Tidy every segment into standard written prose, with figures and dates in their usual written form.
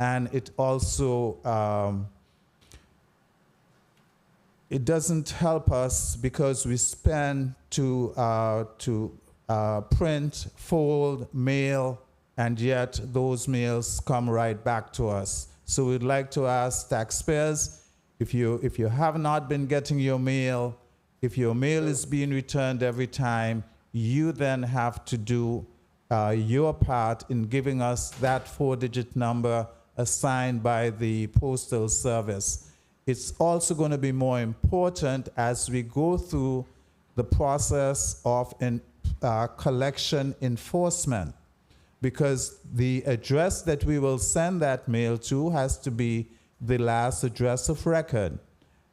and it also it doesn't help us because we spend to print, fold, mail, and yet those mails come right back to us. So we'd like to ask taxpayers, if you have not been getting your mail, if your mail is being returned every time, you then have to do your part in giving us that 4-digit number assigned by the Postal Service. It's also going to be more important as we go through the process of collection enforcement, because the address that we will send that mail to has to be the last address of record.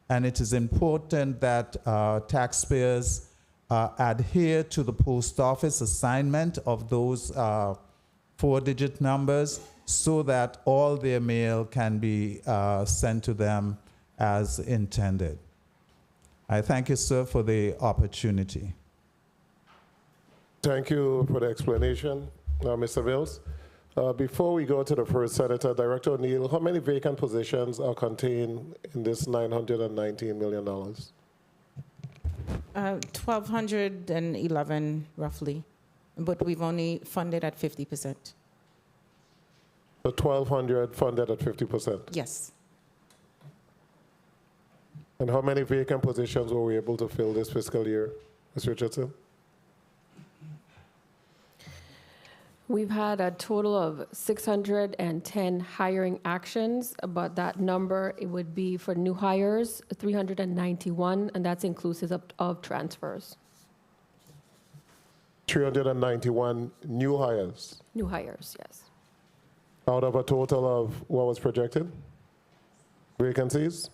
And it is important that taxpayers adhere to the post office assignment of those 4-digit numbers so that all their mail can be sent to them as intended. I thank you, sir, for the opportunity. Thank you for the explanation, Mr. Mills. Before we go to the first senator, Director O'Neill, how many vacant positions are contained in this $919 million? 1,211 roughly, but we've only funded at 50%. The 1,200 funded at 50%? Yes. And how many vacant positions were we able to fill this fiscal year, Ms. Richardson? We've had a total of 610 hiring actions, but that number, it would be for new hires, 391, and that's inclusive of transfers. 391 new hires? New hires, yes. Out of a total of what was projected? Vacancies?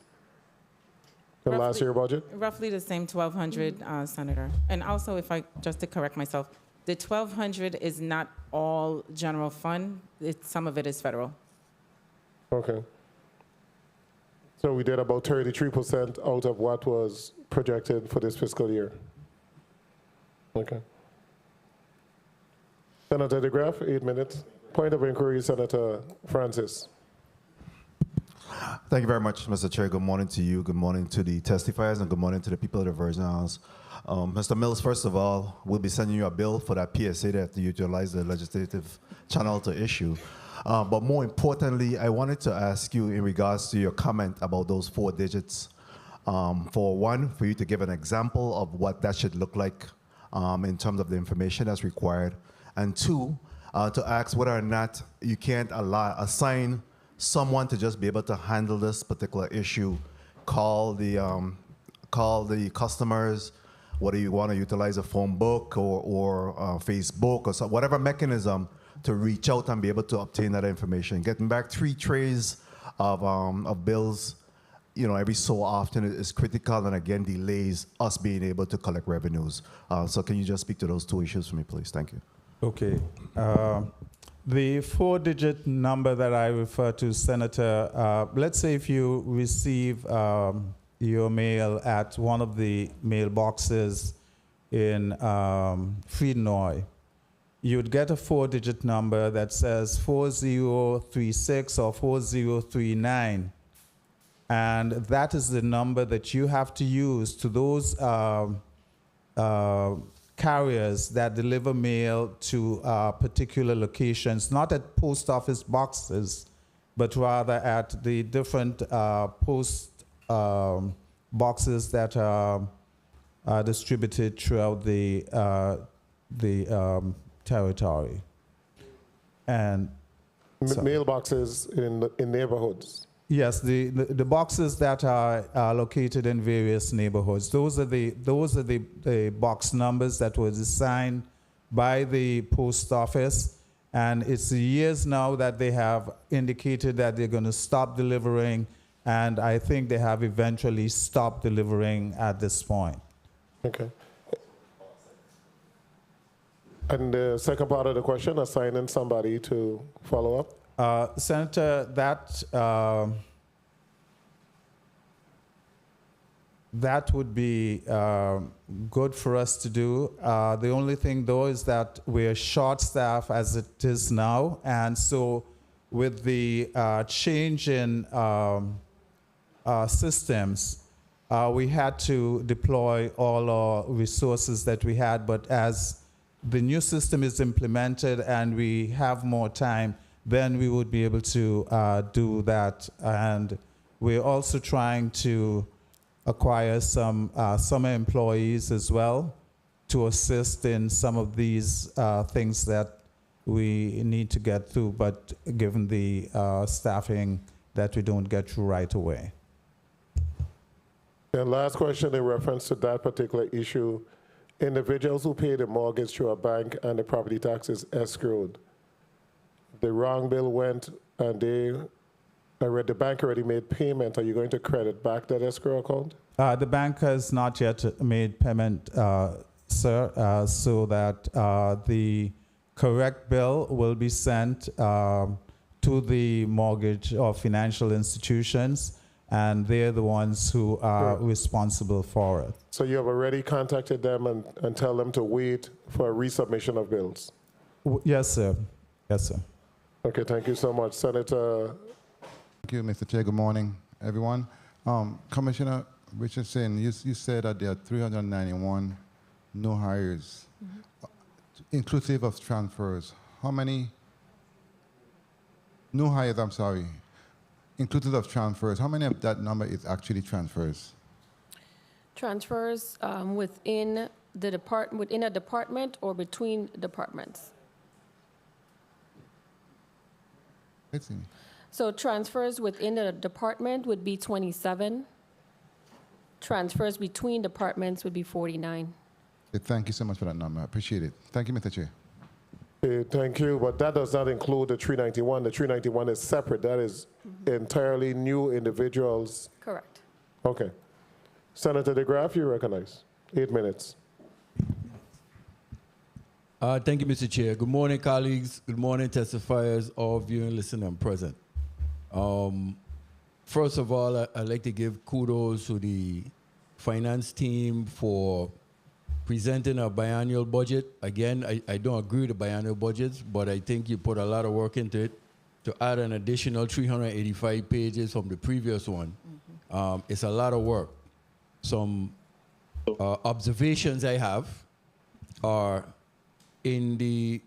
In last year's budget? Roughly the same 1,200, Senator. And also, just to correct myself, the 1,200 is not all general fund. Some of it is federal. Okay. So we did about 33% out of what was projected for this fiscal year. Okay. Senator DeGraff, 8 minutes. Point of inquiry, Senator Francis. Thank you very much, Mr. Chair. Good morning to you. Good morning to the testifiers, and good morning to the people of the Virgin Islands. Mr. Mills, first of all, we'll be sending you a bill for that PSA that you utilize the legislative channel to issue. But more importantly, I wanted to ask you in regards to your comment about those 4 digits. For one, for you to give an example of what that should look like in terms of the information that's required. And 2, to ask whether or not you can't assign someone to just be able to handle this particular issue, call the customers, whether you want to utilize a phone book or Facebook or whatever mechanism to reach out and be able to obtain that information. Getting back 3 trays of bills, every so often is critical, and again delays us being able to collect revenues. So can you just speak to those 2 issues for me, please? Thank you. Okay. The 4-digit number that I refer to, Senator, let's say if you receive your mail at one of the mailboxes in Friednoy, you'd get a 4-digit number that says 4036 or 4039. And that is the number that you have to use to those carriers that deliver mail to particular locations, not at post office boxes, but rather at the different post boxes that are distributed throughout the territory. And mailboxes in neighborhoods. Yes, the boxes that are located in various neighborhoods. Those are the box numbers that were assigned by the post office, and it's years now that they have indicated that they're going to stop delivering, and I think they have eventually stopped delivering at this point. Okay. And the second part of the question, assigning somebody to follow up? Senator, that would be good for us to do. The only thing, though, is that we're short-staffed as it is now, and so with the change in systems, we had to deploy all our resources that we had. But as the new system is implemented and we have more time, then we would be able to do that. And we're also trying to acquire some summer employees as well to assist in some of these things that we need to get through, but given the staffing that we don't get through right away. And last question in reference to that particular issue, individuals who pay the mortgage through a bank and the property tax is escrowed. The wrong bill went and the bank already made payment. Are you going to credit back that escrow account? The bank has not yet made payment, sir, so that the correct bill will be sent to the mortgage or financial institutions, and they're the ones who are responsible for it. So you have already contacted them and tell them to wait for a resubmission of bills? Yes, sir. Yes, sir. Okay, thank you so much. Senator. Thank you, Mr. Chair. Good morning, everyone. Commissioner Richardson, you said that there are 391 new hires, inclusive of transfers. How many new hires, inclusive of transfers, how many of that number is actually transfers? Transfers within a department or between departments. Let's see. So transfers within a department would be 27. Transfers between departments would be 49. Thank you so much for that number. I appreciate it. Thank you, Mr. Chair. Thank you, but that does not include the 391. The 391 is separate. That is entirely new individuals. Correct. Okay. Senator DeGraff, you recognize. 8 minutes. Thank you, Mr. Chair. Good morning, colleagues. Good morning, testifiers, all viewing, listening, and present. First of all, I'd like to give kudos to the finance team for presenting a biannual budget. Again, I don't agree with the biannual budgets, but I think you put a lot of work into it. To add an additional 385 pages from the previous one, it's a lot of work. Some observations I have are in the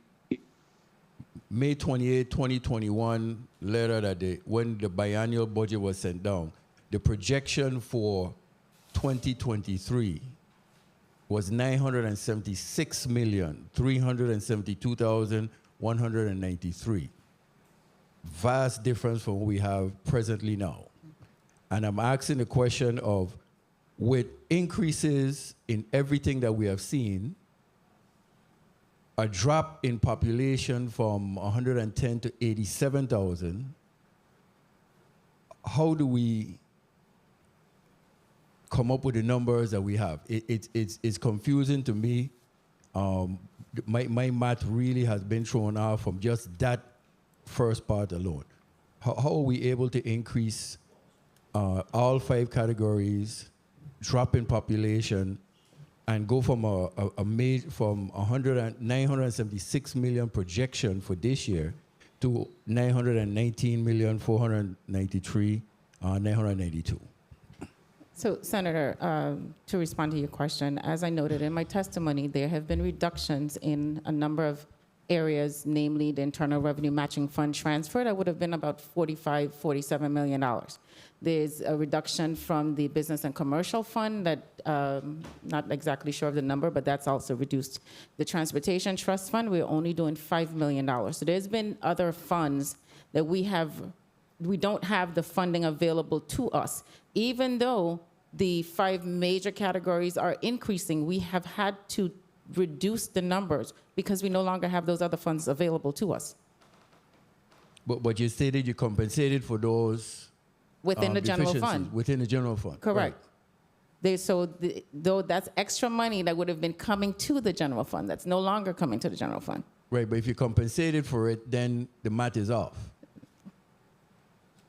May 28, 2021 letter that when the biannual budget was sent down, the projection for 2023 was 976,372,193. Vast difference from what we have presently now. And I'm asking the question of, with increases in everything that we have seen, a drop in population from 110 to 87,000, how do we come up with the numbers that we have? It's confusing to me. My math really has been thrown off from just that first part alone. How are we able to increase all 5 categories, drop in population, and go from from 976 million projection for this year to 919,493,992? So, Senator, to respond to your question, as I noted in my testimony, there have been reductions in a number of areas, namely the Internal Revenue Matching Fund transfer. That would have been about $47 million. There's a reduction from the Business and Commercial Fund that, not exactly sure of the number, but that's also reduced. The Transportation Trust Fund, we're only doing $5 million. So there's been other funds that we don't have the funding available to us. Even though the 5 major categories are increasing, we have had to reduce the numbers because we no longer have those other funds available to us. But you stated you compensated for those Within the general fund. Within the general fund. Correct. Though that's extra money that would have been coming to the general fund, that's no longer coming to the general fund. Right, but if you compensated for it, then the math is off.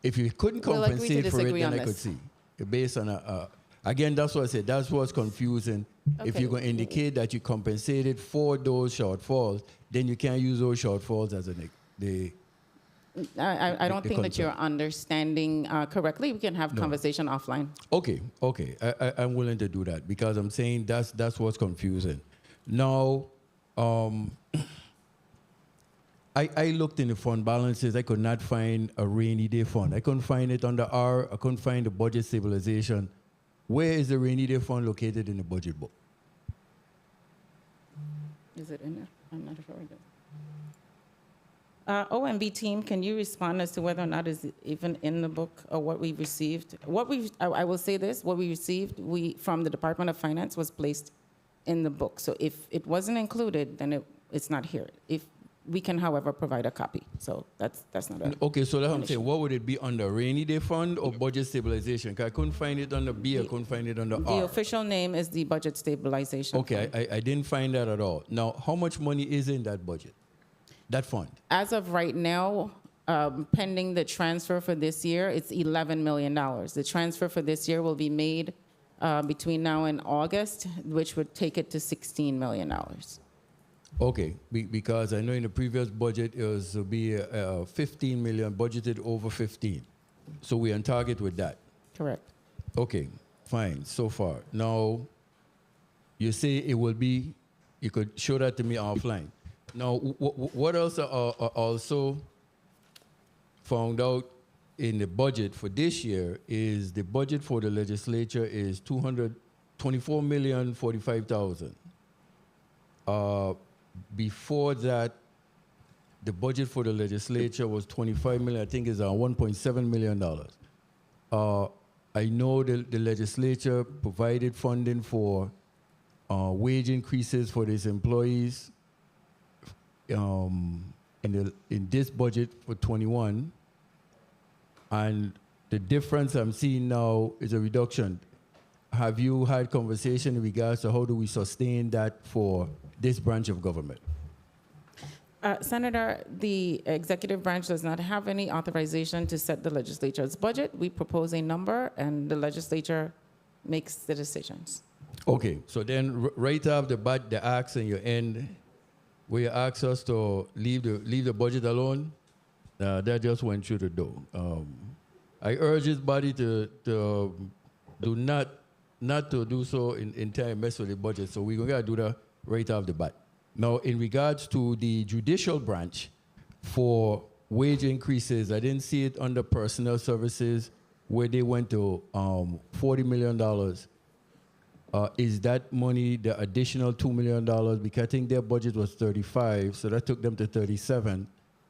If you couldn't We'll agree to compensate for it, disagree then on I could this. see. Based on again, that's what I said. That's what's confusing. If Okay. you're going to indicate that you compensated for those shortfalls, then you can't use those shortfalls as I don't the think that concern. you're understanding correctly. We can have conversation offline. Okay. I'm willing to do that because I'm saying that's what's confusing. Now, I looked in the fund balances. I could not find a rainy day fund. I couldn't find it under R. I couldn't find the budget stabilization. Where is the rainy day fund located in the budget book? Is it in there? I'm not sure. OMB team, can you respond as to whether or not it's even in the book or what we received? I will say this, what we received from the Department of Finance was placed in the book. So if it wasn't included, then it's not here. If we can, however, provide a copy. So that's not a... Okay, so that's what I'm an saying. issue. What would it be under, rainy day fund or budget stabilization? 'Cause I couldn't find it under B. I couldn't find it under The R. official name is the Budget Stabilization Okay, Fund. I didn't find that at all. Now, how much money is in that budget, that fund? As of right now, pending the transfer for this year, it's $11 million. The transfer for this year will be made between now and August, which would take it to $16 million. Okay, because I know in the previous budget it was to be 15 million, budgeted over 15. So we're on target with that. Correct. Okay, fine, so far. Now, you say it will be, you could show that to me offline. Now, what else are also found out in the budget for this year is the budget for the legislature is $224,045,000. Before that, the budget for the legislature was 25 million. I think it's $1.7 million. I know the legislature provided funding for wage increases for these employees in this budget for 21, and the difference I'm seeing now is a reduction. Have you had conversation in regards to how do we sustain that for this branch of government? Senator, the executive branch does not have any authorization to set the legislature's budget. We propose a number, and the legislature makes the decisions. Okay, so then right off the axe and you end, where you ask us to leave the budget alone, that just went through the door. I urge this body to do not to do so in time mess with the budget. So we're gonna do that right off the bat. Now, in regards to the judicial branch for wage increases, I didn't see it under personnel services where they went to $40 million. Is that money the additional $2 million? Because I think their budget was 35, so that took them to 37.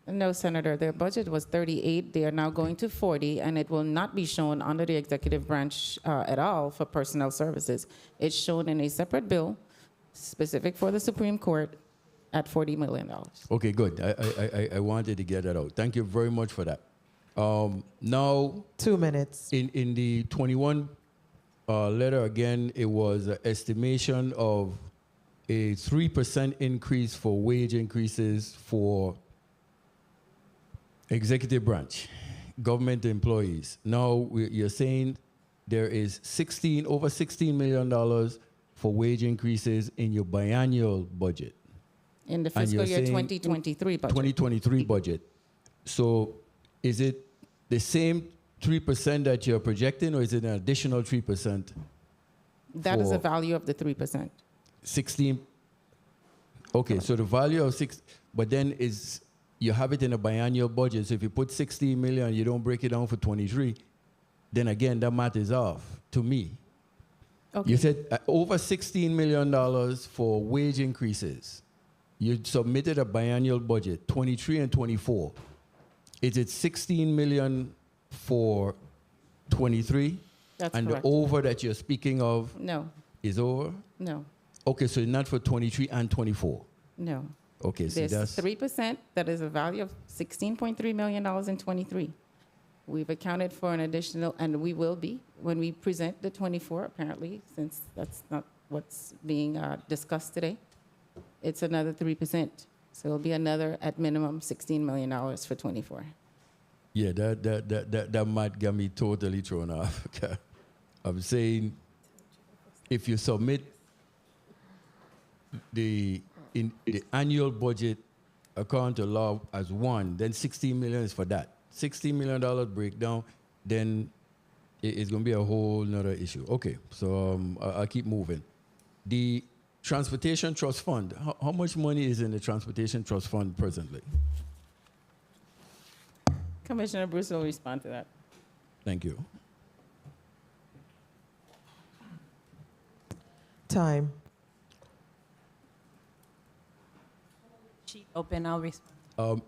No, Senator, their budget was 38. They are now going to 40, and it will not be shown under the executive branch at all for personnel services. It's shown in a separate bill specific for the Supreme Court at $40 million. Okay, good. I wanted to get that out. Thank you very much for that. Now, 2 minutes. in the 21 letter, again, it was an estimation of a 3% increase for wage increases for executive branch, government employees. Now, you're saying there is over $16 million for wage increases in your biannual budget. In the And fiscal you're year saying 2023 budget. 2023 budget. So is it the same 3% that you're projecting, or is it an additional 3%? That is the for- value of the 3%. 16. Okay, so the value of but then you have it in a biannual budget. So if you put 16 million, you don't break it down for 23, then again, that math is off to me. Okay. You said over $16 million for wage increases. You submitted a biannual budget, 23 and 24. Is it 16 million for 23? That's and correct. the over that you're speaking of No, is over? no, Okay, so not for 23 and 24. no. Okay, so There's that's 3% that is a value of $16.3 million in 23. We've accounted for an additional, and we will be, when we present the 24, apparently, since that's not what's being discussed today. It's another 3%. So it'll be another, at minimum, $16 million for 24. yeah, that might get me totally thrown off. Okay. I'm saying if you submit the annual budget according to law as one, then 16 million is for that. $16 million breakdown, then it's going to be a whole nother issue. Okay, so I'll keep moving. The Transportation Trust Fund, how much money is in the Transportation Trust Fund presently? Commissioner Bruce will respond to that. Thank you. Time. Sheet open, I'll respond.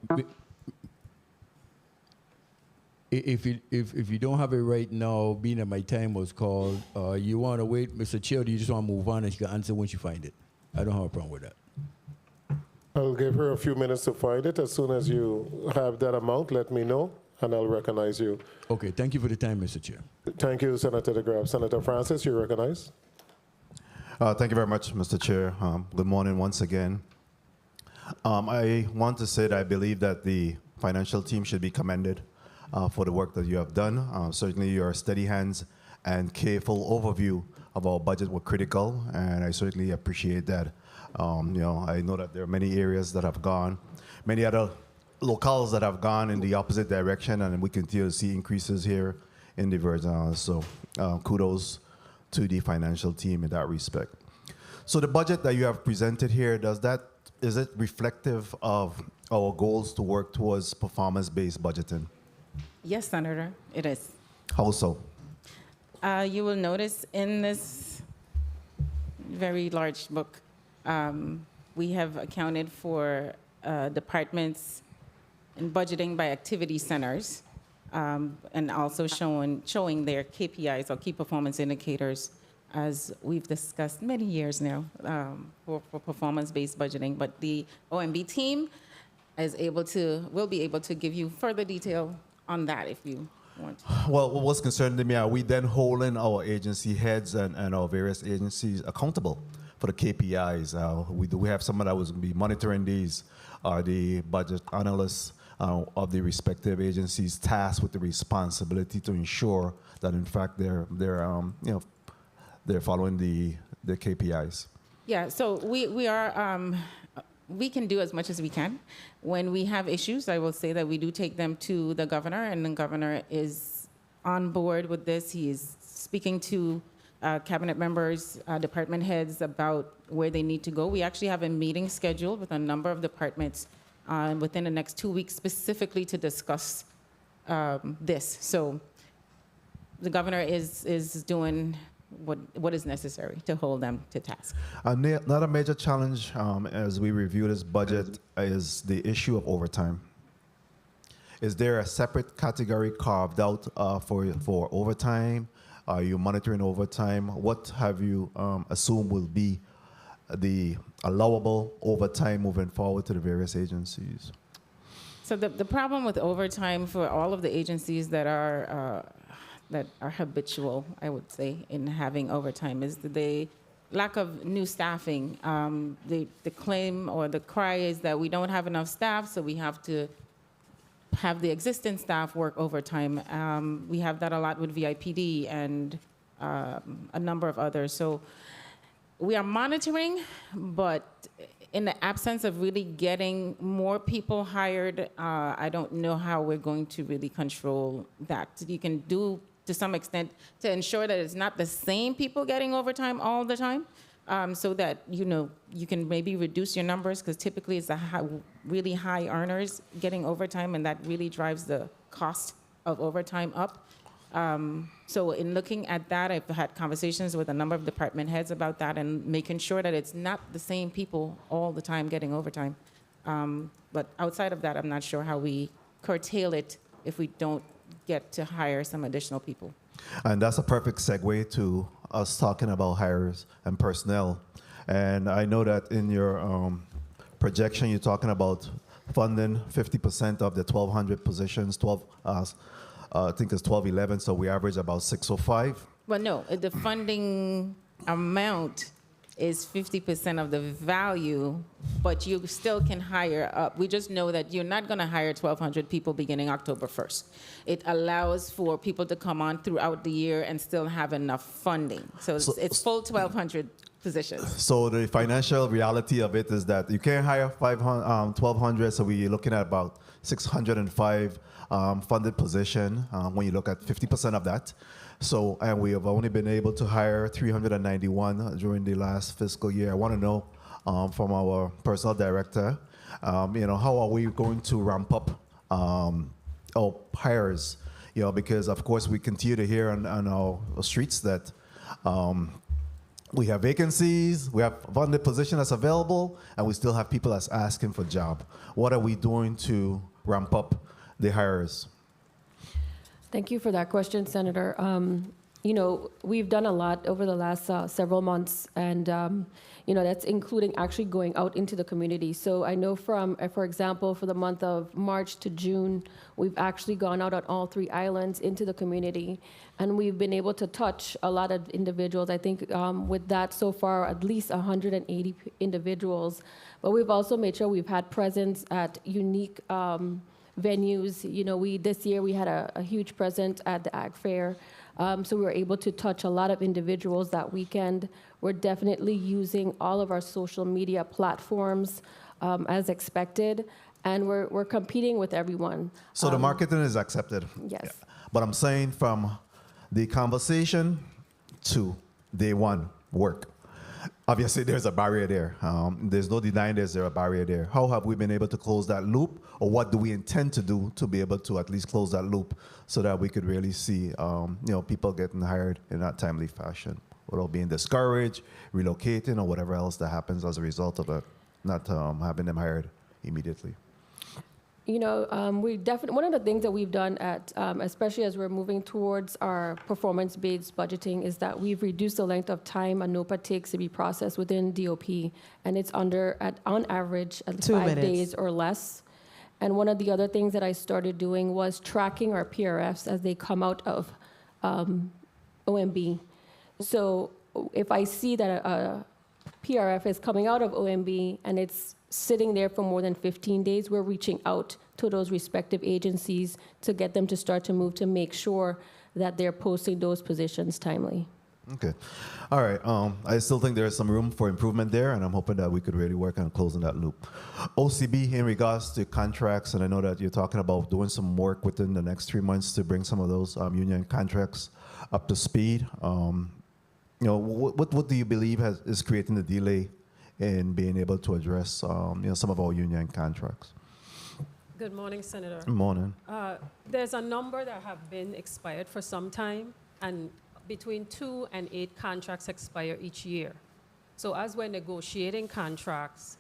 If you don't have it right now, being that my time was called, you want to wait, Mr. Chair, or do you just want to move on and you can answer once you find it? I don't have a problem with that. I'll give her a few minutes to find it. As soon as you have that amount, let me know, and I'll recognize you. Okay, thank you for the time, Mr. Chair. Thank you, Senator DeGraaf. Senator Francis, you're recognized. Thank you very much, Mr. Chair. Good morning once again. I want to say that I believe that the financial team should be commended for the work that you have done. Certainly your steady hands and careful overview of our budget were critical, and I certainly appreciate that. I know that there are many areas that have gone, many other locales that have gone in the opposite direction, and we continue to see increases here in the Virgin. So kudos to the financial team in that respect. So the budget that you have presented here, is it reflective of our goals to work towards performance-based budgeting? Yes, Senator, it is. How so? You will notice in this very large book, we have accounted for departments in budgeting by activity centers, and also showing their KPIs or key performance indicators, as we've discussed many years now, for performance-based budgeting. But the OMB team will be able to give you further detail on that if you want to. Well, what's concerning me, are we then holding our agency heads and our various agencies accountable for the KPIs? Do we have someone that was going to be monitoring these? Are the budget analysts of the respective agencies tasked with the responsibility to ensure that, in fact, they're following the KPIs? Yeah, so we can do as much as we can. When we have issues, I will say that we do take them to the governor, and the governor is on board with this. He is speaking to cabinet members, department heads about where they need to go. We actually have a meeting scheduled with a number of departments within the next 2 weeks specifically to discuss this. So the governor is doing what is necessary to hold them to task. Another major challenge as we review this budget is the issue of overtime. Is there a separate category carved out for overtime? Are you monitoring overtime? What have you assumed will be the allowable overtime moving forward to the various agencies? So the problem with overtime for all of the agencies that are habitual, I would say, in having overtime is the lack of new staffing. The claim or the cry is that we don't have enough staff, so we have to have the existing staff work overtime. We have that a lot with VIPD and a number of others. So we are monitoring, but in the absence of really getting more people hired, I don't know how we're going to really control that. You can do to some extent to ensure that it's not the same people getting overtime all the time, so that you can maybe reduce your numbers, because typically it's the really high earners getting overtime, and that really drives the cost of overtime up. So in looking at that, I've had conversations with a number of department heads about that and making sure that it's not the same people all the time getting overtime. But outside of that, I'm not sure how we curtail it if we don't get to hire some additional people. And that's a perfect segue to us talking about hires and personnel. And I know that in your projection, you're talking about funding 50% of the 1,200 positions, I think it's 1,211, so we average about 605. Well, no, the funding amount is 50% of the value, but you still can hire up. We just know that you're not going to hire 1,200 people beginning October 1st. It allows for people to come on throughout the year and still have enough funding. So it's full 1,200 positions. So the financial reality of it is that you can't hire 1,200, so we're looking at about 605 funded position when you look at 50% of that. So, and we have only been able to hire 391 during the last fiscal year. I want to know from our personnel director, how are we going to ramp up our hires? Because of course we continue to hear on our streets that we have vacancies, we have funded position that's available, and we still have people that's asking for job. What are we doing to ramp up the hires? Thank you for that question, Senator. We've done a lot over the last several months, and that's including actually going out into the community. So I know for example, for the month of March to June, we've actually gone out on all 3 islands into the community, and we've been able to touch a lot of individuals. I think with that so far, at least 180 individuals. But we've also made sure we've had presence at unique venues. This year we had a huge presence at the Ag Fair. So we were able to touch a lot of individuals that weekend. We're definitely using all of our social media platforms as expected, and we're competing with everyone. So the marketing is accepted. Yes. Yeah. But I'm saying from the conversation to day one work. Obviously, there's a barrier there. There's no denying there's a barrier there. How have we been able to close that loop, or what do we intend to do to be able to at least close that loop so that we could really see, people getting hired in that timely fashion, without being discouraged, relocating, or whatever else that happens as a result of it, not having them hired immediately. We definitely, one of the things that we've done especially as we're moving towards our performance-based budgeting, is that we've reduced the length of time a NOPA takes to be processed within DOP, and it's on average at 2 5 minutes. days or less. And one of the other things that I started doing was tracking our PRFs as they come out of OMB. So if I see that a PRF is coming out of OMB and it's sitting there for more than 15 days, we're reaching out to those respective agencies to get them to start to move, to make sure that they're posting those positions timely. Okay. All right. I still think there's some room for improvement there, and I'm hoping that we could really work on closing that loop. OCB, in regards to contracts, and I know that you're talking about doing some work within the next 3 months to bring some of those union contracts up to speed. What do you believe is creating the delay in being able to address some of our union contracts? Good morning, Senator. Good morning. There's a number that have been expired for some time, and between 2 and 8 contracts expire each year. So as we're negotiating contracts,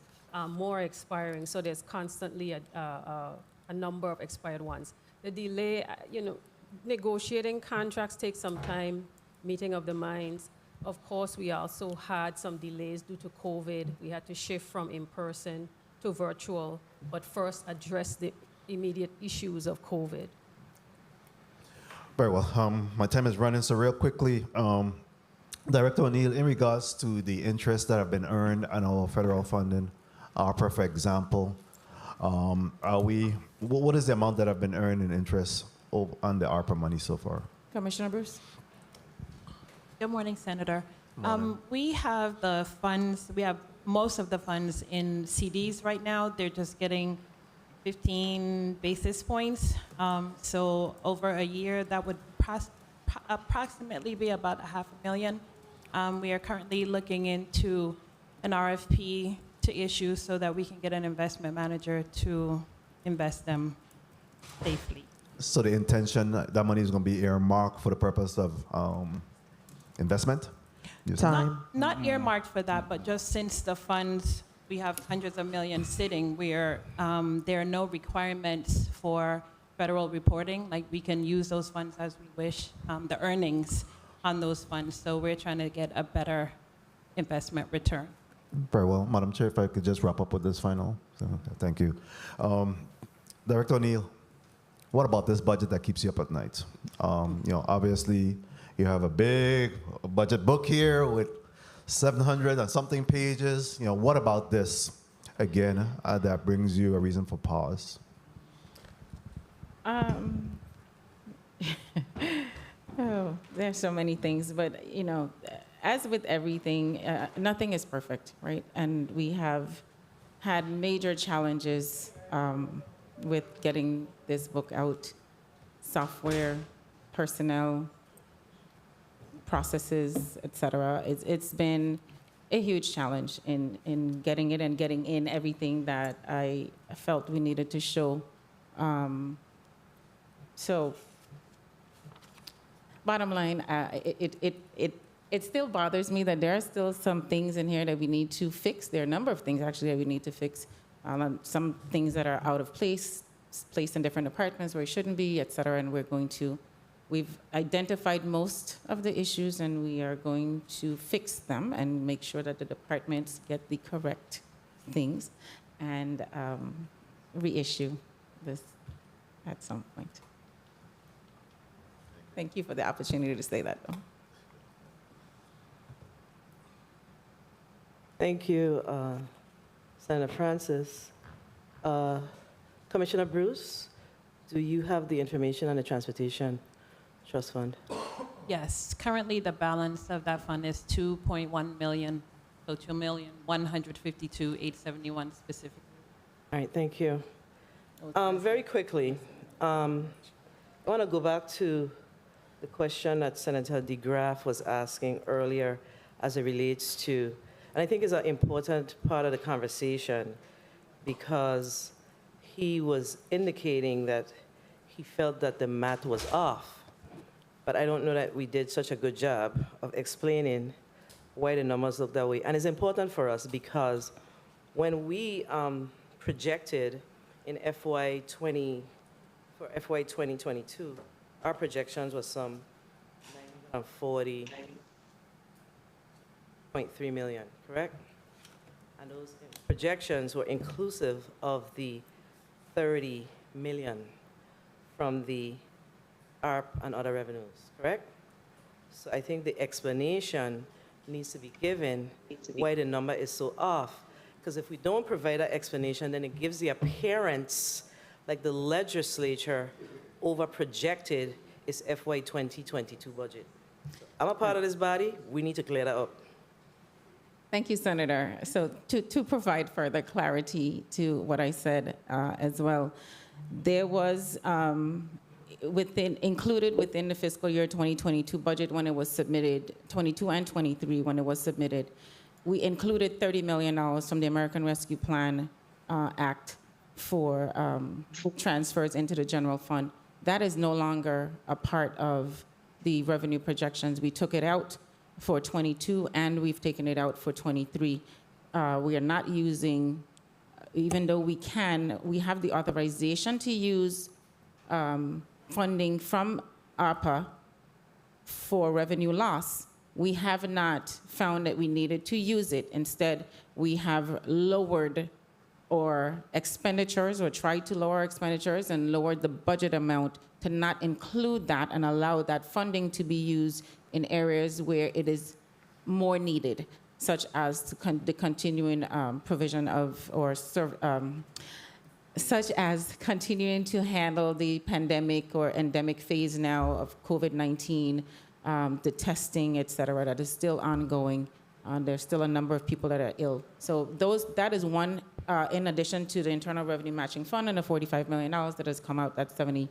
more are expiring, so there's constantly a number of expired ones. The delay, negotiating contracts takes some time, meeting of the minds. Of course, we also had some delays due to COVID. We had to shift from in-person to virtual, but first address the immediate issues of COVID. Very well. My time is running, so real quickly, Director O'Neill, in regards to the interest that have been earned on our federal funding, ARPA, for example, what is the amount that have been earned in interest on the ARPA money so far? Commissioner Bruce? Good morning, Senator. Morning. We have the funds, we have most of the funds in CDs right now. They're just getting 15 basis points. So over a year, that would approximately be about $500,000. We are currently looking into an RFP to issue so that we can get an investment manager to invest them safely. So the intention, that money is going to be earmarked for the purpose of investment? Time. Not earmarked for that, but just since the funds, we have hundreds of millions sitting, there are no requirements for federal reporting. Like, we can use those funds as we wish, the earnings on those funds. So we're trying to get a better investment return. Very well. Madam Chair, if I could just wrap up with this final. So, thank you. Director O'Neill, what about this budget that keeps you up at night? Obviously, you have a big budget book here with 700 and something pages. What about this, again, that brings you a reason for pause? Oh, there's so many things, but as with everything, nothing is perfect, right? And we have had major challenges with getting this book out, software, personnel, processes, et cetera. It's been a huge challenge in getting it and getting in everything that I felt we needed to show. So, bottom line, it still bothers me that there are still some things in here that we need to fix. There are a number of things actually that we need to fix. Some things that are out of place, placed in different departments where it shouldn't be, et cetera. And we've identified most of the issues, and we are going to fix them and make sure that the departments get the correct things and reissue this at some point. Thank you for the opportunity to say that, though. Thank you, Senator Francis. Commissioner Bruce, do you have the information on the Transportation Trust Fund? Yes, currently the balance of that fund is 2.1 million, so 2,152,871 specifically. All right, thank you. Very quickly, I want to go back to the question that Senator DeGraff was asking earlier as it relates to, and I think is an important part of the conversation because he was indicating that he felt that the math was off. But I don't know that we did such a good job of explaining why the numbers look that way. And it's important for us because when we projected in FY 2022, our projections was some 40.3 million, correct? And those projections were inclusive of the 30 million from the ARP and other revenues, correct? So I think the explanation needs to be given why the number is so off. Because if we don't provide that explanation, then it gives the appearance like the legislature over-projected its FY 2022 budget. I'm a part of this body. We need to clear that up. Thank you, Senator. So to provide further clarity to what I said as well, there was included within the fiscal year 2022 budget when it was submitted, 22 and 23 when it was submitted, we included $30 million from the American Rescue Plan Act for transfers into the general fund. That is no longer a part of the revenue projections. We took it out for 22 and we've taken it out for 23. We are not using, even though we have the authorization to use funding from ARPA for revenue loss. We have not found that we needed to use it. Instead, we have lowered our expenditures or tried to lower expenditures and lowered the budget amount to not include that and allow that funding to be used in areas where it is more needed, such as the continuing provision of, such as continuing to handle the pandemic or endemic phase now of COVID-19, the testing, et cetera, that is still ongoing. There's still a number of people that are ill. So that is one, in addition to the Internal Revenue Matching Fund and the $45 million that has come out, that's $75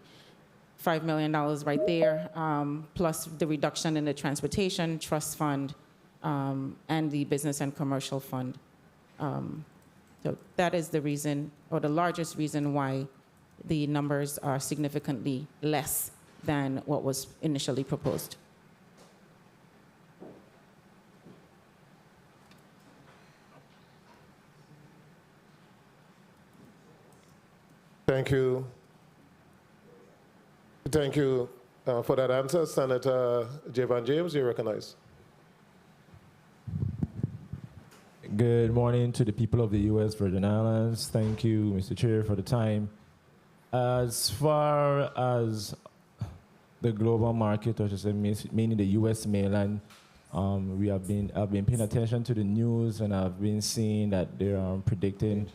million right there, plus the reduction in the Transportation Trust Fund and the Business and Commercial Fund. So that is the reason, or the largest reason why the numbers are significantly less than what was initially proposed. Thank you. Thank you for that answer. Senator Javon James, you're recognized. Good morning to the people of the U.S. Virgin Islands. Thank you, Mr. Chair, for the time. As far as the global market, or just meaning the U.S. mainland, I've been paying attention to the news, and I've been seeing that they are predicting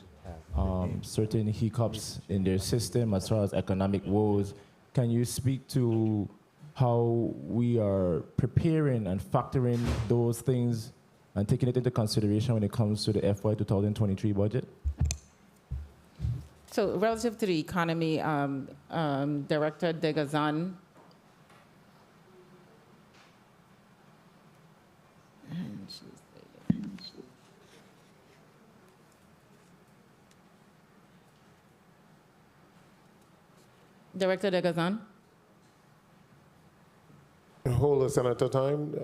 certain hiccups in their system as far as economic woes. Can you speak to how we are preparing and factoring those things and taking it into consideration when it comes to the FY 2023 budget? So relative to the economy, Director Degazan. Director Degazan. Hold the Senator time.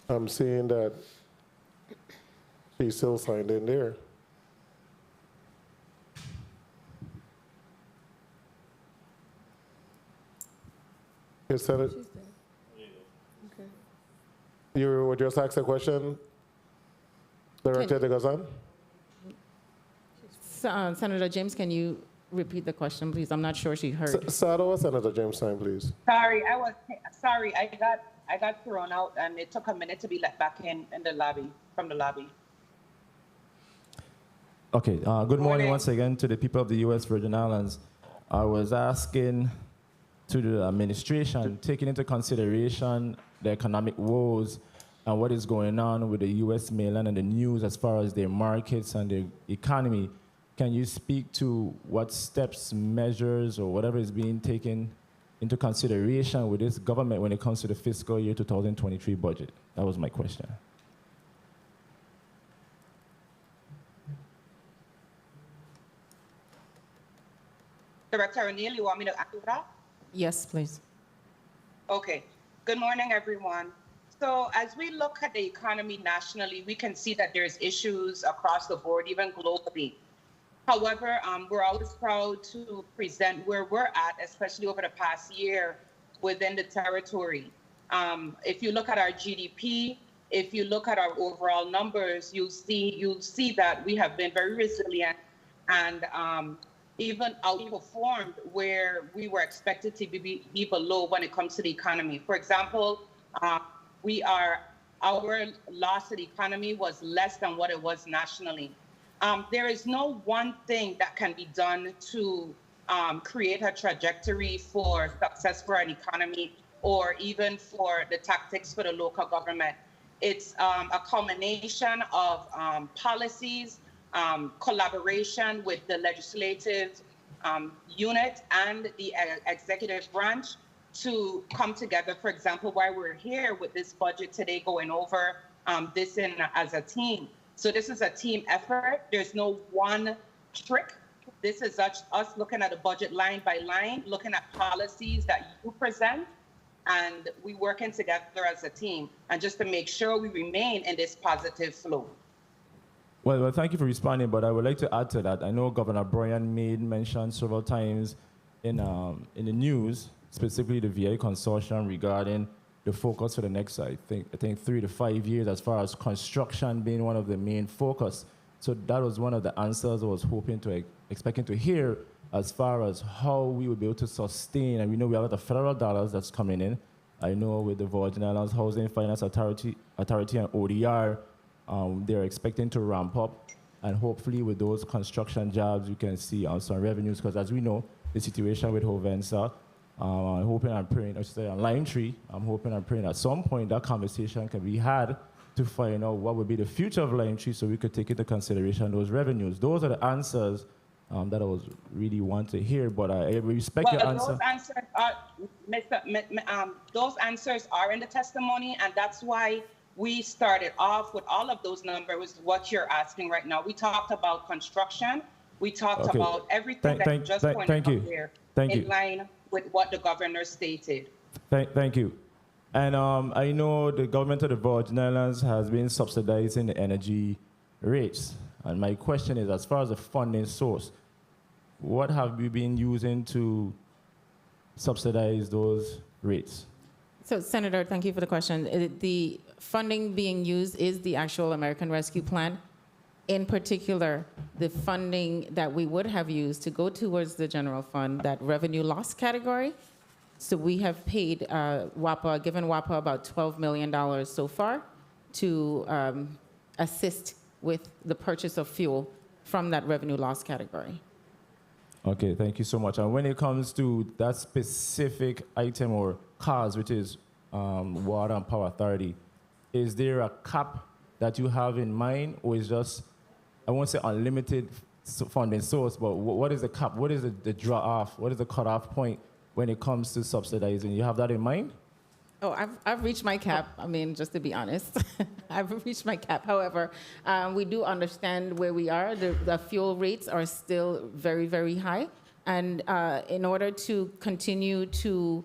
I'm seeing that she's still signed in there. Yes, Senator. You would just ask a question, Director Degazan? Senator James, can you repeat the question, please? I'm not sure she heard. Sado or Senator James time, please. Sorry, I got thrown out and it took a minute to be let back in the lobby, from the lobby. Okay, good morning once again to the people of the U.S. Virgin Islands. I was asking to the administration, taking into consideration the economic woes and what is going on with the U.S. mainland and the news as far as their markets and their economy. Can you speak to what steps, measures, or whatever is being taken into consideration with this government when it comes to the fiscal year 2023 budget? That was my question. Director O'Neill, you want me to answer that? Yes, please. Okay. Good morning, everyone. So as we look at the economy nationally, we can see that there's issues across the board, even globally. However, we're always proud to present where we're at, especially over the past year within the territory. If you look at our GDP, if you look at our overall numbers, you'll see that we have been very resilient and even outperformed where we were expected to be below when it comes to the economy. For example, our loss of the economy was less than what it was nationally. There is no one thing that can be done to create a trajectory for success for an economy or even for the tactics for the local government. It's a culmination of policies, collaboration with the legislative unit and the executive branch to come together. For example, why we're here with this budget today going over this as a team. So this is a team effort. There's no one trick. This is us looking at the budget line by line, looking at policies that you present, and we working together as a team, and just to make sure we remain in this positive flow. Well, thank you for responding, but I would like to add to that. I know Governor Bryan made mention several times in the news, specifically the VI consortium, regarding the focus for the next, I think 3 to 5 years, as far as construction being one of the main focus. So that was one of the answers I was expecting to hear, as far as how we would be able to sustain. And we know we have a lot of federal dollars that's coming in. I know with the Virgin Islands Housing Finance Authority and ODR, they're expecting to ramp up. And hopefully with those construction jobs, you can see some revenues, because as we know, the situation with Hovensa, I'm hoping and praying, I should say on Lime Tree, I'm hoping and praying at some point that conversation can be had to find out what would be the future of Lime Tree so we could take into consideration those revenues. Those are the answers that I was really want to hear, but I respect your answer. Those answers are in the testimony, and that's why we started off with all of those numbers, what you're asking right now. We talked about construction. We talked about everything that you just pointed out there in line with what the governor stated. Thank you. And I know the government of the Virgin Islands has been subsidizing the energy rates. And my question is, as far as the funding source, what have we been using to subsidize those rates? So, Senator, thank you for the question. The funding being used is the actual American Rescue Plan. In particular, the funding that we would have used to go towards the general fund, that revenue loss category. So we have paid given WAPA about $12 million so far to assist with the purchase of fuel from that revenue loss category. Okay, thank you so much. And when it comes to that specific item or cause, which is Water and Power Authority, is there a cap that you have in mind, or is just, I won't say unlimited funding source, but what is the cap? What is the draw off? What is the cutoff point when it comes to subsidizing? You have that in mind? Oh, I've reached my cap. I mean, just to be honest, I've reached my cap. However, we do understand where we are. The fuel rates are still very, very high. And in order to continue to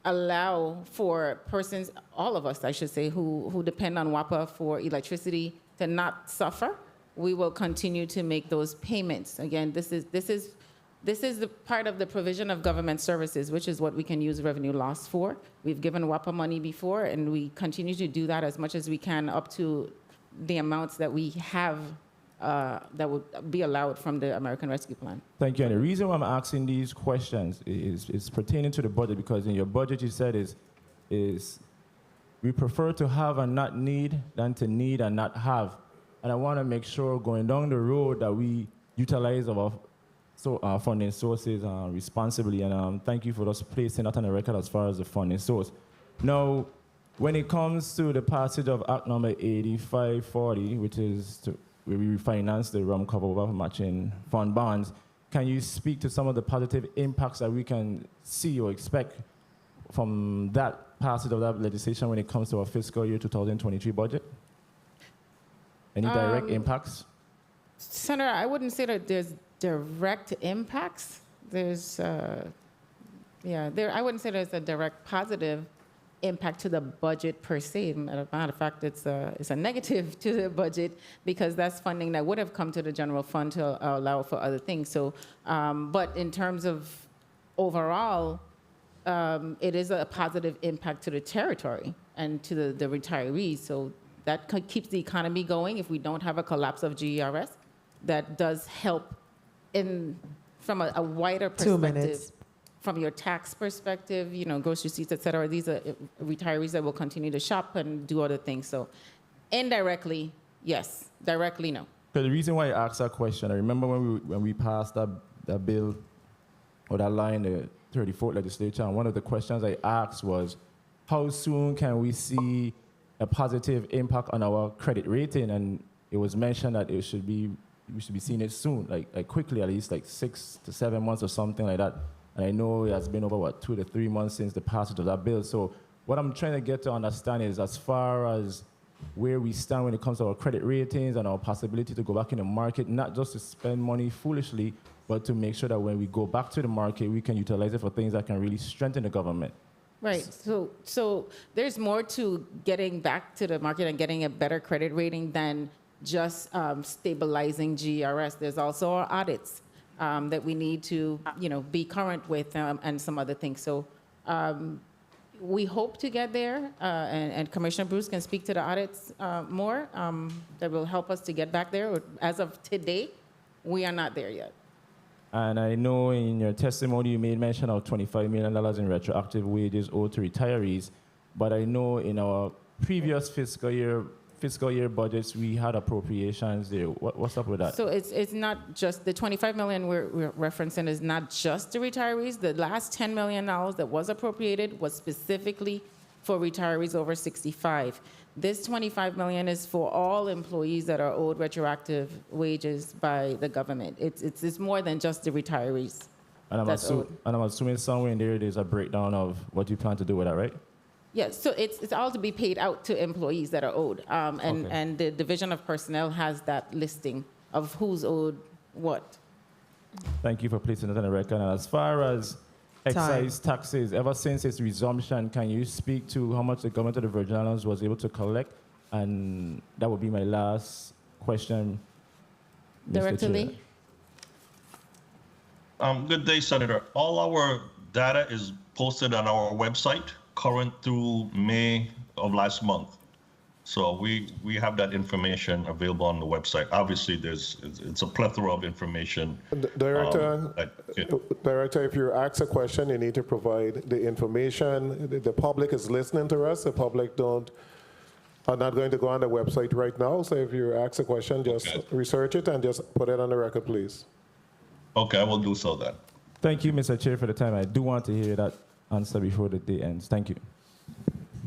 allow for persons, all of us, I should say, who depend on WAPA for electricity to not suffer, we will continue to make those payments. Again, this is the part of the provision of government services, which is what we can use revenue loss for. We've given WAPA money before, and we continue to do that as much as we can up to the amounts that we have that would be allowed from the American Rescue Plan. Thank you. And the reason why I'm asking these questions is pertaining to the budget, because in your budget you said is we prefer to have and not need than to need and not have. And I want to make sure going down the road that we utilize our funding sources responsibly. And thank you for us placing that on the record as far as the funding source. Now, when it comes to the passage of Act number 8540, which is where we refinance the rum cover over matching fund bonds, can you speak to some of the positive impacts that we can see or expect from that passage of that legislation when it comes to our fiscal year 2023 budget? Any direct impacts? Senator, I wouldn't say that there's direct impacts. I wouldn't say there's a direct positive impact to the budget per se. As a matter of fact, it's a negative to the budget because that's funding that would have come to the general fund to allow for other things. So, but in terms of overall, it is a positive impact to the territory and to the retirees. So that keeps the economy going. If we don't have a collapse of GERS, that does help from a wider perspective. 2 minutes. From your tax perspective, grocery receipts, et cetera, these are retirees that will continue to shop and do other things. So indirectly, yes. Directly, no. So the reason why I asked that question, I remember when we passed that bill or that law in the 34th legislature, and one of the questions I asked was, how soon can we see a positive impact on our credit rating? And it was mentioned that we should be seeing it soon, like quickly, at least like 6 to 7 months or something like that. And I know it has been over, 2 to 3 months since the passage of that bill. So what I'm trying to get to understand is as far as where we stand when it comes to our credit ratings and our possibility to go back in the market, not just to spend money foolishly, but to make sure that when we go back to the market, we can utilize it for things that can really strengthen the government. Right. So there's more to getting back to the market and getting a better credit rating than just stabilizing GERS. There's also our audits that we need to, be current with and some other things. So we hope to get there, and Commissioner Bruce can speak to the audits more. That will help us to get back there. As of today, we are not there yet. And I know in your testimony you made mention of $25 million in retroactive wages owed to retirees, but I know in our previous fiscal year budgets we had appropriations there. What's up with that? So it's not just the $25 million we're referencing is not just the retirees. The last $10 million that was appropriated was specifically for retirees over 65. This $25 million is for all employees that are owed retroactive wages by the government. It's more than just the retirees. And I'm assuming somewhere in there there's a breakdown of what you plan to do with that, right? Yes, so it's all to be paid out to employees that are owed. And the Division of Personnel has that listing of who's owed what. Thank you for placing that on the record. And as far as excise taxes, ever since its resumption, can you speak to how much the government of the Virgin Islands was able to collect? And that would be my last question, Mr. Director Chair. Lee? Good day, Senator. All our data is posted on our website, current through May of last month. So we have that information available on the website. Obviously, it's a plethora of information. Director, if you ask a question, you need to provide the information. The public is listening to us. The public are not going to go on the website right now. So if you ask a question, just research it and just put it on the record, please. Okay, I will do so then. Thank you, Mr. Chair, for the time. I do want to hear that answer before the day ends. Thank you.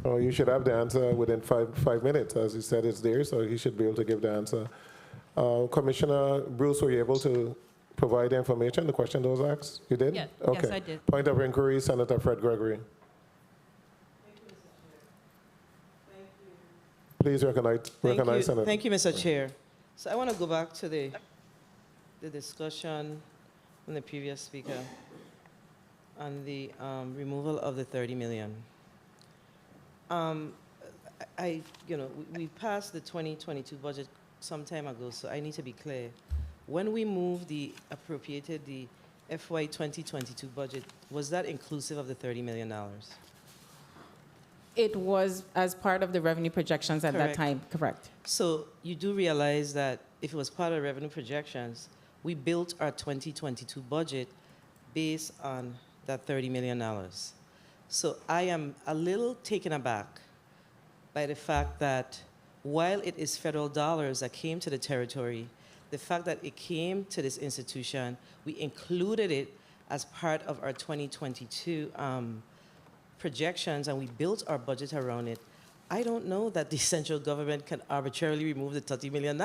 Oh, you should have the answer within five minutes. As you said, it's there, so he should be able to give the answer. Commissioner Bruce, were you able to provide the information, the question that was asked? You did? Yes, Okay. yes, I did. Point of inquiry, Senator Fred Gregory. Please recognize Senator. Thank you, Mr. Chair. So I want to go back to the discussion from the previous speaker on the removal of the 30 million. We passed the 2022 budget some time ago, so I need to be clear. When we moved appropriated the FY 2022 budget, was that inclusive of the $30 million? It was as part of the revenue projections at that Correct. time, correct? So you do realize that if it was part of revenue projections, we built our 2022 budget based on that $30 million. So I am a little taken aback by the fact that while it is federal dollars that came to the territory, the fact that it came to this institution, we included it as part of our 2022 projections, and we built our budget around it. I don't know that the central government can arbitrarily remove the $30 million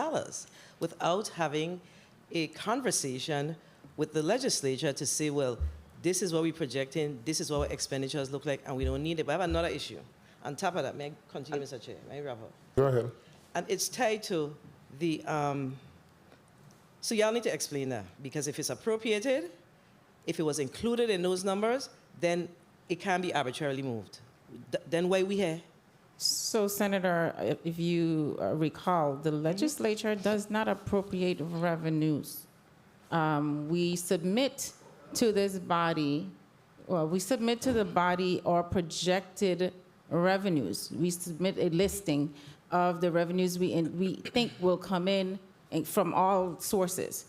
without having a conversation with the legislature to say, well, this is what we're projecting, this is what our expenditures look like, and we don't need it. But I have another issue. On top of that, may I continue, Mr. Chair? May I wrap up? Go ahead. And it's tied to the, so y'all need to explain that, because if it's appropriated, if it was included in those numbers, then it can be arbitrarily moved. Then why we here? So, Senator, if you recall, the legislature does not appropriate revenues. We submit to this body, we submit to the body our projected revenues. We submit a listing of the revenues we think will come in from all sources.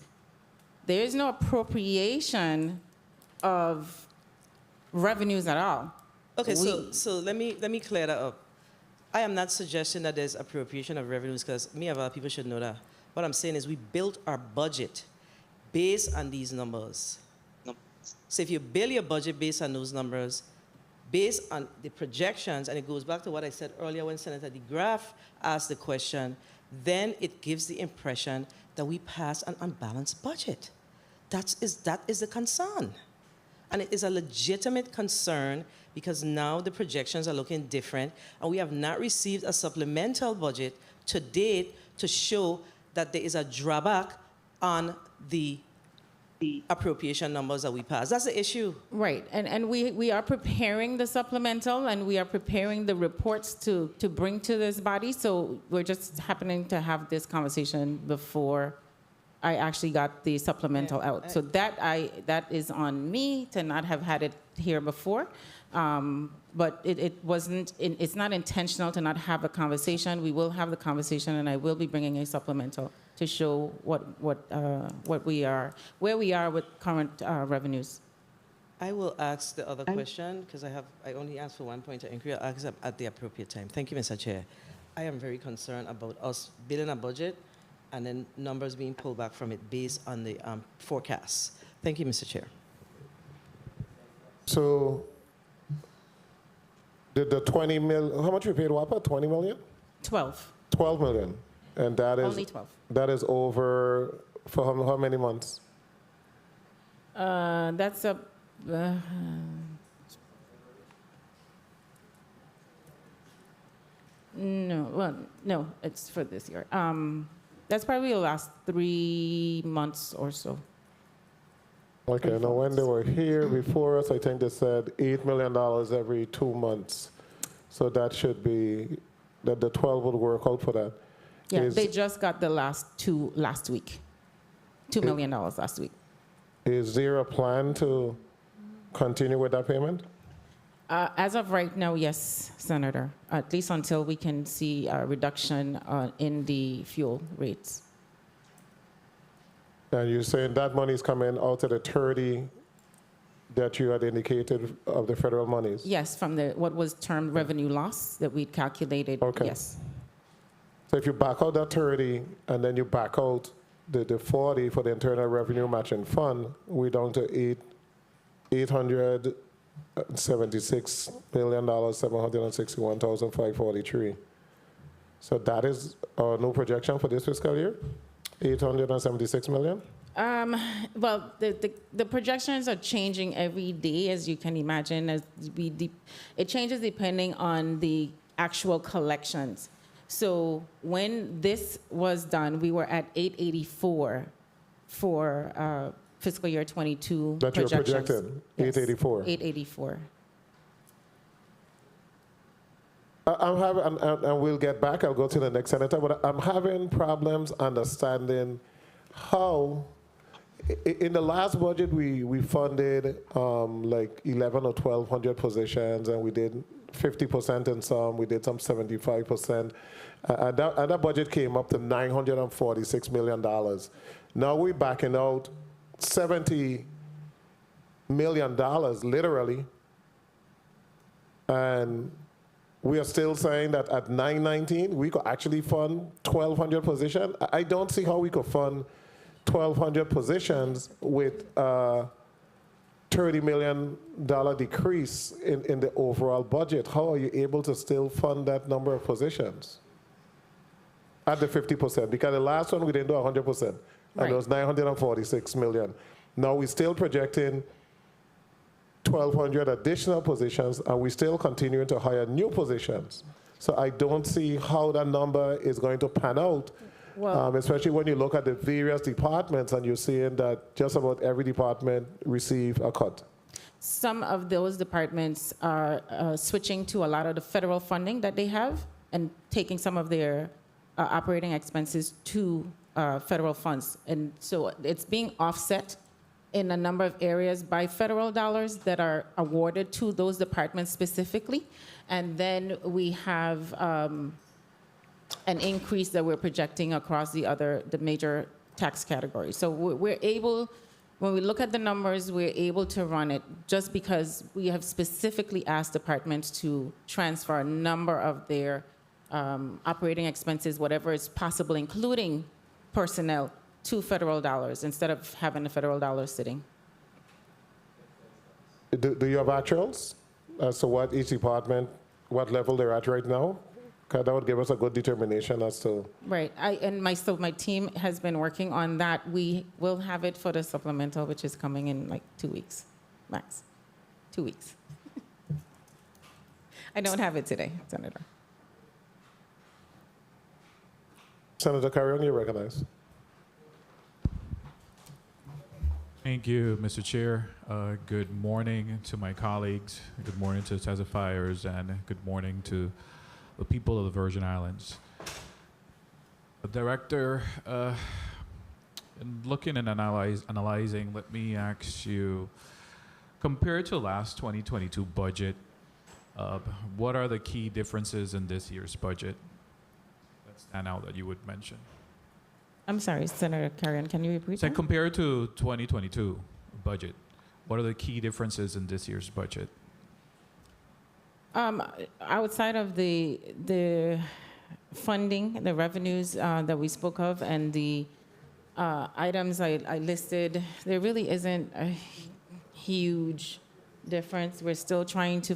There is no appropriation of revenues at all. Okay, so let me clear that up. I am not suggesting that there's appropriation of revenues, because me of our people should know that. What I'm saying is we built our budget based on these numbers. So if you build your budget based on those numbers, based on the projections, and it goes back to what I said earlier when Senator DeGraff asked the question, then it gives the impression that we pass an unbalanced budget. That is the concern. And it is a legitimate concern, because now the projections are looking different, and we have not received a supplemental budget to date to show that there is a drawback on the appropriation numbers that we pass. That's the issue. Right, and we are preparing the supplemental, and we are preparing the reports to bring to this body, so we're just happening to have this conversation before I actually got the supplemental out. So that is on me to not have had it here before. But it's not intentional to not have a conversation. We will have the conversation, and I will be bringing a supplemental to show where we are with current revenues. I will ask the other question, because I only asked for one point of inquiry. I'll ask them at the appropriate time. Thank you, Mr. Chair. I am very concerned about us building a budget and then numbers being pulled back from it based on the forecasts. Thank you, Mr. Chair. So, did the 20 million, how much we paid WAPA? 20 million? 12. 12 million. And that is Only 12. That is over for how many months? That's a. No, it's for this year. That's probably the last 3 months or so. Okay, now when they were here before us, I think they said $8 million every 2 months. So that should be, that the 12 would work out for that. Yeah, they just got the last week. $2 million last week. Is there a plan to continue with that payment? As of right now, yes, Senator, at least until we can see a reduction in the fuel rates. And you're saying that money is coming out of the 30 that you had indicated of the federal monies? Yes, from what was termed revenue loss that we calculated, okay. Yes. So if you back out that 30 and then you back out the 40 for the Internal Revenue Matching Fund, we're down to $876,761,543. So that is our new projection for this fiscal year, 876 million. Well, the projections are changing every day, as you can imagine. It changes depending on the actual collections. So when this was done, we were at 884 for fiscal year 22 That you're projections. projected, Yes, 884. 884. I'm having, and we'll get back, I'll go to the next senator, but I'm having problems understanding how, in the last budget, we funded like 11 or 1,200 positions, and we did 50% in some, we did some 75%. And that budget came up to $946 million. Now we're backing out $70 million, literally, and we are still saying that at 919, we could actually fund 1,200 positions. I don't see how we could fund 1,200 positions with a $30 million decrease in the overall budget. How are you able to still fund that number of positions at the 50%? Because the last one we didn't do 100%, and it was 946 million. Now we're still projecting 1,200 additional positions, and we're still continuing to hire new positions. So I don't see how that number is going to pan out, especially when you look at the various departments and you're seeing that just about every department receive a cut. Some of those departments are switching to a lot of the federal funding that they have and taking some of their operating expenses to federal funds. And so it's being offset in a number of areas by federal dollars that are awarded to those departments specifically. And then we have an increase that we're projecting across the major tax categories. So we're able, when we look at the numbers, we're able to run it just because we have specifically asked departments to transfer a number of their operating expenses, whatever is possible, including personnel, to federal dollars instead of having the federal dollars sitting. Do you have actuals as to what each department, what level they're at right now? Because that would give us a good determination as to. Right. So my team has been working on that. We will have it for the supplemental, which is coming in like 2 weeks, max. 2 weeks. I don't have it today, Senator. Senator Carrion, you're recognized. Thank you, Mr. Chair. Good morning to my colleagues. Good morning to the testifiers, and good morning to the people of the Virgin Islands. Director, in looking and analyzing, let me ask you, compared to last 2022 budget, what are the key differences in this year's budget that stand out that you would mention? I'm sorry, Senator Carrion, can you repeat So that? compared to 2022 budget, what are the key differences in this year's budget? Outside of the funding, the revenues that we spoke of, and the items I listed, there really isn't a huge difference. We're still trying to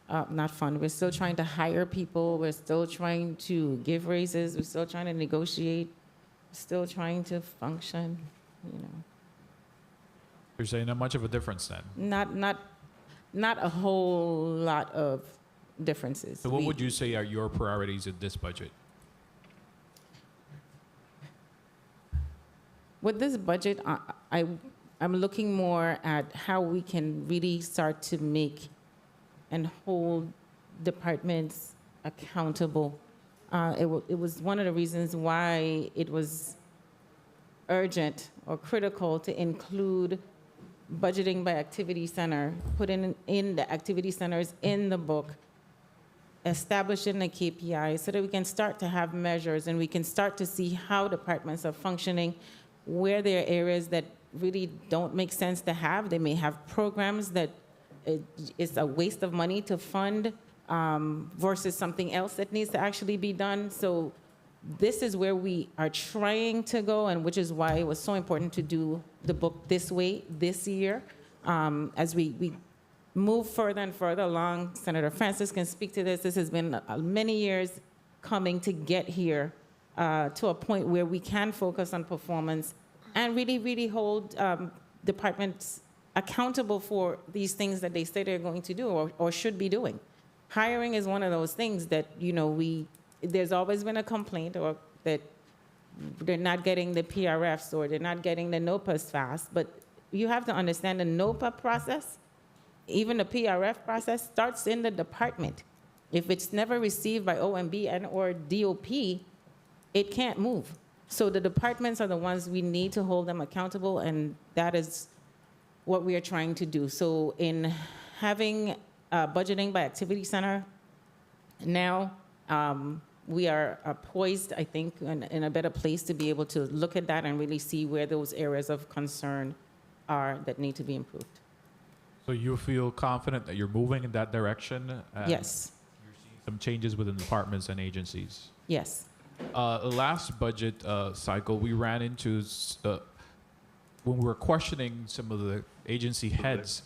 we're still trying to hire people. We're still trying to give raises. We're still trying to negotiate. Still trying to function, you know. You're saying not much of a difference then? Not a whole lot of differences. So what would you say are your priorities in this budget? With this budget, I'm looking more at how we can really start to make and hold departments accountable. It was one of the reasons why it was urgent or critical to include budgeting by activity center, putting in the activity centers in the book, establishing the KPIs so that we can start to have measures and we can start to see how departments are functioning, where there are areas that really don't make sense to have. They may have programs that it's a waste of money to fund versus something else that needs to actually be done. So this is where we are trying to go, and which is why it was so important to do the book this way this year. As we move further and further along, Senator Francis can speak to this. This has been many years coming to get here to a point where we can focus on performance and really, really hold departments accountable for these things that they say they're going to do or should be doing. Hiring is one of those things that, there's always been a complaint or that they're not getting the PRFs or they're not getting the NOPAs fast, but you have to understand the NOPA process, even the PRF process, starts in the department. If it's never received by OMB and or DOP, it can't move. So the departments are the ones we need to hold them accountable, and that is what we are trying to do. So in having budgeting by activity center, now we are poised, I think, in a better place to be able to look at that and really see where those areas of concern are that need to be improved. So you feel confident that you're moving in that direction? And Yes. You're seeing some changes within departments and agencies? Yes. Last budget cycle, we ran into, when we were questioning some of the agency heads,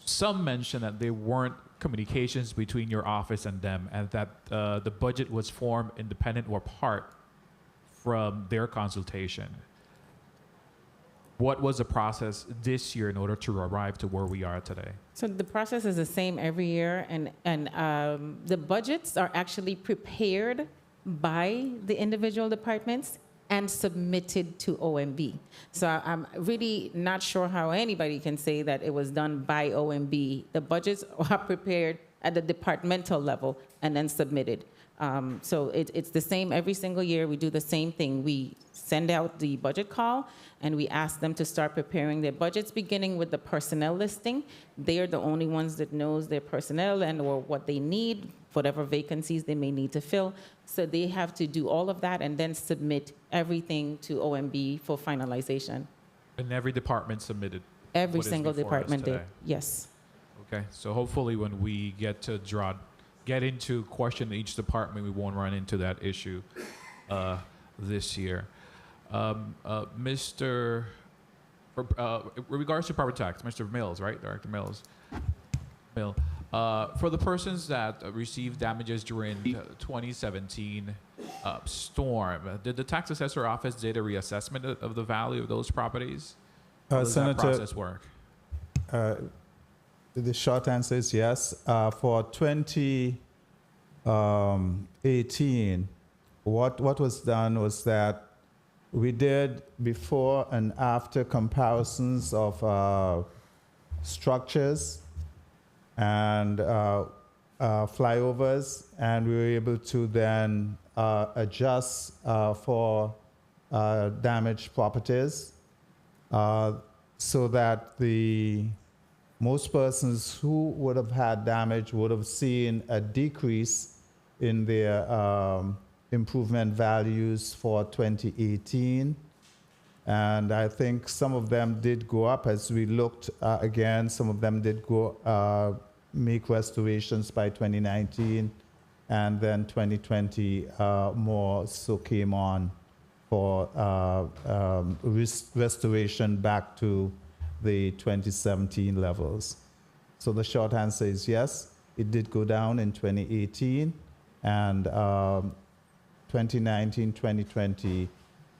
some mentioned that there weren't communications between your office and them, and that the budget was formed independent or apart from their consultation. What was the process this year in order to arrive to where we are today? So the process is the same every year, and the budgets are actually prepared by the individual departments and submitted to OMB. So I'm really not sure how anybody can say that it was done by OMB. The budgets are prepared at the departmental level and then submitted. So it's the same every single year. We do the same thing. We send out the budget call, and we ask them to start preparing their budgets, beginning with the personnel listing. They are the only ones that knows their personnel and or what they need, whatever vacancies they may need to fill. So they have to do all of that and then submit everything to OMB for finalization. And every department submitted? Every what is single before us department did, today? yes. Okay, so hopefully when we get into question each department, we won't run into that issue this year. With regards to property tax, Mr. Mills, right? Director Mills. For the persons that received damages during the 2017 storm, did the tax assessor office did a reassessment of the value of those properties? How does that process work? The short answer is yes. For 2018, what was done was that we did before and after comparisons of structures and flyovers, and we were able to then adjust for damaged properties so that most persons who would have had damage would have seen a decrease in their improvement values for 2018. And I think some of them did go up as we looked again. Some of them did go make restorations by 2019, and then 2020 more so came on for restoration back to the 2017 levels. So the short answer is yes, it did go down in 2018, and 2019, 2020,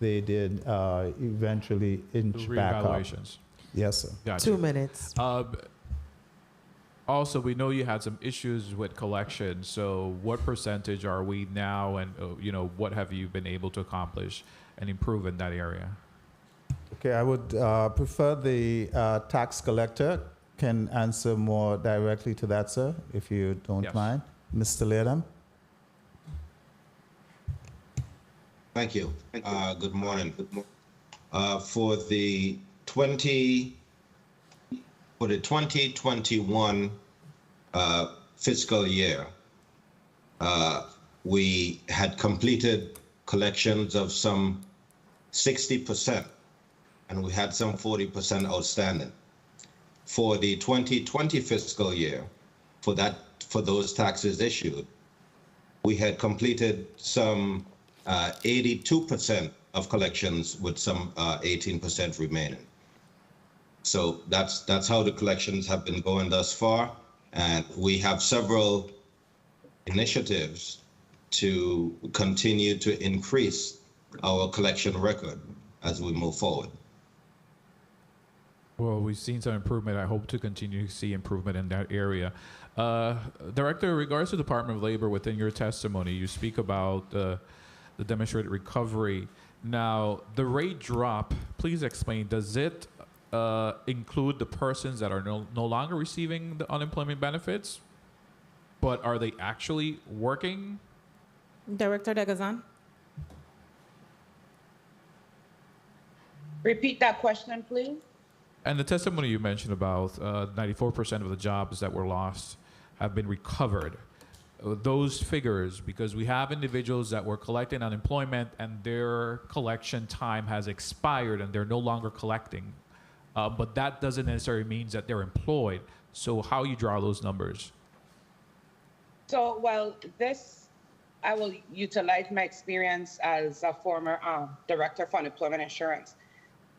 they did eventually inch back up. Reevaluations. Yes, sir. Gotcha. 2 minutes. Also, we know you had some issues with collection. So, what percentage are we now, and what have you been able to accomplish and improve in that area? Okay, I would prefer the tax collector can answer more directly to that, sir, if you don't Yes. mind. Mr. Latham? Thank you. Good morning. For the 2021 fiscal year, we had completed collections of some 60%, and we had some 40% outstanding. For the 2020 fiscal year, for those taxes issued, we had completed some 82% of collections with some 18% remaining. So that's how the collections have been going thus far. And we have several initiatives to continue to increase our collection record as we move forward. Well, we've seen some improvement. I hope to continue to see improvement in that area. Director, in regards to the Department of Labor, within your testimony, you speak about the demonstrated recovery. Now, the rate drop, please explain, does it include the persons that are no longer receiving the unemployment benefits, but are they actually working? Director Degazan? Repeat that question, please. And the testimony you mentioned about 94% of the jobs that were lost have been recovered. Those figures, because we have individuals that were collecting unemployment and their collection time has expired and they're no longer collecting. But that doesn't necessarily mean that they're employed. So how you draw those numbers? So, well, I will utilize my experience as a former director for unemployment insurance.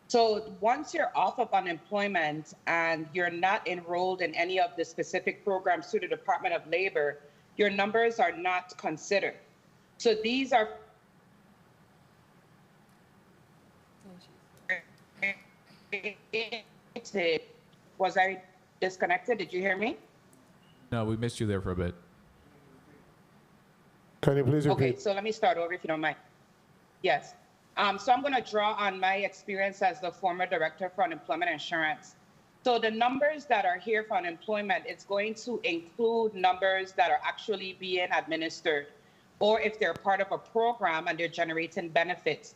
So once you're off of unemployment and you're not enrolled in any of the specific programs through the Department of Labor, your numbers are not considered. So these are Was I disconnected? Did you hear me? No, we missed you there for a bit. Can you please repeat? Okay, so let me start over if you don't mind. Yes. So I'm going to draw on my experience as the former director for unemployment insurance. So the numbers that are here for unemployment, it's going to include numbers that are actually being administered, or if they're part of a program and they're generating benefits.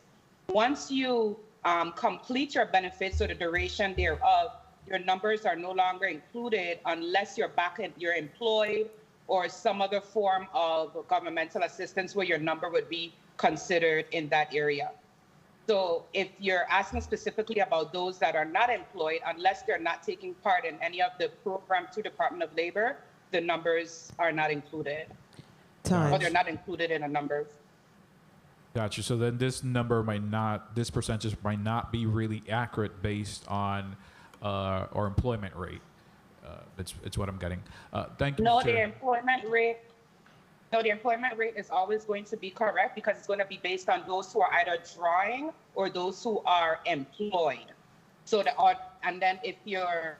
Once you complete your benefits or the duration thereof, your numbers are no longer included unless you're employed or some other form of governmental assistance where your number would be considered in that area. So if you're asking specifically about those that are not employed, unless they're not taking part in any of the programs through Department of Labor, the numbers are not included. Or they're not included in the numbers. Gotcha. So then this percentage might not be really accurate based on our employment rate. It's what I'm getting. Thank you. No, Chair. the employment rate is always going to be correct because it's going to be based on those who are either drawing or those who are employed. So and then if you're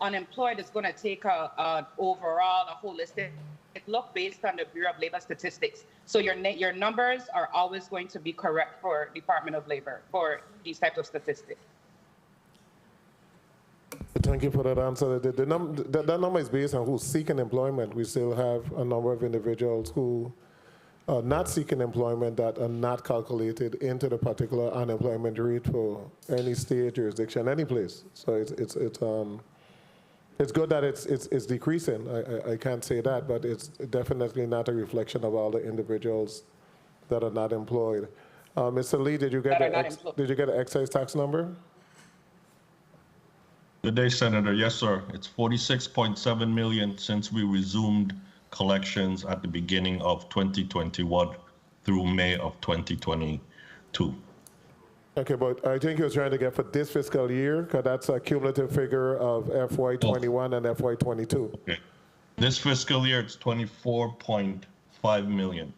unemployed, it's going to take a holistic look based on the Bureau of Labor Statistics. So your numbers are always going to be correct for Department of Labor for these types of statistics. Thank you for that answer. That number is based on who's seeking employment. We still have a number of individuals who are not seeking employment that are not calculated into the particular unemployment rate for any state, jurisdiction, any place. So it's good that it's decreasing. I can't say that, but it's definitely not a reflection of all the individuals that are not employed. Mr. Lee, did you get the excise tax number? Good day, Senator. Yes, sir. It's 46.7 million since we resumed collections at the beginning of 2021 through May of 2022. Okay, but I think you're trying to get for this fiscal year, because that's a cumulative figure of FY21 and FY22. Okay. This fiscal year, it's 24.5 million.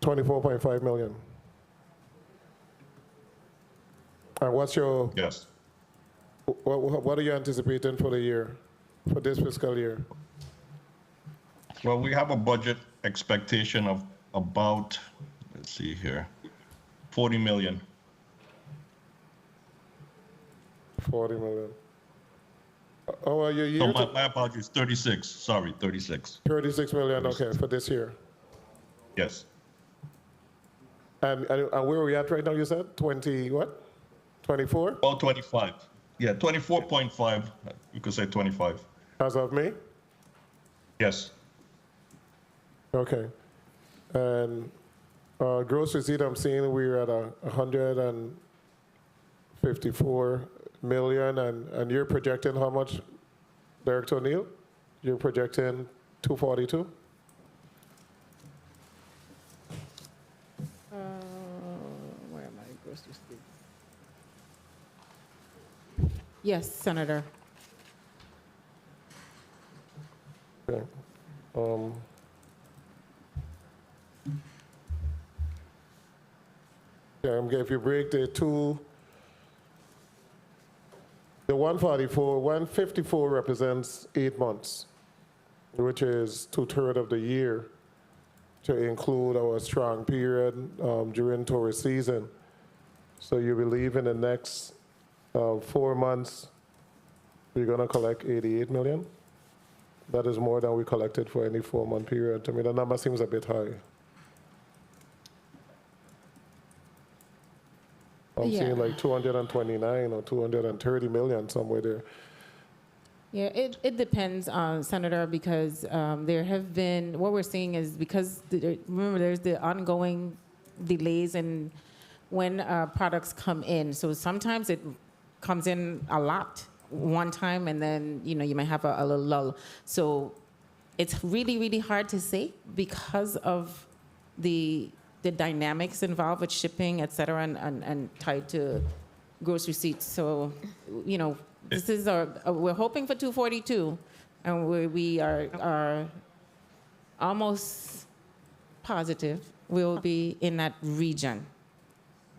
24.5 million. And what's your... Yes. What are you anticipating for the year, for this fiscal year? Well, we have a budget expectation of about, let's see here, 40 million. 40 million. Oh, your year? So my apologies, 36. Sorry, 36. 36 million, okay, for this year. Yes. And where are we at right now, you said? 20 what? 24? Well, 25. Yeah, 24.5. You could say 25. As of May? Yes. Okay. And gross receipt, I'm seeing we're at 154 million, and you're projecting how much, Director O'Neill? You're projecting 242? Yes, Senator. Okay. If you break the 154 represents 8 months, which is 2/3 of the year, to include our strong period during tourist season. So you believe in the next 4 months, we're going to collect 88 million? That is more than we collected for any 4-month period. To me, the number seems a bit high. I'm Yeah. seeing like 229 or 230 million somewhere there. Yeah, it depends, Senator, because there have been, what we're seeing is because, remember, there's the ongoing delays in when products come in. So sometimes it comes in a lot one time, and then, you might have a little lull. So it's really, really hard to say because of the dynamics involved with shipping, et cetera, and tied to gross receipts. So, this is we're hoping for 242, and we are almost positive we'll be in that region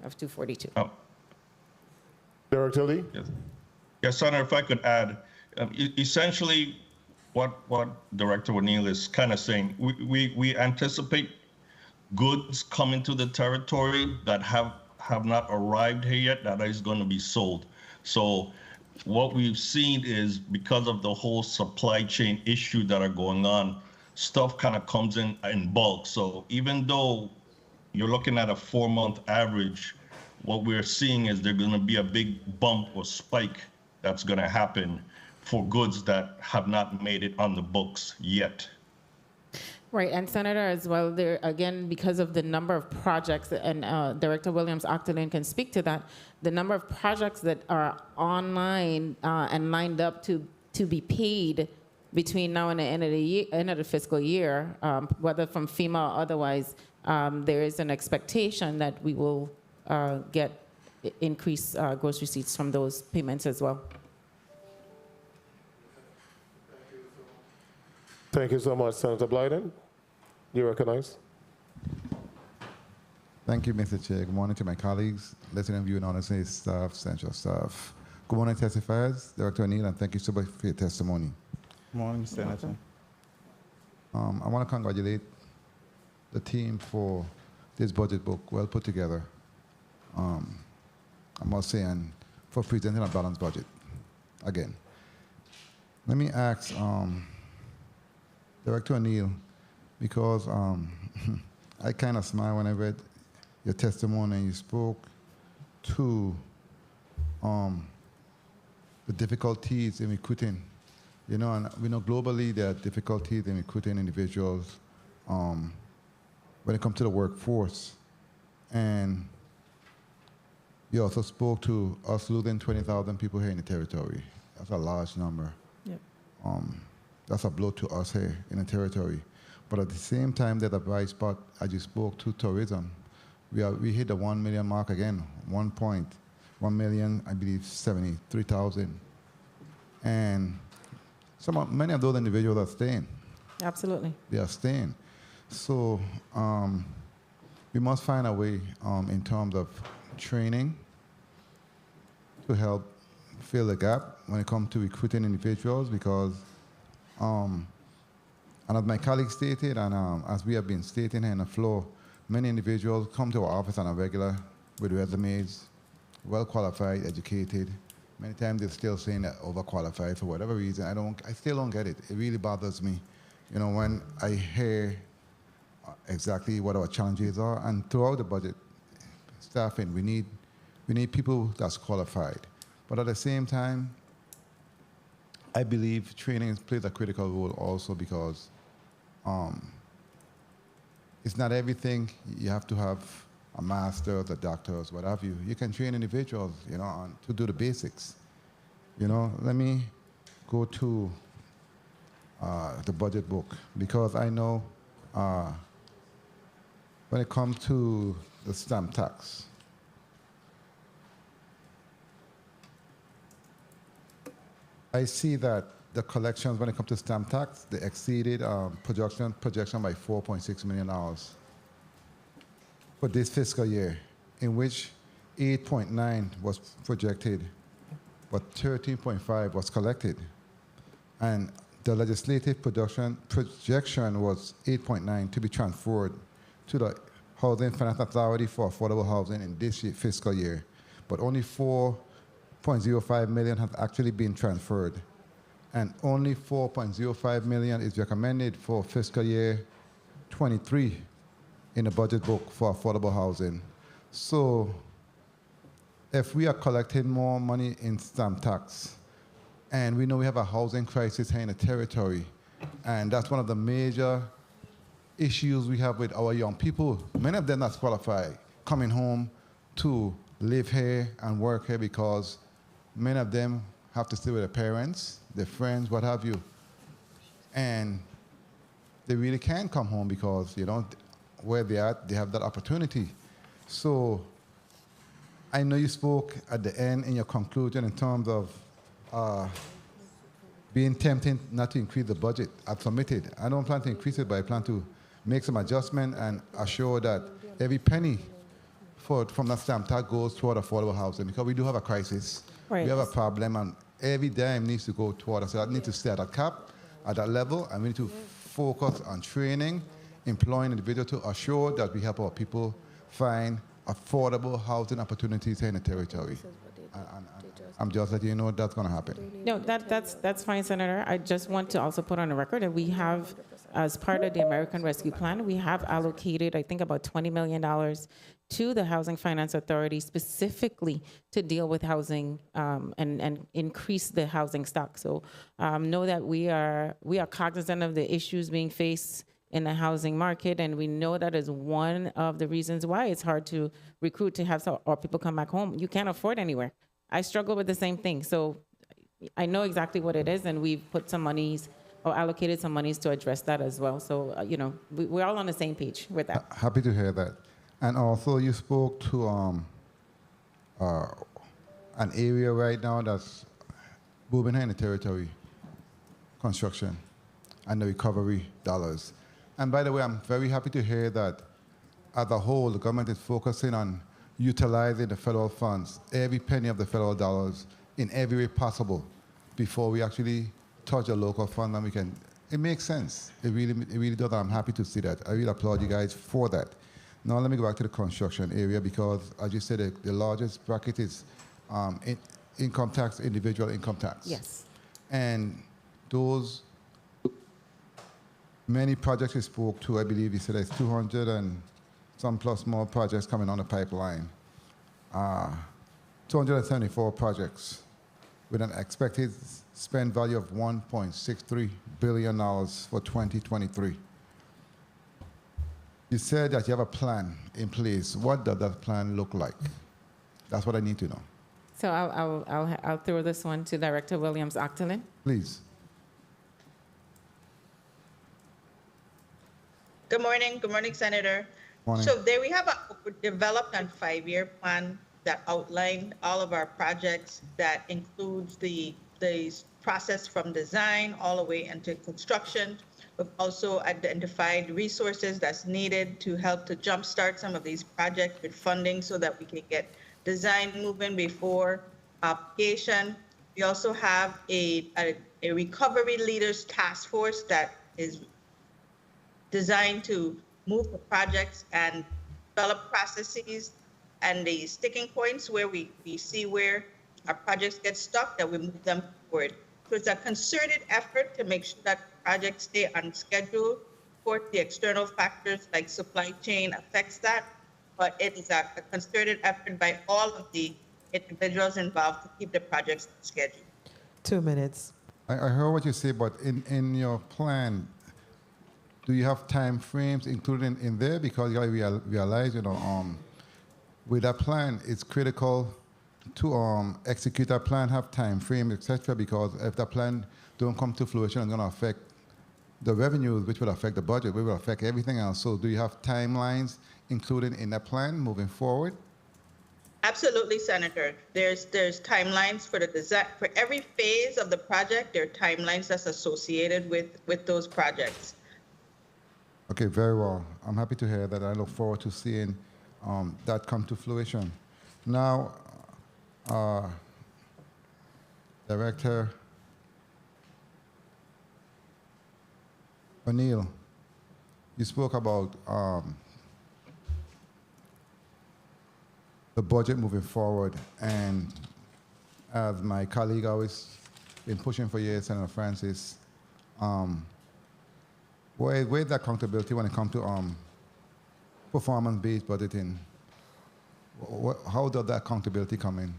of 242. Director Lee? Yes. Yes, Senator, if I could add, essentially what Director O'Neill is kind of saying, we anticipate goods coming to the territory that have not arrived here yet that is going to be sold. So what we've seen is because of the whole supply chain issue that are going on, stuff kind of comes in bulk. So even though you're looking at a 4-month average, what we're seeing is there's going to be a big bump or spike that's going to happen for goods that have not made it on the books yet. Right, and Senator, as well, there again, because of the number of projects, and Director Williams-Octolin can speak to that, the number of projects that are online and lined up to be paid between now and the end of the year, end of the fiscal year, whether from FEMA or otherwise, there is an expectation that we will get increased gross receipts from those payments as well. Thank you so much, Senator Blyden. You recognize? Thank you, Mr. Chair. Good morning to my colleagues, listening viewing on the staff, central staff. Good morning, testifiers, Director O'Neill, and thank you so much for your testimony. Good morning, Senator. I want to congratulate the team for this budget book, well put together. I must say, and for presenting a balanced budget. Again, let me ask Director O'Neill, because I kind of smiled when I read your testimony and you spoke to the difficulties in recruiting. And we know globally there are difficulties in recruiting individuals when it comes to the workforce. And you also spoke to us losing 20,000 people here in the territory. That's a large number. Yep. That's a blow to us here in the territory. But at the same time, there's a bright spot, as you spoke to tourism. We hit the 1 million mark again, 1 million, I believe, 73,000. And many of those individuals are staying. Absolutely. They are staying. So we must find a way in terms of training to help fill the gap when it comes to recruiting individuals, because and as my colleague stated, and as we have been stating here on the floor, many individuals come to our office on a regular with resumes, well qualified, educated. Many times they're still saying that overqualified for whatever reason. I still don't get it. It really bothers me, when I hear exactly what our challenges are. And throughout the budget, staffing, we need people that's qualified. But at the same time, I believe training plays a critical role also, because it's not everything you have to have a master's, a doctor's, what have you. You can train individuals, to do the basics. Let me go to the budget book, because I know when it comes to the stamp tax, I see that the collections, when it comes to stamp tax, they exceeded projection by $4.6 million for this fiscal year, in which 8.9 was projected, but 13.5 was collected. And the legislative projection was 8.9 to be transferred to the Housing Finance Authority for affordable housing in this fiscal year, but only 4.05 million has actually been transferred, and only 4.05 million is recommended for fiscal year 23 in the budget book for affordable housing. So if we are collecting more money in stamp tax, and we know we have a housing crisis here in the territory, and that's one of the major issues we have with our young people. Many of them not qualified, coming home to live here and work here because many of them have to stay with their parents, their friends, what have you. And they really can't come home because, you know, where they are, they have that opportunity. So I know you spoke at the end in your conclusion in terms of being tempted not to increase the budget. I've submitted. I don't plan to increase it, but I plan to make some adjustment and assure that every penny from that stamp tax goes toward affordable housing, because we do have a crisis. Right. We have a problem, and every dime needs to go toward us. So that needs to stay at that cap, at that level, and we need to focus on training, employing individuals to assure that we help our people find affordable housing opportunities here in the territory. And I'm just letting you know that's going to happen. No, that's fine, Senator. I just want to also put on the record that we have, as part of the American Rescue Plan, we have allocated, I think, about $20 million to the Housing Finance Authority specifically to deal with housing and increase the housing stock. So know that we are cognizant of the issues being faced in the housing market, and we know that is one of the reasons why it's hard to recruit, to have our people come back home. You can't afford anywhere. I struggle with the same thing. So I know exactly what it is, and we've put some monies or allocated some monies to address that as well. So, you know, we're all on the same page with that. Happy to hear that. And also you spoke to an area right now that's booming here in the territory, construction and the recovery dollars. And by the way, I'm very happy to hear that as a whole, the government is focusing on utilizing the federal funds, every penny of the federal dollars, in every way possible before we actually touch a local fund, and we can. It makes sense. It really does. I'm happy to see that. I really applaud you guys for that. Now let me go back to the construction area, because as you said, the largest bracket is income tax, individual income tax. Yes. And those many projects you spoke to, I believe you said there's 200 and some plus more projects coming on the pipeline. 274 projects with an expected spend value of $1.63 billion for 2023. You said that you have a plan in place. What does that plan look like? That's what I need to know. So I'll throw this one to Director Williams-Octolin. Please. Good morning, Senator. Morning. So there we have developed a 5-year plan that outlined all of our projects, that includes the process from design all the way into construction. We've also identified resources that's needed to help to jumpstart some of these projects with funding so that we can get design moving before application. We also have a recovery leaders task force that is designed to move the projects and develop processes and the sticking points where we see where our projects get stuck, that we move them forward. So it's a concerted effort to make sure that projects stay on schedule. Of course, the external factors like supply chain affects that, but it is a concerted effort by all of the individuals involved to keep the projects on schedule. 2 minutes. I heard what you say, but in your plan, do you have time frames included in there? Because you gotta realize, with that plan, it's critical to execute that plan, have time frame, etc. Because if that plan don't come to fruition, it's gonna affect the revenues, which will affect the budget, which will affect everything else. So do you have timelines included in that plan moving forward? Absolutely, Senator. There's timelines for the design, for every phase of the project. There are timelines that's associated with those projects. Okay, very well. I'm happy to hear that. I look forward to seeing that come to fruition. Now, Director O'Neill, you spoke about the budget moving forward, and as my colleague always been pushing for years, Senator Francis, where's the accountability when it comes to performance-based budgeting? How does that accountability come in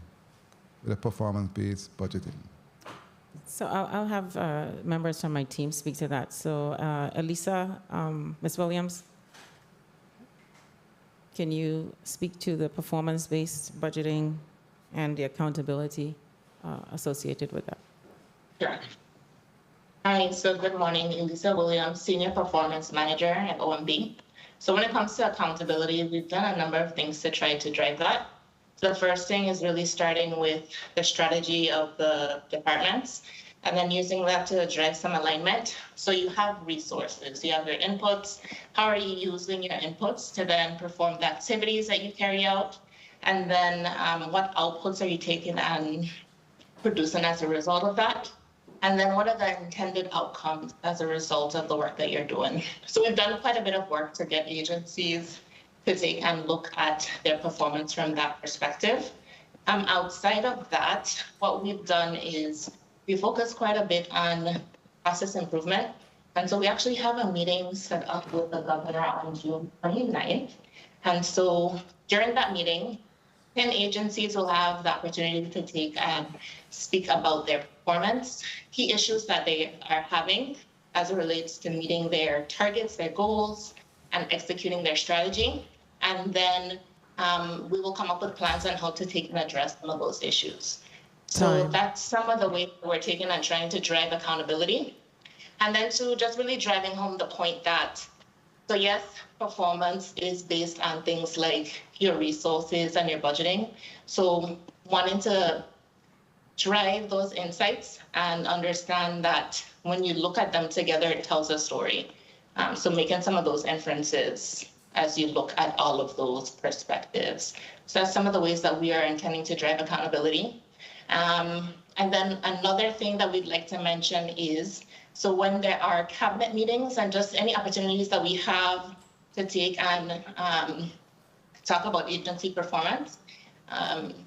with the performance-based budgeting? So I'll have members from my team speak to that. So Elisa, Ms. Williams, can you speak to the performance-based budgeting and the accountability associated with that? Sure. Hi, so good morning. Elisa Williams, Senior Performance Manager at OMB. So when it comes to accountability, we've done a number of things to try to drive that. So the first thing is really starting with the strategy of the departments and then using that to drive some alignment. So you have resources, you have your inputs. How are you using your inputs to then perform the activities that you carry out? And then what outputs are you taking and producing as a result of that? And then what are the intended outcomes as a result of the work that you're doing? So we've done quite a bit of work to get agencies to take and look at their performance from that perspective. Outside of that, what we've done is we focus quite a bit on process improvement. And so we actually have a meeting set up with the governor on June 29th. And so during that meeting, 10 agencies will have the opportunity to take and speak about their performance, key issues that they are having as it relates to meeting their targets, their goals, and executing their strategy. And then we will come up with plans on how to take and address some of those issues. So that's some of the ways we're taking and trying to drive accountability. And then to just really driving home the point that, so yes, performance is based on things like your resources and your budgeting. So wanting to drive those insights and understand that when you look at them together, it tells a story. So making some of those inferences as you look at all of those perspectives. So that's some of the ways that we are intending to drive accountability. And then another thing that we'd like to mention is, so when there are cabinet meetings and just any opportunities that we have to take and talk about agency performance.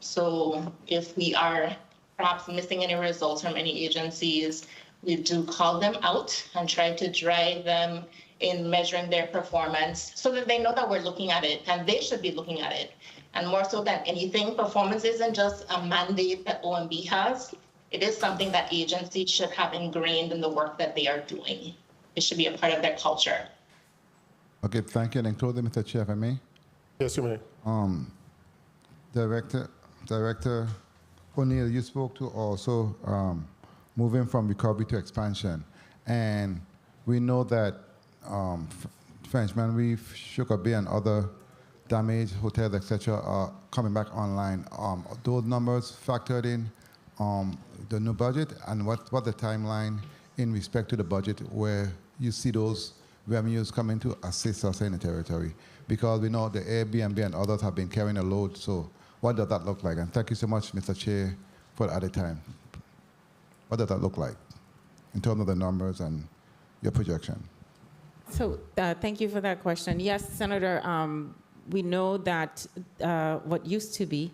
So if we are perhaps missing any results from any agencies, we do call them out and try to drive them in measuring their performance so that they know that we're looking at it and they should be looking at it. And more so than anything, performance isn't just a mandate that OMB has. It is something that agencies should have ingrained in the work that they are doing. It should be a part of their culture. Okay, thank you. And in closing, Mr. Chair, if I may. Yes, you may. Director O'Neill, you spoke to also moving from recovery to expansion. And we know that Frenchman Reef, Sugar Bay, and other damaged hotels, etc., are coming back online. Those numbers factored in the new budget, and what the timeline in respect to the budget where you see those revenues coming to assist us in the territory? Because we know the Airbnb and others have been carrying a load, so what does that look like? And thank you so much, Mr. Chair, for the added time. What does that look like in terms of the numbers and your projection? So thank you for that question. Yes, Senator, we know that what used to be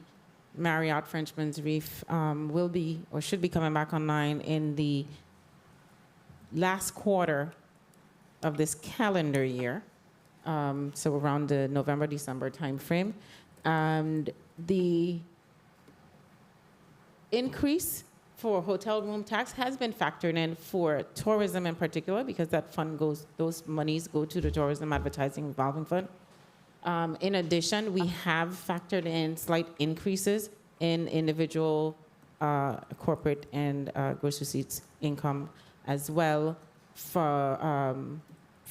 Marriott Frenchman's Reef will be or should be coming back online in the last quarter of this calendar year, so around the November-December timeframe. And the increase for hotel room tax has been factored in for tourism in particular, because that fund goes, those monies go to the Tourism Advertising Revolving Fund. In addition, we have factored in slight increases in individual corporate and gross receipts income as well for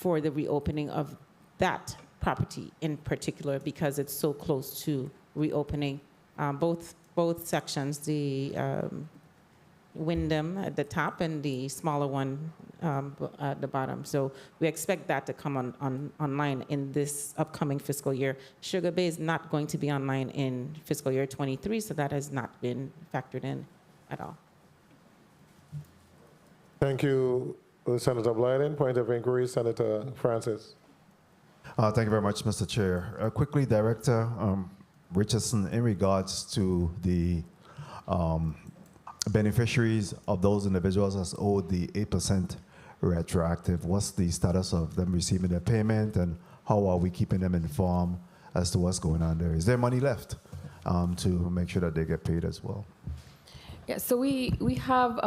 the reopening of that property in particular, because it's so close to reopening both sections, the Wyndham at the top and the smaller one at the bottom. So we expect that to come online in this upcoming fiscal year. Sugar Bay is not going to be online in fiscal year 23, so that has not been factored in at all. Thank you, Senator Blyden. Point of inquiry, Senator Francis. Thank you very much, Mr. Chair. Quickly, Director Richardson, in regards to the beneficiaries of those individuals that's owed the 8% retroactive, what's the status of them receiving their payment, and how are we keeping them informed as to what's going on there? Is there money left to make sure that they get paid as well? Yeah, so we have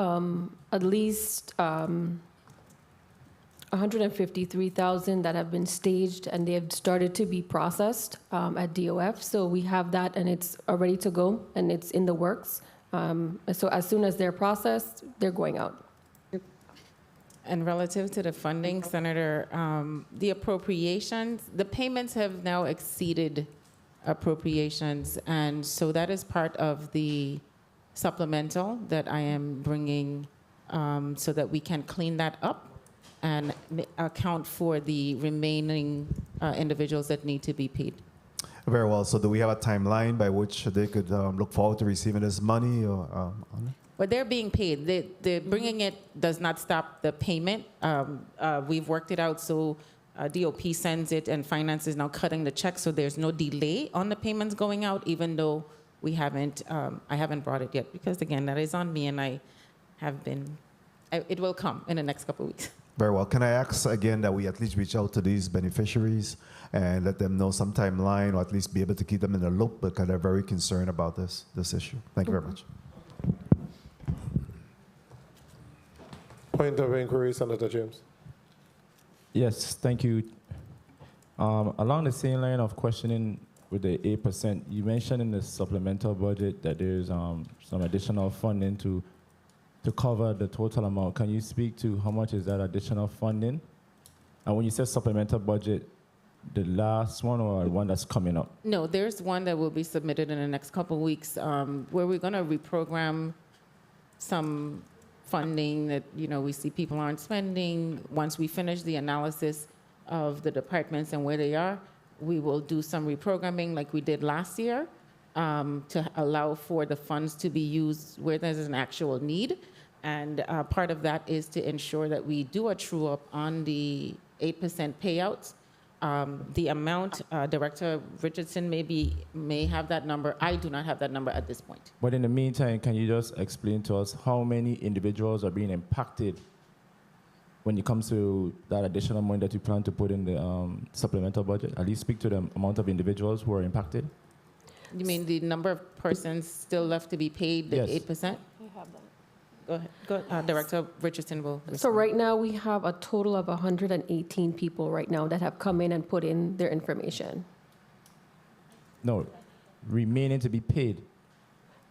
at least 153,000 that have been staged, and they have started to be processed at DOF. So we have that, and it's ready to go, and it's in the works. So as soon as they're processed, they're going out. And relative to the funding, Senator, the appropriations, the payments have now exceeded appropriations, and so that is part of the supplemental that I am bringing so that we can clean that up and account for the remaining individuals that need to be paid. Very well. So do we have a timeline by which they could look forward to receiving this money? Or, But they're being paid. The bringing it does not stop the payment. We've worked it out so DOP sends it and finance is now cutting the check, so there's no delay on the payments going out, even though we haven't, I haven't brought it yet, because again, that is on me, and I have been, it will come in the next couple of weeks. Very well. Can I ask again that we at least reach out to these beneficiaries and let them know some timeline, or at least be able to keep them in the loop, because they're very concerned about this issue. Thank you very much. Point of inquiry, Senator James. Yes, thank you. Along the same line of questioning with the 8%, you mentioned in the supplemental budget that there's some additional funding to cover the total amount. Can you speak to how much is that additional funding? And when you said supplemental budget, the last one or one that's coming up? No, there's one that will be submitted in the next couple of weeks where we're going to reprogram some funding that, you know, we see people aren't spending. Once we finish the analysis of the departments and where they are, we will do some reprogramming like we did last year to allow for the funds to be used where there's an actual need. And part of that is to ensure that we do a true up on the 8% payouts. The amount, Director Richardson may have that number. I do not have that number at this point. But in the meantime, can you just explain to us how many individuals are being impacted when it comes to that additional money that you plan to put in the supplemental budget? At least speak to the amount of individuals who are impacted. You mean the number of persons still left to be paid, the Yes. 8%? I have that. Go ahead. Director Richardson will respond. So right now, we have a total of 118 people right now that have come in and put in their information. No, remaining to be paid.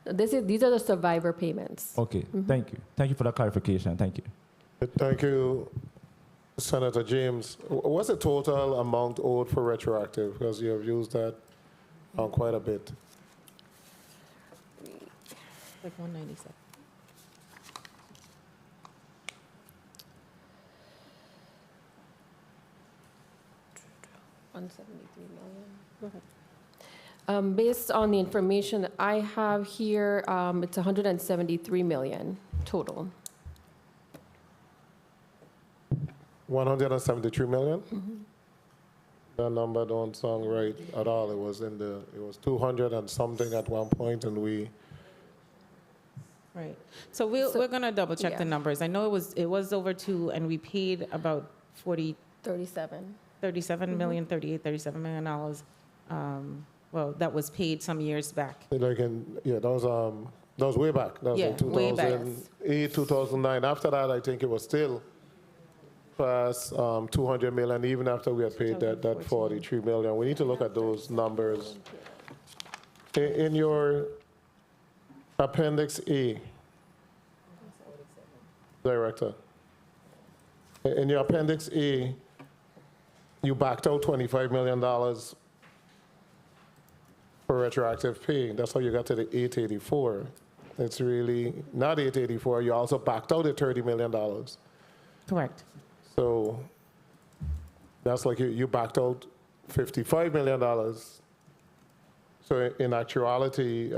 These are the survivor payments. Okay, thank you. Thank you for that clarification. Thank you. Thank you, Senator James. What's the total amount owed for retroactive? Because you have used that quite a bit. Like 197. $173 million. Go ahead. Based on the information that I have here, it's 173 million total. 173 million? That number don't sound right at all. It was 200 and something at one point, and we. Right. So we're going to double check yeah. the numbers. I know it was over 2, and we paid about 37 million, 37 million dollars. Well, that was paid some years back. Like that was way back. That was Yeah, in way back. 2008, 2009. After that, I think it was still past 200 million, even after we had paid that 43 million. We need to look at those numbers. In your Appendix A, Director, in your Appendix A, you backed out $25 million for retroactive pay. That's how you got to the 884. It's really not 884. You also backed out at $30 million. Correct. So that's like you backed out $55 million. So in actuality,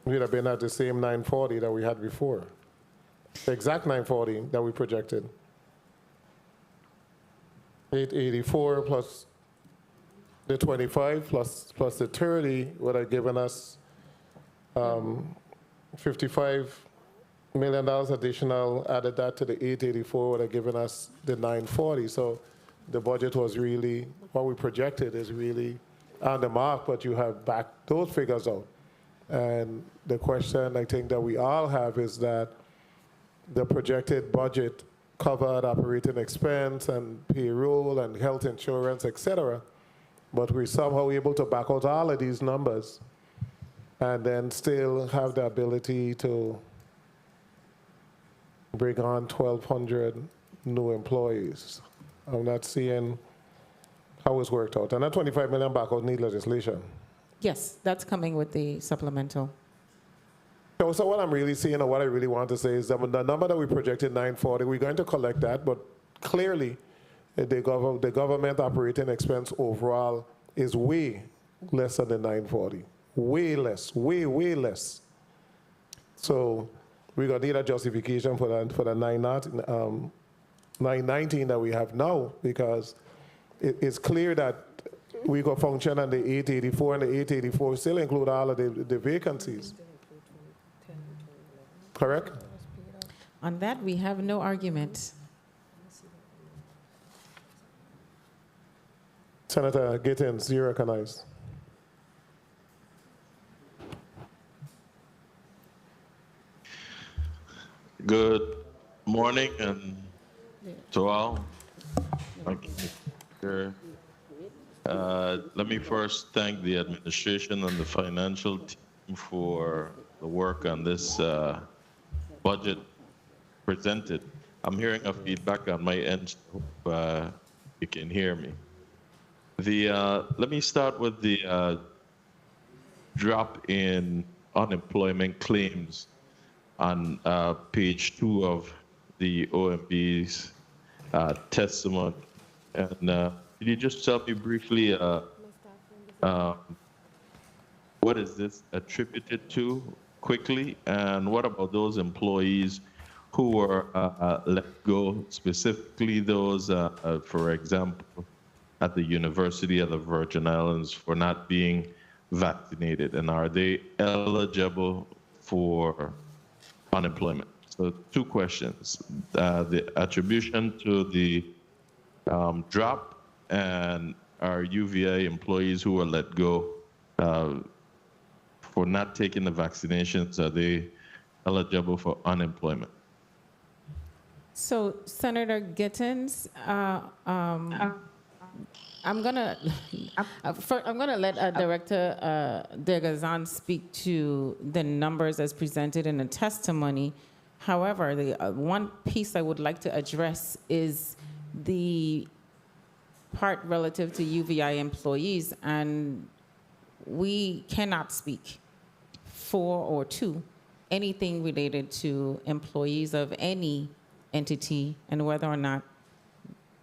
we'd have been at the same 940 that we had before. The exact 940 that we projected. 884 plus the 25 plus the 30 would have given us $55 million additional. Added that to the 884 would have given us the 940. So the budget was really, what we projected is really on the mark, but you have backed those figures out. And the question I think that we all have is that the projected budget covered operating expense and payroll and health insurance, et cetera, but we're somehow able to back out all of these numbers and then still have the ability to bring on 1,200 new employees. I'm not seeing how it's worked out. And that 25 million back out need legislation. Yes, that's coming with the supplemental. So what I'm really seeing, or what I really want to say, is that the number that we projected, 940, we're going to collect that, but clearly the government operating expense overall is way less than the 940. Way less, way less. So we're going to need a justification for the 919 that we have now, because it's clear that we go function on the 884, and the 884 still include all of the vacancies. Correct? On that, we have no argument. Senator Gittins, you recognize. Good morning and to all. Thank you. Let me first thank the administration and the financial team for the work on this budget presented. I'm hearing a feedback on my end. Hope you can hear me. Let me start with the drop in unemployment claims on page 2 of the OMB's testimony. And could you just tell me briefly what is this attributed to quickly? And what about those employees who were let go, specifically those, for example, at the University of the Virgin Islands for not being vaccinated? And are they eligible for unemployment? So 2 questions, the attribution to the drop, and our UVI employees who were let go for not taking the vaccinations, are they eligible for unemployment? So, Senator Gittins, I'm gonna let Director Degazan speak to the numbers as presented in the testimony. However, the one piece I would like to address is the part relative to UVI employees, and we cannot speak for or to anything related to employees of any entity and whether or not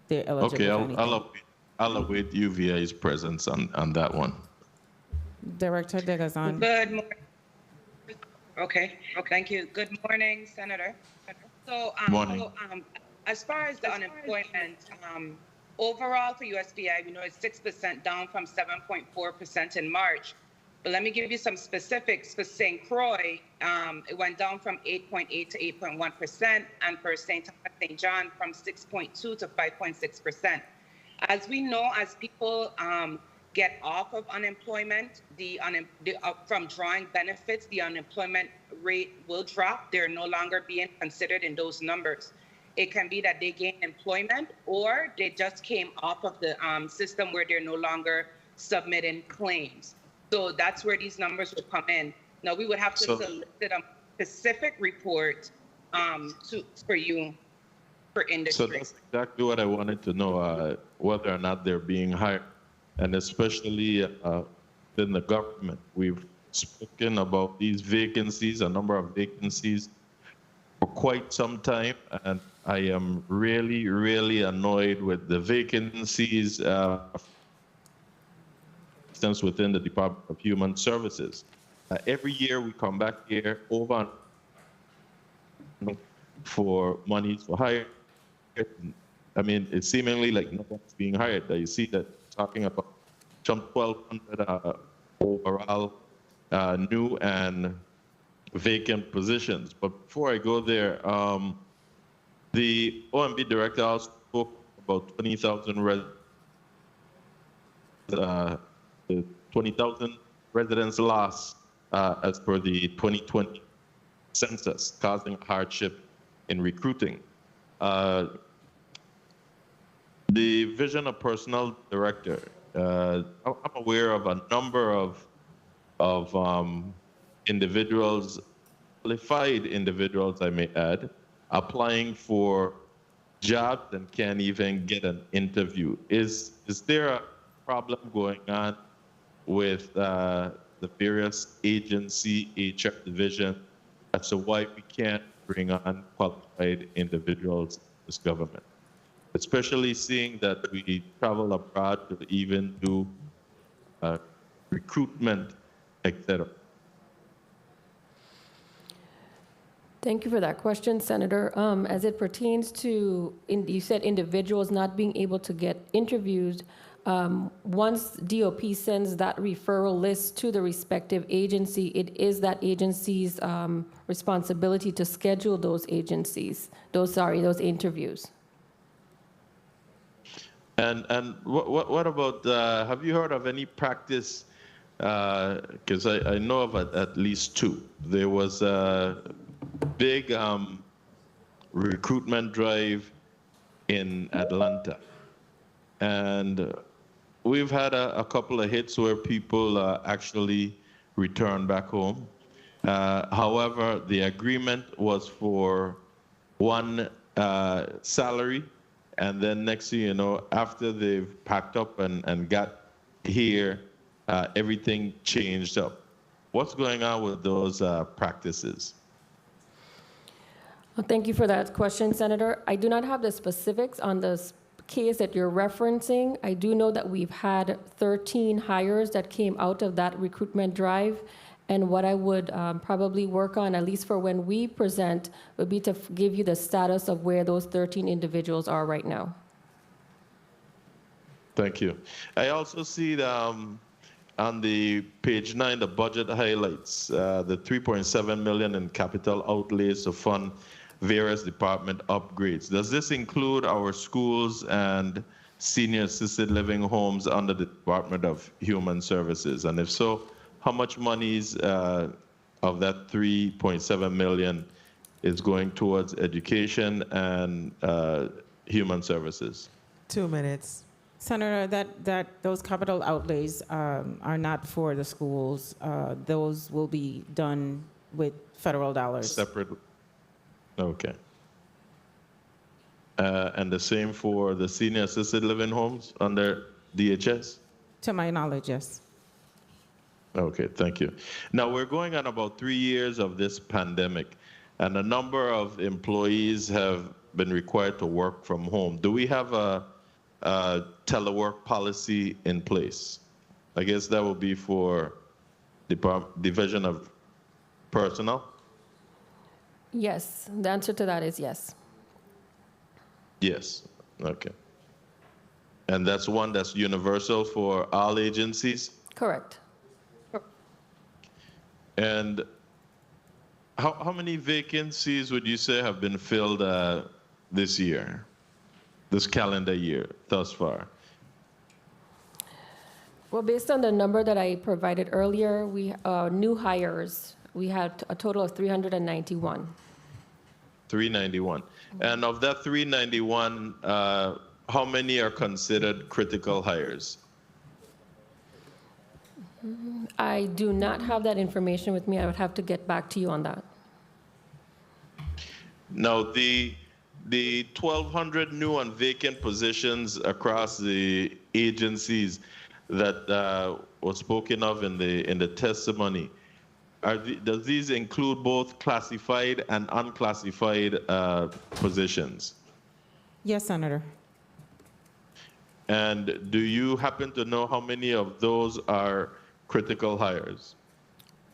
they're eligible Okay, for anything. I'll await UVI's presence on that one. Director Degazan. Good morning. Okay, thank you. Good morning, Senator. So, Morning. As far as the unemployment, overall for USVI, we know it's 6% down from 7.4% in March. But let me give you some specifics. For St. Croix, it went down from 8.8 to 8.1%, and for St. Thomas St. John from 6.2 to 5.6%. As we know, as people get off of unemployment, from drawing benefits, the unemployment rate will drop. They're no longer being considered in those numbers. It can be that they gain employment, or they just came off of the system where they're no longer submitting claims. So that's where these numbers would come in. Now, we would have to solicit a specific report for you, for industry. So that's exactly what I wanted to know, whether or not they're being hired and especially in the government. We've spoken about these vacancies, a number of vacancies, for quite some time, and I am really, really annoyed with the vacancies within the Department of Human Services. Every year we come back here over for monies for hire. I mean, it's seemingly like no one's being hired. You see that talking about some 1,200 overall new and vacant positions. But before I go there, the OMB director also spoke about 20,000 the 20,000 residents lost as per the 2020 census, causing hardship in recruiting. The Division of Personnel Director, I'm aware of a number of individuals, qualified individuals, I may add, applying for jobs and can't even get an interview. Is there a problem going on with the various agency HR division as to why we can't bring on qualified individuals in this government? Especially seeing that we travel abroad to even do recruitment, etc. Thank you for that question, Senator. As it pertains to, you said individuals not being able to get interviewed, once DOP sends that referral list to the respective agency, it is that agency's responsibility to schedule those interviews. And what about, have you heard of any practice, because I know of at least two. There was a big recruitment drive in Atlanta. And we've had a couple of hits where people actually returned back home. However, the agreement was for one salary, and then next thing you know, after they've packed up and got here, everything changed up. What's going on with those practices? Well, thank you for that question, Senator. I do not have the specifics on this case that you're referencing. I do know that we've had 13 hires that came out of that recruitment drive. And what I would probably work on, at least for when we present, would be to give you the status of where those 13 individuals are right now. Thank you. I also see on the page 9, the budget highlights the 3.7 million in capital outlays to fund various department upgrades. Does this include our schools and senior assisted living homes under the Department of Human Services? And if so, how much monies of that 3.7 million is going towards education and human services? 2 minutes. Senator, those capital outlays are not for the schools. Those will be done with federal dollars. Separate. Okay. And the same for the senior assisted living homes under DHS? To my knowledge, yes. Okay, thank you. Now, we're going on about 3 years of this pandemic, and a number of employees have been required to work from home. Do we have a telework policy in place? I guess that will be for Division of Personnel? Yes, the answer to that is yes. Yes, okay. And that's one that's universal for all agencies? Correct. And how many vacancies would you say have been filled this year, this calendar year, thus far? Well, based on the number that I provided earlier, we new hires, we had a total of 391. 391. And of that 391, how many are considered critical hires? I do not have that information with me. I would have to get back to you on that. Now, the 1,200 new and vacant positions across the agencies, that was spoken of in the testimony, does these include both classified and unclassified positions? Yes, Senator. And do you happen to know how many of those are critical hires?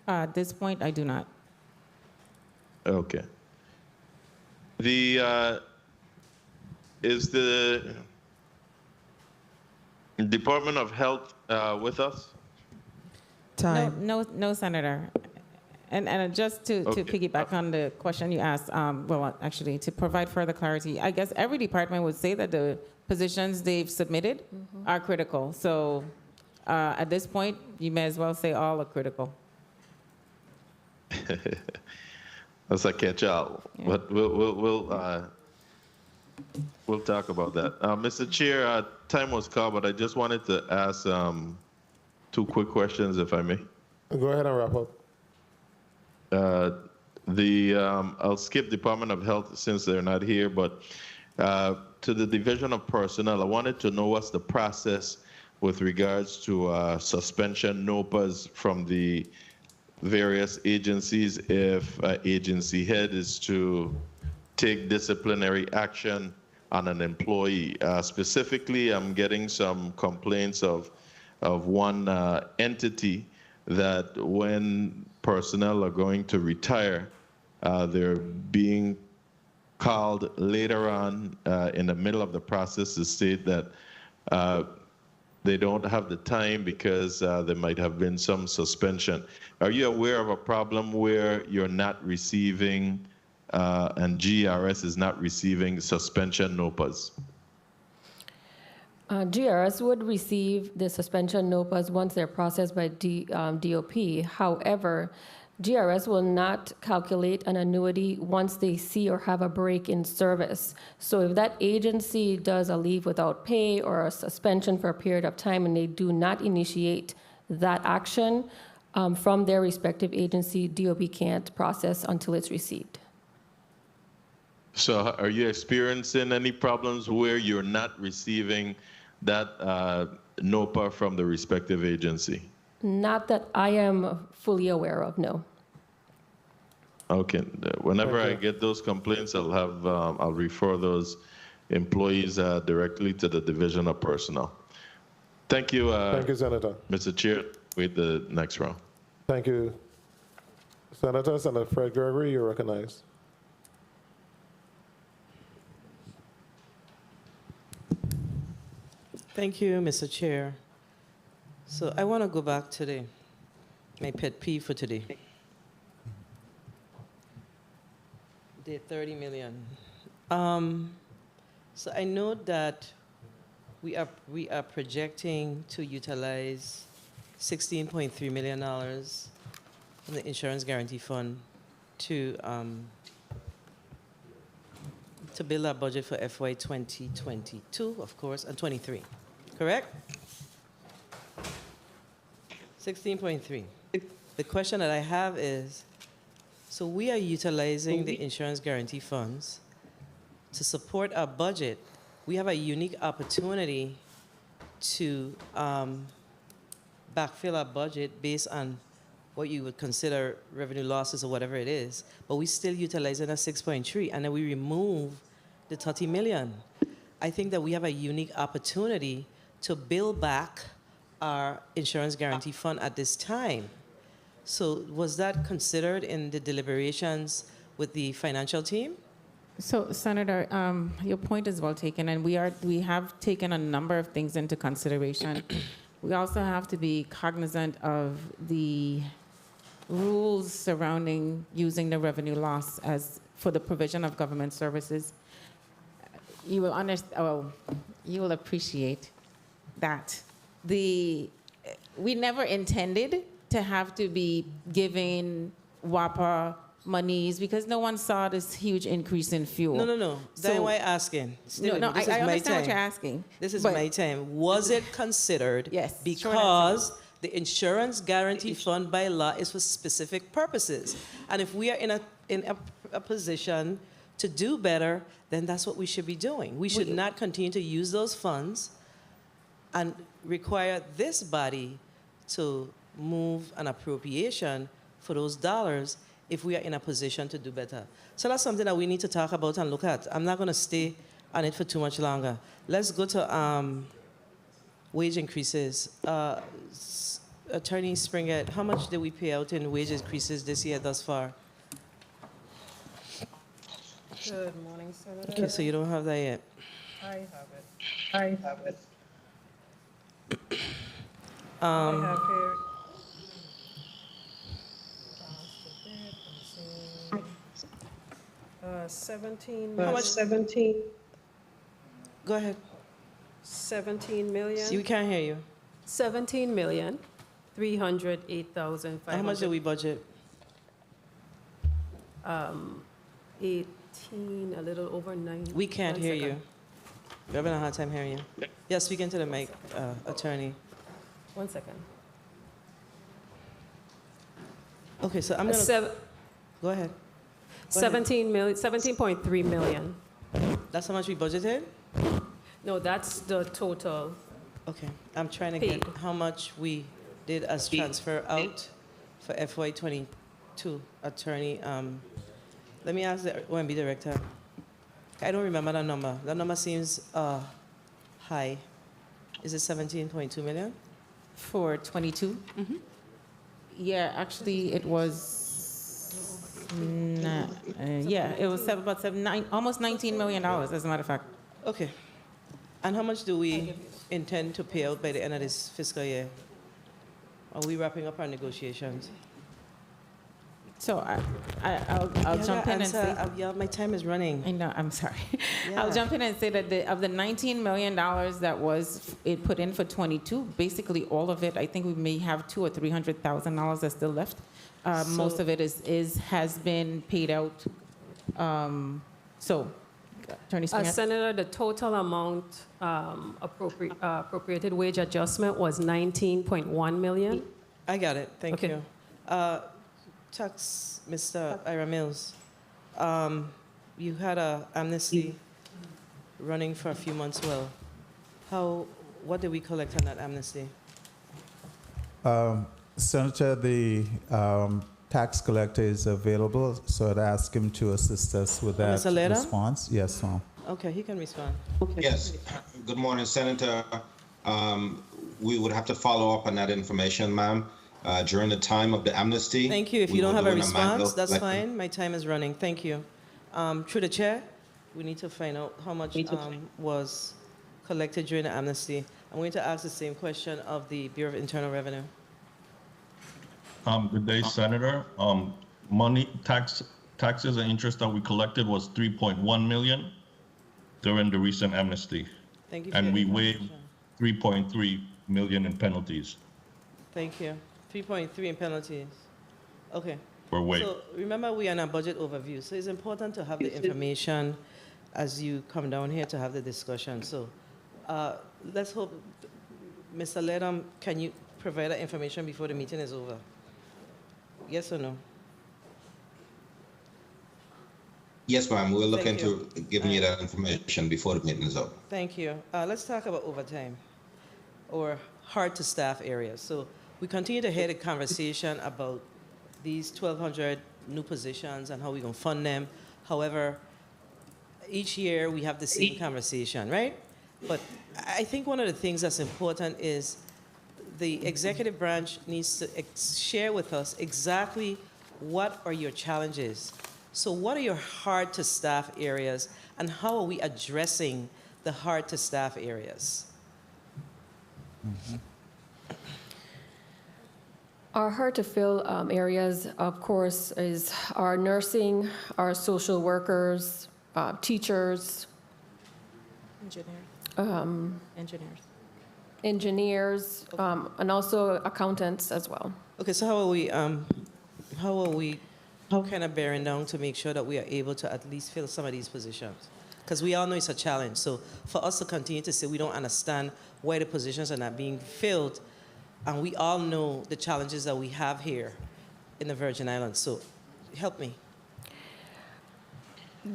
At this point, I do not. Okay. Is the Department of Health with us? No, Senator. And just to piggyback on the question you asked, well, actually, to provide further clarity, I guess every department would say that the positions they've submitted are critical. So at this point, you may as well say all are critical. That's a catch-all, but we'll talk about that. Mr. Chair, time was called, but I just wanted to ask two quick questions, if I may. Go ahead and wrap up. I'll skip Department of Health since they're not here, but to the Division of Personnel, I wanted to know what's the process with regards to suspension NOPAs from the various agencies if agency head is to take disciplinary action on an employee. Specifically, I'm getting some complaints of one entity that when personnel are going to retire, they're being called later on in the middle of the process to state that they don't have the time because there might have been some suspension. Are you aware of a problem where you're not receiving and GRS is not receiving suspension NOPAs? GRS would receive the suspension NOPAs once they're processed by DOP. However, GRS will not calculate an annuity once they see or have a break in service. So if that agency does a leave without pay or a suspension for a period of time and they do not initiate that action from their respective agency, DOP can't process until it's received. So are you experiencing any problems where you're not receiving that NOPA from the respective agency? Not that I am fully aware of, no. Okay. Whenever I get those complaints, I'll refer those employees directly to the Division of Personnel. Thank you. Thank you, Senator. Mr. Chair, wait the next round. Thank you. Senator Fred Gregory, you're recognized. Thank you, Mr. Chair. So I want to go back to my pet peeve for today. The 30 million. So I know that we are projecting to utilize $16.3 million from the Insurance Guarantee Fund to build our budget for FY 2022, of course, and 23. Correct? 16.3. The question that I have is, so we are utilizing the insurance guarantee funds to support our budget. We have a unique opportunity to backfill our budget based on what you would consider revenue losses or whatever it is, but we still utilizing a 6.3, and then we remove the 30 million. I think that we have a unique opportunity to build back our insurance guarantee fund at this time. So was that considered in the deliberations with the financial team? So, Senator, your point is well taken, and we have taken a number of things into consideration. We also have to be cognizant of the rules surrounding using the revenue loss as for the provision of government services. You will understand. You will appreciate that we never intended to have to be giving WAPA monies because no one saw this huge increase in fuel. No. That's why I'm asking. No, I understand what you're asking. This is my time. Was it considered? Yes. Because the insurance guarantee fund by law is for specific purposes. And if we are in a position to do better, then that's what we should be doing. We should not continue to use those funds and require this body to move an appropriation for those dollars if we are in a position to do better. So that's something that we need to talk about and look at. I'm not going to stay on it for too much longer. Let's go to wage increases. Attorney Springett, how much did we pay out in wage increases this year thus far? Good morning, Senator. Okay, so you don't have that yet. I have it. I have it. I Um, have here. 17. How much? 17. Go ahead. 17 million. We can't hear you. 17,308,500. How much did we budget? 18, a little over 9. We can't One hear second. you. We're having a hard time hearing you. Yeah, speak into the mic, attorney. 1 second. Okay, so I'm going to... Sev- Go ahead. Go 17 million, 17.3 million. ahead. That's how much we budgeted? No, that's the total. Okay, I'm trying to Paid. get how much we did as transfer out for FY22, attorney. Let me ask the OMB director. I don't remember that number. That number seems high. Is it 17.2 million? For 22? Yeah, actually, it was, it was almost $19 million, as a matter of fact. Okay. And how much do we intend to pay out by the end of this fiscal year? Are we wrapping up our negotiations? So I'll jump in and say. Yeah, my time is running. I know, I'm sorry. Yeah. I'll jump in and say that of the $19 million that was put in for 22, basically all of it, I think we may have $200,000 or $300,000 that's still left. Most of it has been paid out. Attorney Springer. Senator, the total amount appropriated wage adjustment was 19.1 million. I got it. Thank Okay. you. Tax, Mr. Ira Mills. You had a amnesty running for a few months. Well, what did we collect on that amnesty? Senator, the tax collector is available, so I'd ask him to assist us with that Mr. Leda? response. Yes, ma'am. Okay, he can respond. Yes. Good morning, Senator. We would have to follow up on that information, ma'am. During the time of the amnesty. Thank you. If we you don't were have a doing manual response, that's collecting. fine. My time is running. Thank you. Through the chair, we need to find out how much was collected during the amnesty. I'm going to ask the same question of the Bureau of Internal Revenue. Good day, Senator. Taxes and interest that we collected was 3.1 million during the recent amnesty. Thank you for And your we waived information. 3.3 million in penalties. Thank you. 3.3 in penalties. Okay. Were waived. So remember, we are in a budget overview, so it's important to have the information as you come down here to have the discussion. So let's hope, Mr. Ledam, can you provide that information before the meeting is over? Yes or no? Yes, ma'am. We'll look Thank into giving you that information before the meeting is over. Thank you. Let's talk about overtime or hard to staff areas. So we continue to hear the conversation about these 1,200 new positions and how we're going to fund them. However, each year we have the same conversation, right? But I think one of the things that's important is the executive branch needs to share with us exactly what are your challenges. So what are your hard to staff areas and how are we addressing the hard to staff areas? Our hard to fill areas, of course, is our nursing, our social workers, teachers, engineers, and also accountants as well. Okay, so how kind of bearing down to make sure that we are able to at least fill some of these positions? Because we all know it's a challenge. So for us to continue to say we don't understand why the positions are not being filled, and we all know the challenges that we have here in the Virgin Islands. So help me.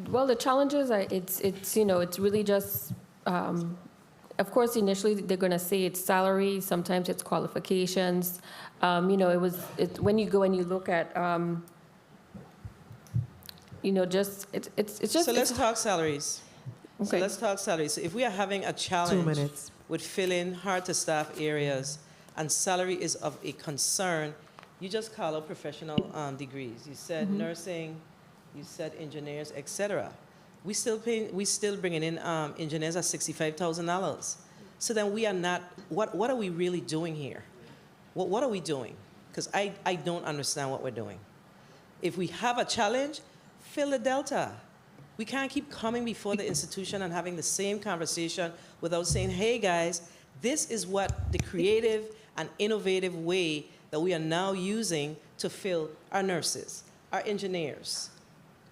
Well, the challenges, it's really just of course, initially, they're going to say it's salary, sometimes it's qualifications. You know, when you go and you look at, you know, just, it's just. So let's talk salaries. So Okay. let's talk salaries. So if we are having a challenge minutes. with filling hard-to-staff areas and salary is of a concern, you just call out professional degrees. You said nursing, you said engineers, etc. We still bringing in engineers at $65,000. So then we are not. What are we really doing here? What are we doing? Because I don't understand what we're doing. If we have a challenge, fill the delta. We can't keep coming before the institution and having the same conversation without saying, hey guys, this is what the creative and innovative way that we are now using to fill our nurses, our engineers,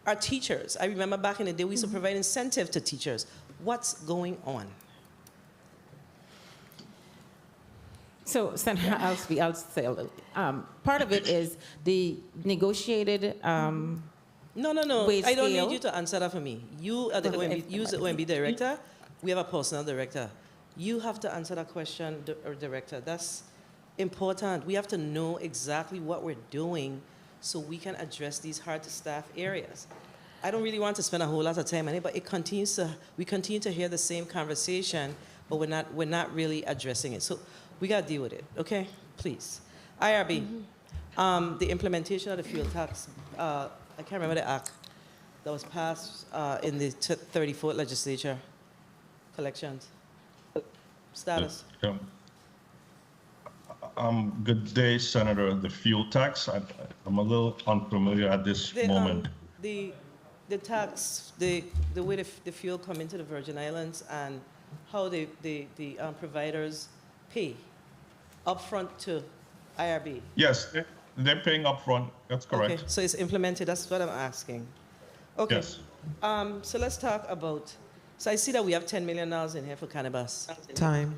our teachers. I remember back in the day we used to provide incentive to teachers. What's going on? So, Senator, I'll say a little. Part of it is the negotiated No. wage I don't scale. need you to answer that for me. You are the OMB, you the OMB director. We have a personnel director. You have to answer that question, director. That's important. We have to know exactly what we're doing so we can address these hard-to-staff areas. I don't really want to spend a whole lot of time on it, but we continue to hear the same conversation, but we're not really addressing it. So we got to deal with it, okay? Please. IRB, the implementation of the fuel tax, I can't remember the act that was passed in the 34th legislature. Collections. Status. Good day, Senator. The fuel tax, I'm a little unfamiliar at this moment. The tax, the way the fuel come into the Virgin Islands and how the providers pay upfront to IRB. Yes, they're paying upfront. That's correct. Okay, so it's implemented. That's what I'm asking. Okay. Yes. So let's talk about. So I see that we have $10 million in here for cannabis. Time.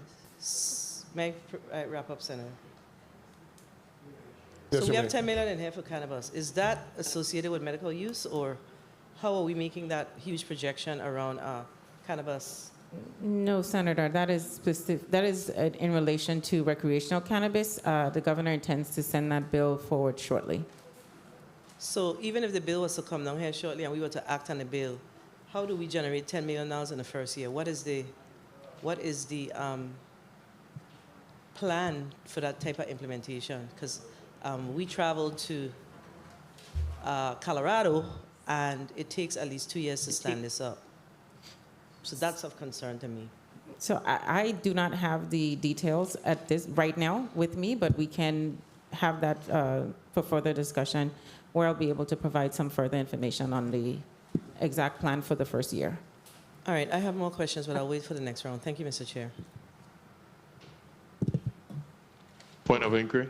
May I wrap up, Senator? Yes, So we you have may. $10 million in here for cannabis. Is that associated with medical use, or how are we making that huge projection around cannabis? No, Senator, that is specific, that is in relation to recreational cannabis. The governor intends to send that bill forward shortly. So even if the bill was to come down here shortly and we were to act on the bill, how do we generate $10 million in the first year? What is the plan for that type of implementation? Because we traveled to Colorado, and it takes at least 2 years to stand this up. So that's of concern to me. So I do not have the details at this right now with me, but we can have that for further discussion, where I'll be able to provide some further information on the exact plan for the first year. All right, I have more questions, but I'll wait for the next round. Thank you, Mr. Chair. Point of inquiry.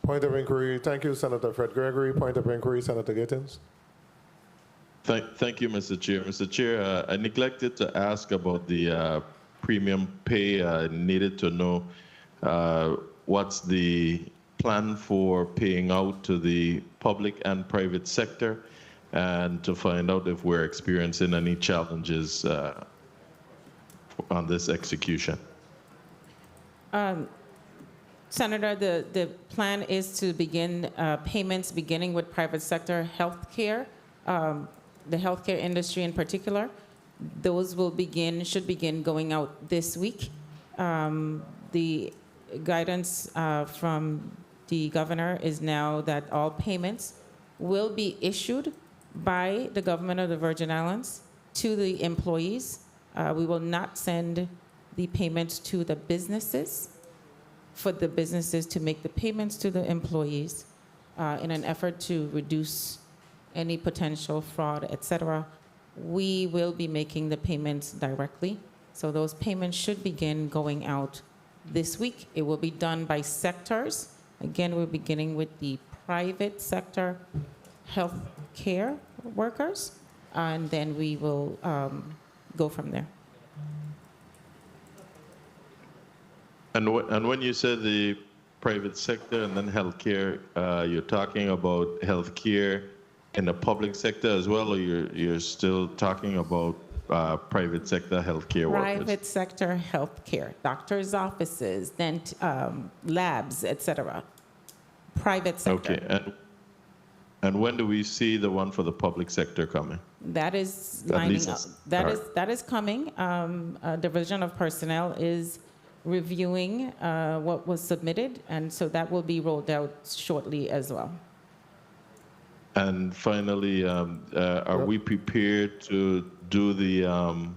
Point of inquiry. Thank you, Senator Fred Gregory. Point of inquiry, Senator Gittins. Thank you, Mr. Chair. Mr. Chair, I neglected to ask about the premium pay. I needed to know what's the plan for paying out to the public and private sector, and to find out if we're experiencing any challenges on this execution. Senator, the plan is to begin payments beginning with private sector healthcare, the healthcare industry in particular. Those should begin going out this week. The guidance from the governor is now that all payments will be issued by the government of the Virgin Islands to the employees. We will not send the payments to the businesses, for the businesses to make the payments to the employees in an effort to reduce any potential fraud, et cetera. We will be making the payments directly. So those payments should begin going out this week. It will be done by sectors. Again, we're beginning with the private sector health care workers, and then we will go from there. And when you said the private sector and then healthcare, you're talking about healthcare in the public sector as well, or you're still talking about private sector healthcare workers? Private sector healthcare, doctors' offices, then labs, etc. Private sector. Okay, and when do we see the one for the public sector coming? That is At lining least up. it's- That is coming. Division of Personnel is reviewing what was submitted, and so that will be rolled out shortly as well. And finally, are we prepared to do the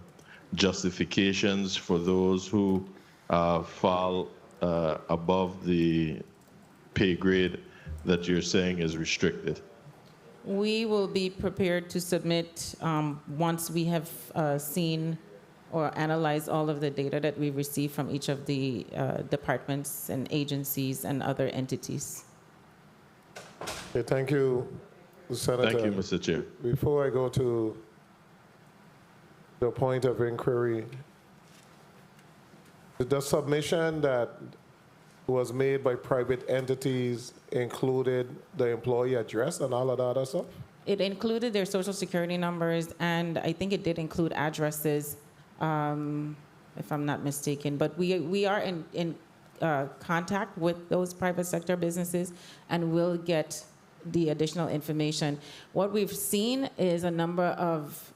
justifications for those who fall above the pay grade that you're saying is restricted? We will be prepared to submit once we have seen or analyzed all of the data that we receive from each of the departments and agencies and other entities. Okay, thank you, Senator. Thank you, Mr. Chair. Before I go to the point of inquiry, the submission that was made by private entities included the employee address and all of that other stuff? It included their social security numbers, and I think it did include addresses, if I'm not mistaken. But we are in contact with those private sector businesses, and we'll get the additional information. What we've seen is a number of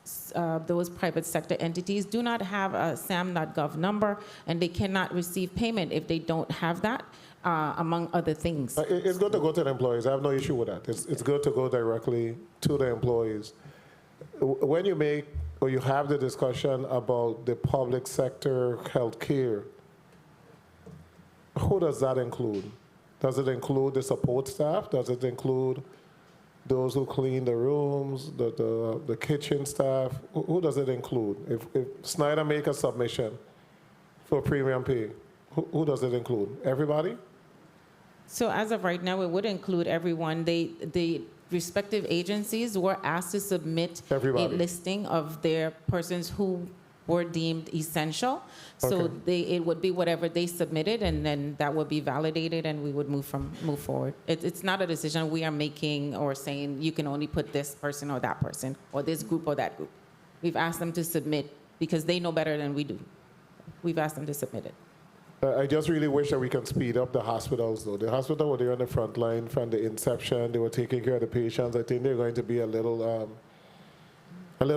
those private sector entities do not have a SAM.gov number, and they cannot receive payment if they don't have that, among other things. It's good to go to the employees. I have no issue with that. It's good to go directly to the employees. When you make or you have the discussion about the public sector health care, who does that include? Does it include the support staff? Does it include those who clean the rooms, the kitchen staff? Who does it include? If Snyder make a submission for premium pay, who does it include? Everybody? So as of right now, it would include everyone. The respective agencies were asked to submit Everybody. a listing of their persons who were deemed essential. So Okay. it would be whatever they submitted, and then that would be validated, and we would move forward. It's not a decision we are making or saying you can only put this person or that person or this group or that group. We've asked them to submit because they know better than we do. We've asked them to submit it. I just really wish that we can speed up the hospitals, though. The hospital were there on the front line from the inception. They were taking care of the patients. I think they're going to be a little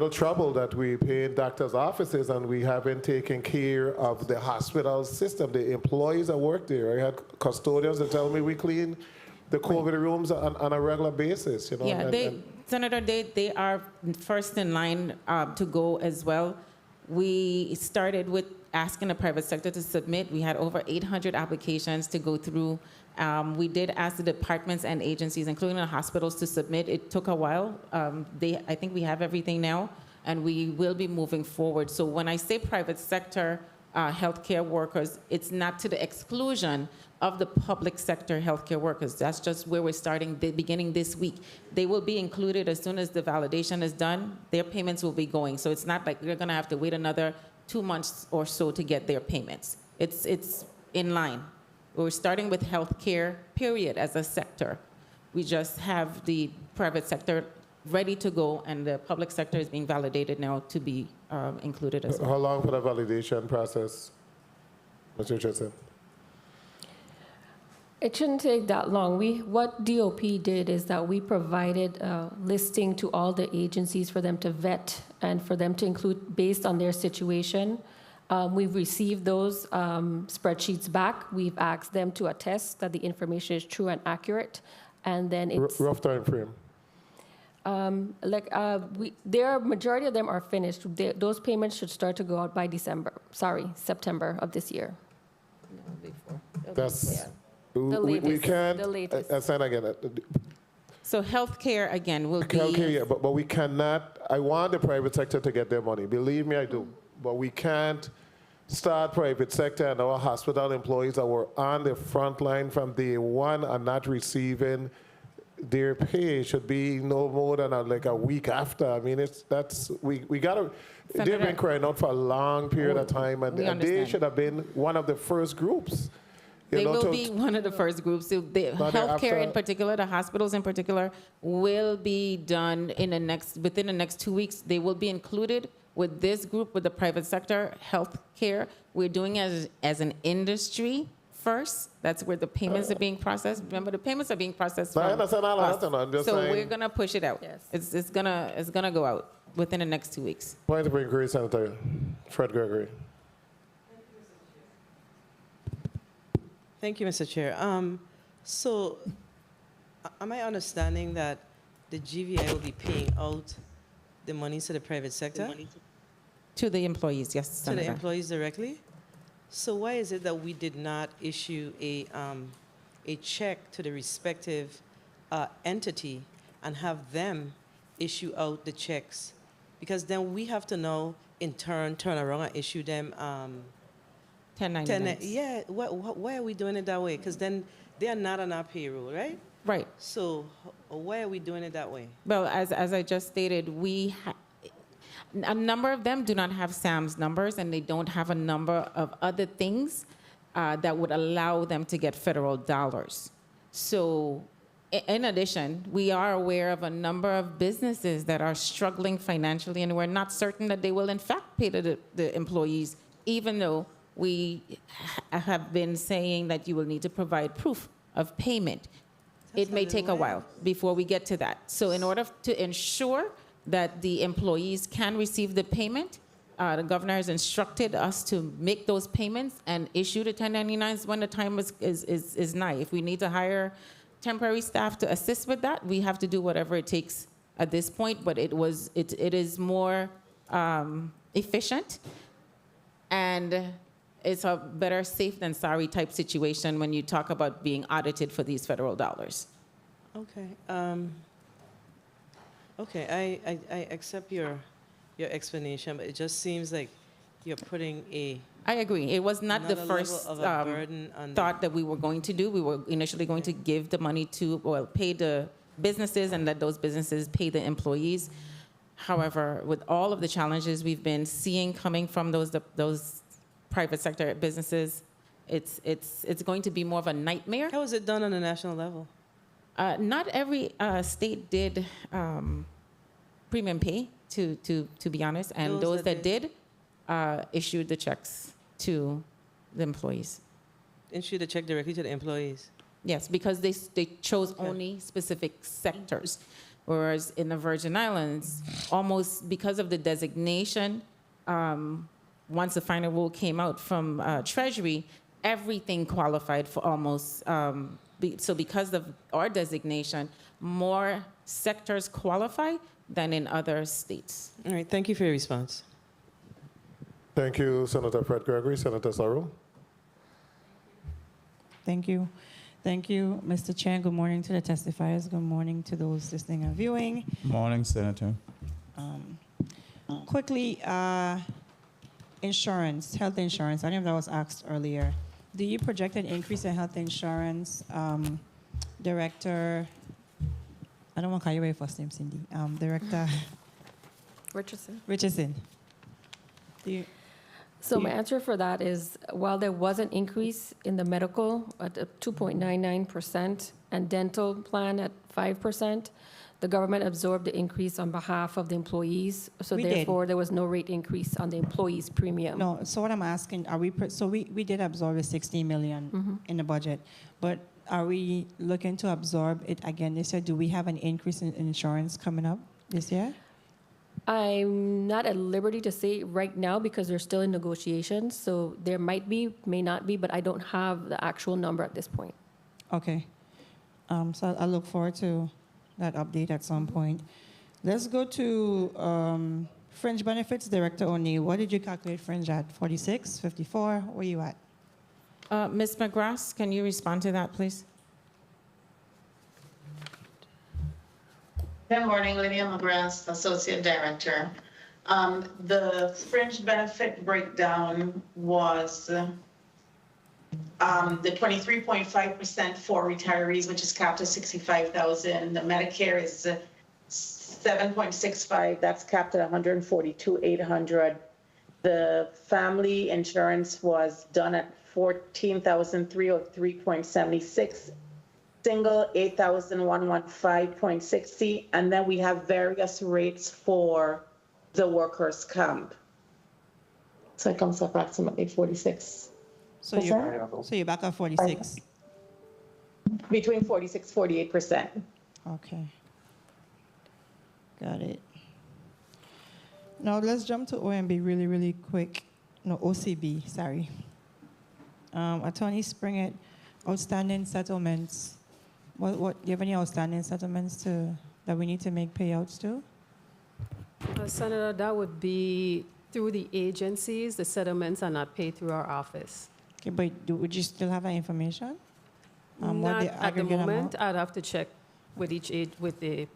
trouble that we pay in doctors' offices and we haven't taken care of the hospital system. The employees that work there, I had custodians that tell me we clean the COVID rooms on a regular basis. You know. Yeah, Senator, they are first in line to go as well. We started with asking the private sector to submit. We had over 800 applications to go through. We did ask the departments and agencies, including the hospitals, to submit. It took a while. I think we have everything now, and we will be moving forward. So when I say private sector healthcare workers, it's not to the exclusion of the public sector healthcare workers. That's just where we're starting, beginning this week. They will be included as soon as the validation is done. Their payments will be going. So it's not like they're going to have to wait another 2 months or so to get their payments. It's in line. We're starting with healthcare, period, as a sector. We just have the private sector ready to go, and the public sector is being validated now to be included as well. How long for the validation process, Mr. Richardson? It shouldn't take that long. What DOP did is that we provided a listing to all the agencies for them to vet and for them to include based on their situation. We've received those spreadsheets back. We've asked them to attest that the information is true and accurate, and then it's Rough time frame. their majority of them are finished. Those payments should start to go out by September of this year. That's The we latest, can't. the latest. Say it again. So healthcare, again, will be... Healthcare, yeah, but we cannot. I want the private sector to get their money. Believe me, I do. But we can't start private sector and our hospital employees that were on the front line from day one are not receiving their pay. Should be no more than like a week after. I mean, we gotta. They've been crying out for a long period of time, and they should have been one of the first groups. They will be one of the first groups. So the healthcare in particular, the hospitals in particular, will be done within the next 2 weeks. They will be included with this group, with the private sector, healthcare, we're doing as an industry first. That's where the payments are being processed. Remember, the payments are being processed No, I from understand all of us. that, I'm just So saying- we're gonna push it out. Yes. It's gonna go out within the next 2 weeks. Point of inquiry, Senator Fred Gregory. Thank you, Mr. Chair. So, am I understanding that the GVI will be paying out the money to the private sector? To the employees, yes, To the Senator. employees directly? So why is it that we did not issue a check to the respective entity and have them issue out the checks? Because then we have to now, in turn, turn around and issue them 1099s. Yeah, why are we doing it that way? Because then they are not on our payroll, right? Right. So why are we doing it that way? Well, as I just stated, a number of them do not have SAM's numbers, and they don't have a number of other things that would allow them to get federal dollars. So, in addition, we are aware of a number of businesses that are struggling financially, and we're not certain that they will, in fact, pay the employees, even though we have been saying that you will need to provide proof of payment. It may take a while before we get to that. So in order to ensure that the employees can receive the payment, the governor has instructed us to make those payments and issue the 1099s when the time is nigh. If we need to hire temporary staff to assist with that, we have to do whatever it takes at this point, but it is more efficient, and it's a better safe than sorry type situation when you talk about being audited for these federal dollars. Okay. Okay, I accept your explanation, but it just seems like you're putting I agree. It was not the another level first of a burden on thought that we were going to do. We were initially going to give the money to, pay the businesses and let those businesses pay the employees. However, with all of the challenges we've been seeing coming from those private sector businesses, it's going to be more of a nightmare. How is it done on a national level? Not every state did premium pay, to be honest, and those that did issued the checks to the employees. Issued the check directly to the employees? Yes, because they chose only specific sectors, whereas in the Virgin Islands, almost because of the designation, once the final rule came out from Treasury, everything qualified for almost. So because of our designation, more sectors qualify than in other states. All right, thank you for your response. Thank you, Senator Fred Gregory. Senator Saru. Thank you. Thank you, Mr. Chair. Good morning to the testifiers. Good morning to those listening and viewing. Morning, Senator. Quickly, insurance, health insurance. I don't know if that was asked earlier. Do you project an increase in health insurance? Director, I don't want to call you by your first name, Cindy. Director Richardson. So my answer for that is, while there was an increase in the medical at 2.99% and dental plan at 5%, the government absorbed the increase on behalf of the employees. So We did. therefore, there was no rate increase on the employees' premium. No, so what I'm asking, are we, we did absorb the 60 million in the budget, but are we looking to absorb it again this year? Do we have an increase in insurance coming up this year? I'm not at liberty to say right now because they're still in negotiations. So there might be, may not be, but I don't have the actual number at this point. Okay. So I look forward to that update at some point. Let's go to fringe benefits. Director O'Neill, what did you calculate fringe at? 46, 54? Where you at? Ms. McGrath, can you respond to that, please? Good morning, Lydia McGrath, Associate Director. The fringe benefit breakdown was the 23.5% for retirees, which is capped at $65,000. The Medicare is 7.65, that's capped at $142,800. The family insurance was done at $14,303.76. Single, 8,115.60, and then we have various rates for the workers' comp. So it comes to approximately 46%. So you're back at 46. Between 46, 48%. Okay. Got it. Now let's jump to OMB really, really quick. No, OCB, sorry. Attorney Springett, outstanding settlements. What do you have any outstanding settlements that we need to make payouts to? Senator, that would be through the agencies. The settlements are not paid through our office. Okay, but would you still have that information? Not at the aggregate moment. amount? I'd have to check with with the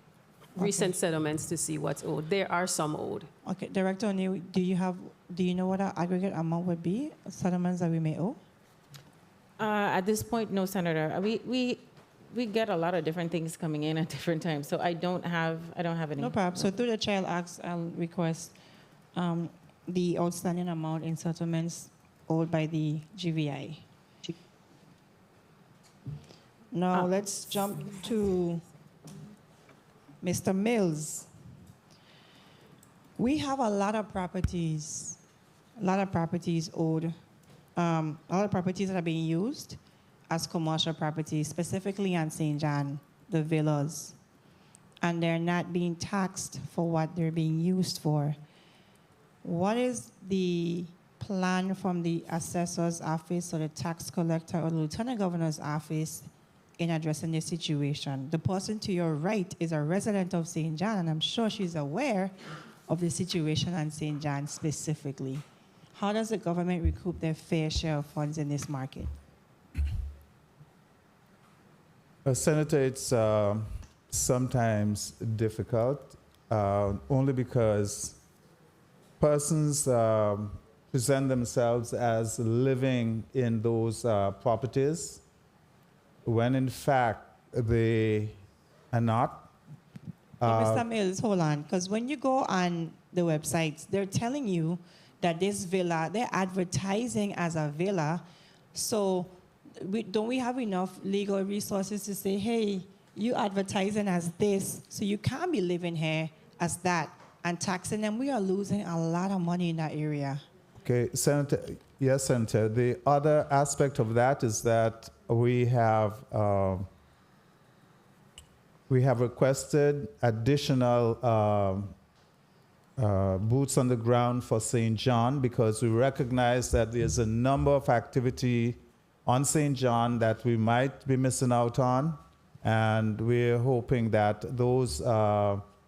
recent settlements to see what's owed. There are some owed. Okay, Director O'Neill, do you know what our aggregate amount would be, settlements that we may owe? At this point, no, Senator. We get a lot of different things coming in at different times, so I don't have any. No problem. So through the Child Acts, I'll request the outstanding amount in settlements owed by the GVI. Now let's jump to Mr. Mills. We have a lot of properties owed, a lot of properties that are being used as commercial properties, specifically on St. John, the villas, and they're not being taxed for what they're being used for. What is the plan from the assessor's office or the tax collector or the lieutenant governor's office in addressing this situation? The person to your right is a resident of St. John, and I'm sure she's aware of the situation on St. John specifically. How does the government recoup their fair share of funds in this market? Senator, it's sometimes difficult, only because persons present themselves as living in those properties when in fact they are not. Mr. Mills, hold on, because when you go on the websites, they're telling you that this villa, they're advertising as a villa. So don't we have enough legal resources to say, hey, you advertising as this, so you can't be living here as that, and taxing them? We are losing a lot of money in that area. Okay, Senator, yes, Senator. The other aspect of that is that we have requested additional boots on the ground for St. John, because we recognize that there's a number of activity on St. John that we might be missing out on, and we're hoping that those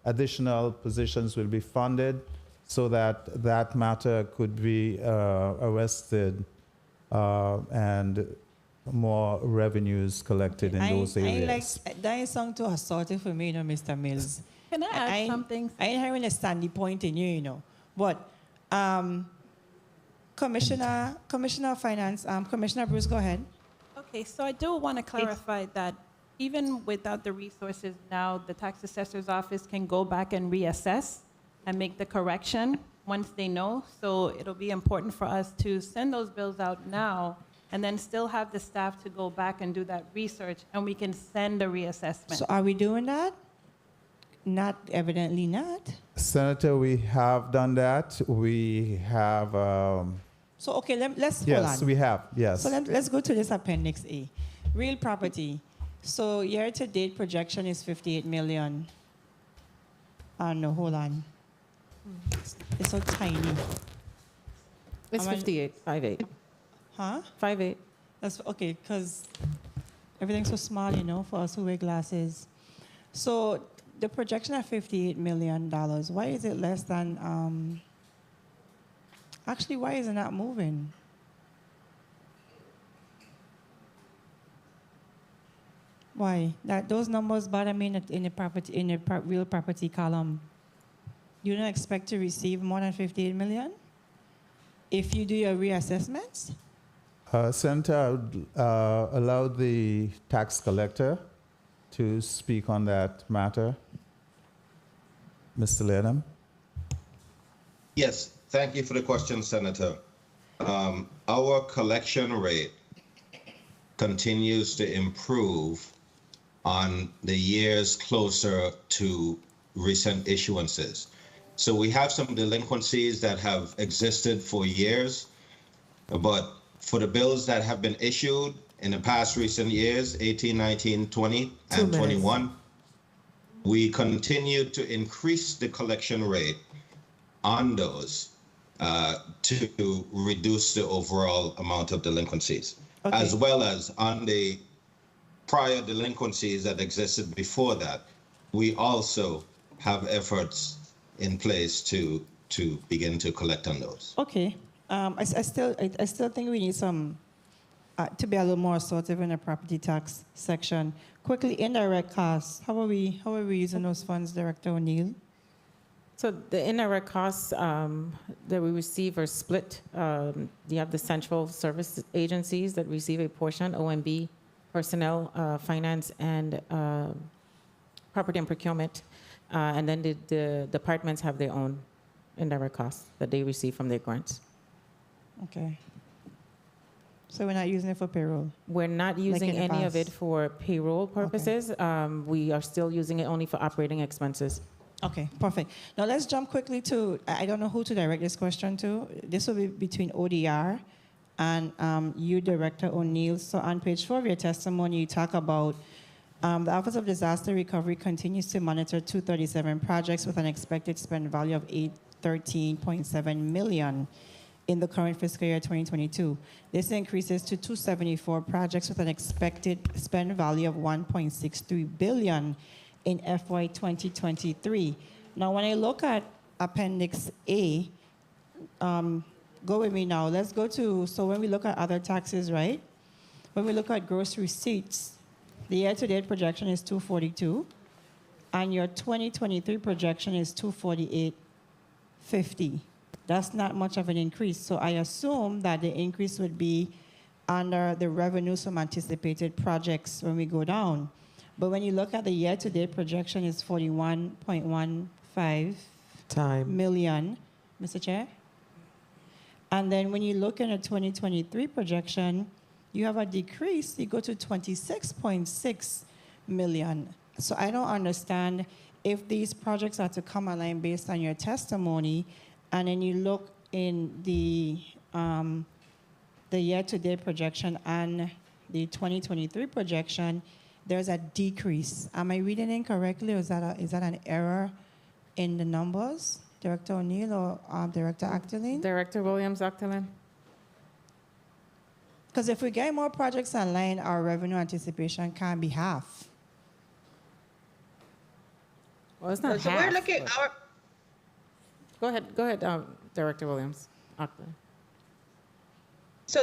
additional positions will be funded so that that matter could be arrested and more revenues collected in those areas. That is something to assaulting for me, Mr. Mills. Can I add something? I ain't hearing a standing point in you, But Commissioner of Finance, Commissioner Bruce, go ahead. Okay, so I do want to clarify that even without the resources now, the tax assessor's office can go back and reassess and make the correction once they know. So it'll be important for us to send those bills out now and then still have the staff to go back and do that research, and we can send a reassessment. So are we doing that? Not, evidently not. Senator, we have done that. We have. So, okay, let's hold on. Yes, we have, yes. So let's go to this Appendix A. Real property. So year-to-date projection is 58 million. No, hold on. It's so tiny. It's 58, 5.8. Huh? 5.8. That's okay, because everything's so small, for us who wear glasses. So the projection at $58 million, why is it less than, actually, why is it not moving? Why? Those numbers bother me in the real property column. You don't expect to receive more than 58 million if you do your reassessments? Senator, I would allow the tax collector to speak on that matter. Mr. Lenham. Yes, thank you for the question, Senator. Our collection rate continues to improve on the years closer to recent issuances. So we have some delinquencies that have existed for years, but for the bills that have been issued in the past recent years, 18, 19, 20, and 21, we continue to increase the collection rate on those to reduce the overall amount of delinquencies, as well as on the prior delinquencies that existed before that. We also have efforts in place to begin to collect on those. Okay. I still think we need some to be a little more assertive in the property tax section. Quickly, indirect costs. How are we using those funds, Director O'Neill? So the indirect costs that we receive are split. You have the central service agencies that receive a portion, OMB, personnel, finance, and property and procurement. And then the departments have their own indirect costs that they receive from their grants. Okay. So we're not using it for payroll? We're not using in the any of it past? for payroll purposes. We are still using it only for operating expenses. Okay, perfect. Now let's jump quickly to, I don't know who to direct this question to. This will be between ODR and you, Director O'Neill. So on page 4 of your testimony, you talk about the Office of Disaster Recovery continues to monitor 237 projects with an expected spend value of $13.7 million in the current fiscal year 2022. This increases to 274 projects with an expected spend value of $1.63 billion in FY 2023. Now, when I look at Appendix A, go with me now. Let's go to, so when we look at other taxes, right? When we look at gross receipts, the year-to-date projection is 242, and your 2023 projection is 248.50. That's not much of an increase. So I assume that the increase would be under the revenues from anticipated projects when we go down. But when you look at the year-to-date projection, is 41.15 million, Mr. Chair. And then when you look at a 2023 projection, you have a decrease. You go to 26.6 million. So I don't understand if these projects are to come online based on your testimony, and then you look in the year-to-date projection and the 2023 projection, there's a decrease. Am I reading incorrectly, or is that an error in the numbers, Director O'Neill or Director Acterlin? Director Williams-Acterlin. Because if we get more projects online, our revenue anticipation can be half. Well, it's not So half. we're looking at our, Go ahead, Director Williams-Acterlin. so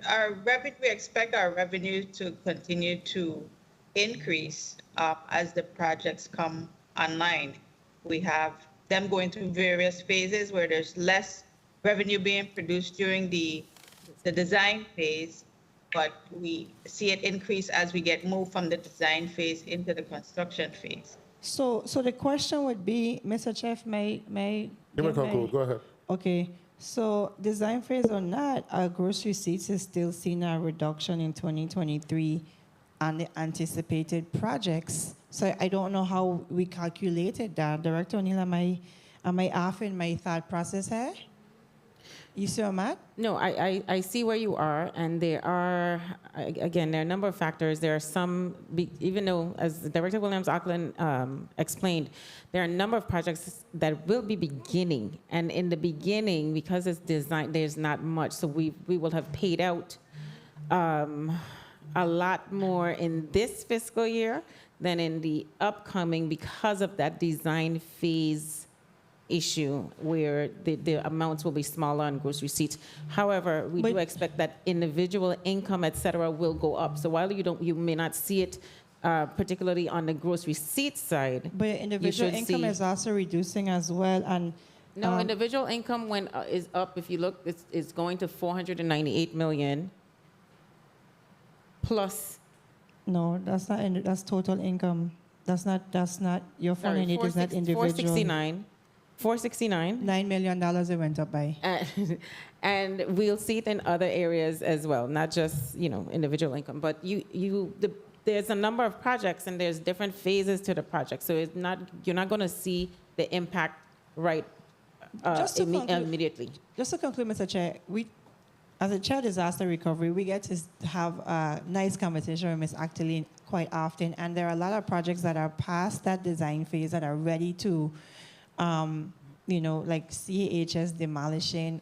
our revenue, we expect our revenue to continue to increase as the projects come online. We have them going through various phases where there's less revenue being produced during the design phase, but we see it increase as we get moved from the design phase into the construction phase. So the question would be, Mr. Chief, may You may conclude. Go ahead. Okay, so design phase or not, our gross receipts is still seeing a reduction in 2023 on the anticipated projects. So I don't know how we calculated that. Director O'Neill, am I off in my thought process here? You see where I'm at? No, I see where you are, and there are, again, there are a number of factors. There are some, even though, as Director Williams-Acterlin explained, there are a number of projects that will be beginning, and in the beginning, because it's designed, there's not much, so we will have paid out a lot more in this fiscal year than in the upcoming because of that design phase issue where the amounts will be smaller on gross receipts. However, we do expect that individual income, et cetera, will go up. So while you may not see it particularly on the gross receipt side, But individual income is also reducing as well. And no, individual income is up. If you look, it's going to 498 million plus. No, that's not. That's total income. That's not. Your 498 is not individual. 469. $9 million it went up by. And we'll see it in other areas as well, not just individual income. But there's a number of projects and there's different phases to the project. So you're not going to see the impact right Just to conclude- immediately. Just to conclude, Mr. Chair, as a chair of disaster recovery, we get to have a nice conversation with Ms. Actaleen quite often, and there are a lot of projects that are past that design phase that are ready to, like CHS demolishing.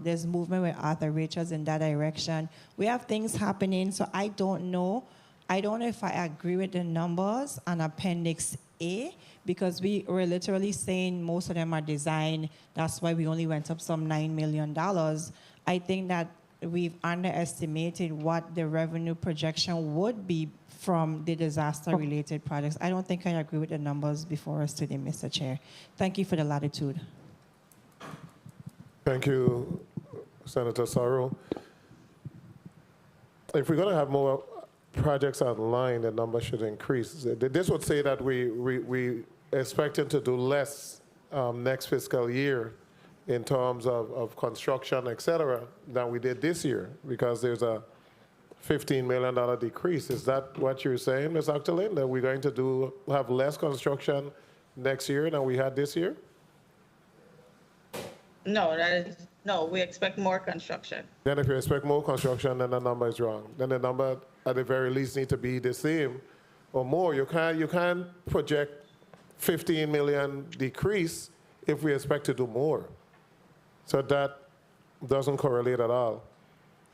There's movement with Arthur Richards in that direction. We have things happening, so I don't know if I agree with the numbers on Appendix A, because we were literally saying most of them are designed. That's why we only went up some $9 million. I think that we've underestimated what the revenue projection would be from the disaster-related projects. I don't think I agree with the numbers before us today, Mr. Chair. Thank you for the latitude. Thank you, Senator Sorrow. If we're going to have more projects online, the number should increase. This would say that we expecting to do less next fiscal year in terms of construction, et cetera, than we did this year, because there's a $15 million decrease. Is that what you're saying, Ms. Actaleen, that we're going to have less construction next year than we had this year? No, we expect more construction. Then if you expect more construction, then the number is wrong. Then the number, at the very least, need to be the same or more. You can't project 15 million decrease if we expect to do more. So that doesn't correlate at all.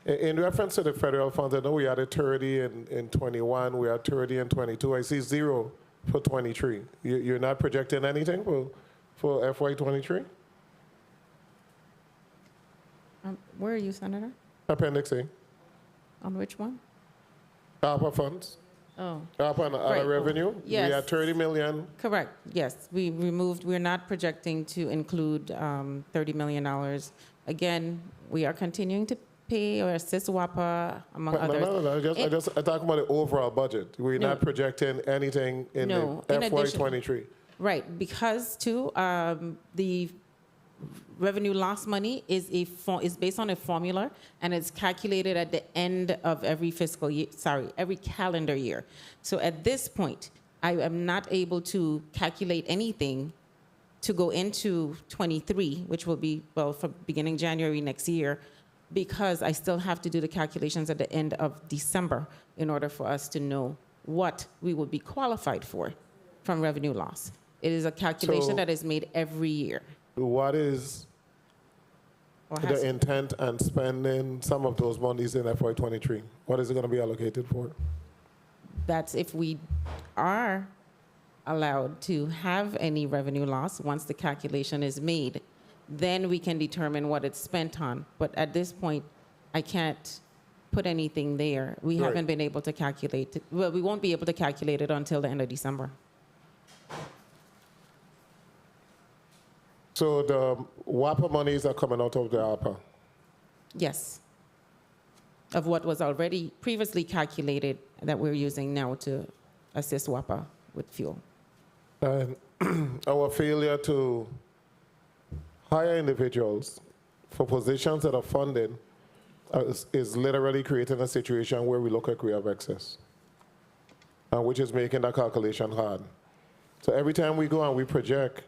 In reference to the federal funds, I know we added 30 in 21, we had 30 in 22. I see 0 for 23. You're not projecting anything for FY23? Where are you, Senator? Appendix A. On which one? ARPA funds. Oh. ARPA and other Right. revenue. Yes. We had 30 million. Correct, yes. We're not projecting to include $30 million. Again, we are continuing to pay or assist WAPA, among others. No. I'm talking about the overall budget. We're No. not projecting anything in No, the in addition. FY23. Right, because too, the revenue loss money is based on a formula, and it's calculated at the end of every fiscal year, every calendar year. So at this point, I am not able to calculate anything to go into 23, which will be, for beginning January next year, because I still have to do the calculations at the end of December in order for us to know what we will be qualified for from revenue loss. It is a calculation So- that is made every year. What is the intent and spending some of those monies in FY23? What is it going to be allocated for? That's if we are allowed to have any revenue loss once the calculation is made, then we can determine what it's spent on. But at this point, I can't put anything there. We Right. haven't been able to calculate it. Well, we won't be able to calculate it until the end of December. So the WAPA monies are coming out of the ARPA. Yes. Of what was already previously calculated that we're using now to assist WAPA with fuel. And our failure to hire individuals for positions that are funded is literally creating a situation where we look like we have excess, which is making that calculation hard. So every time we go and we project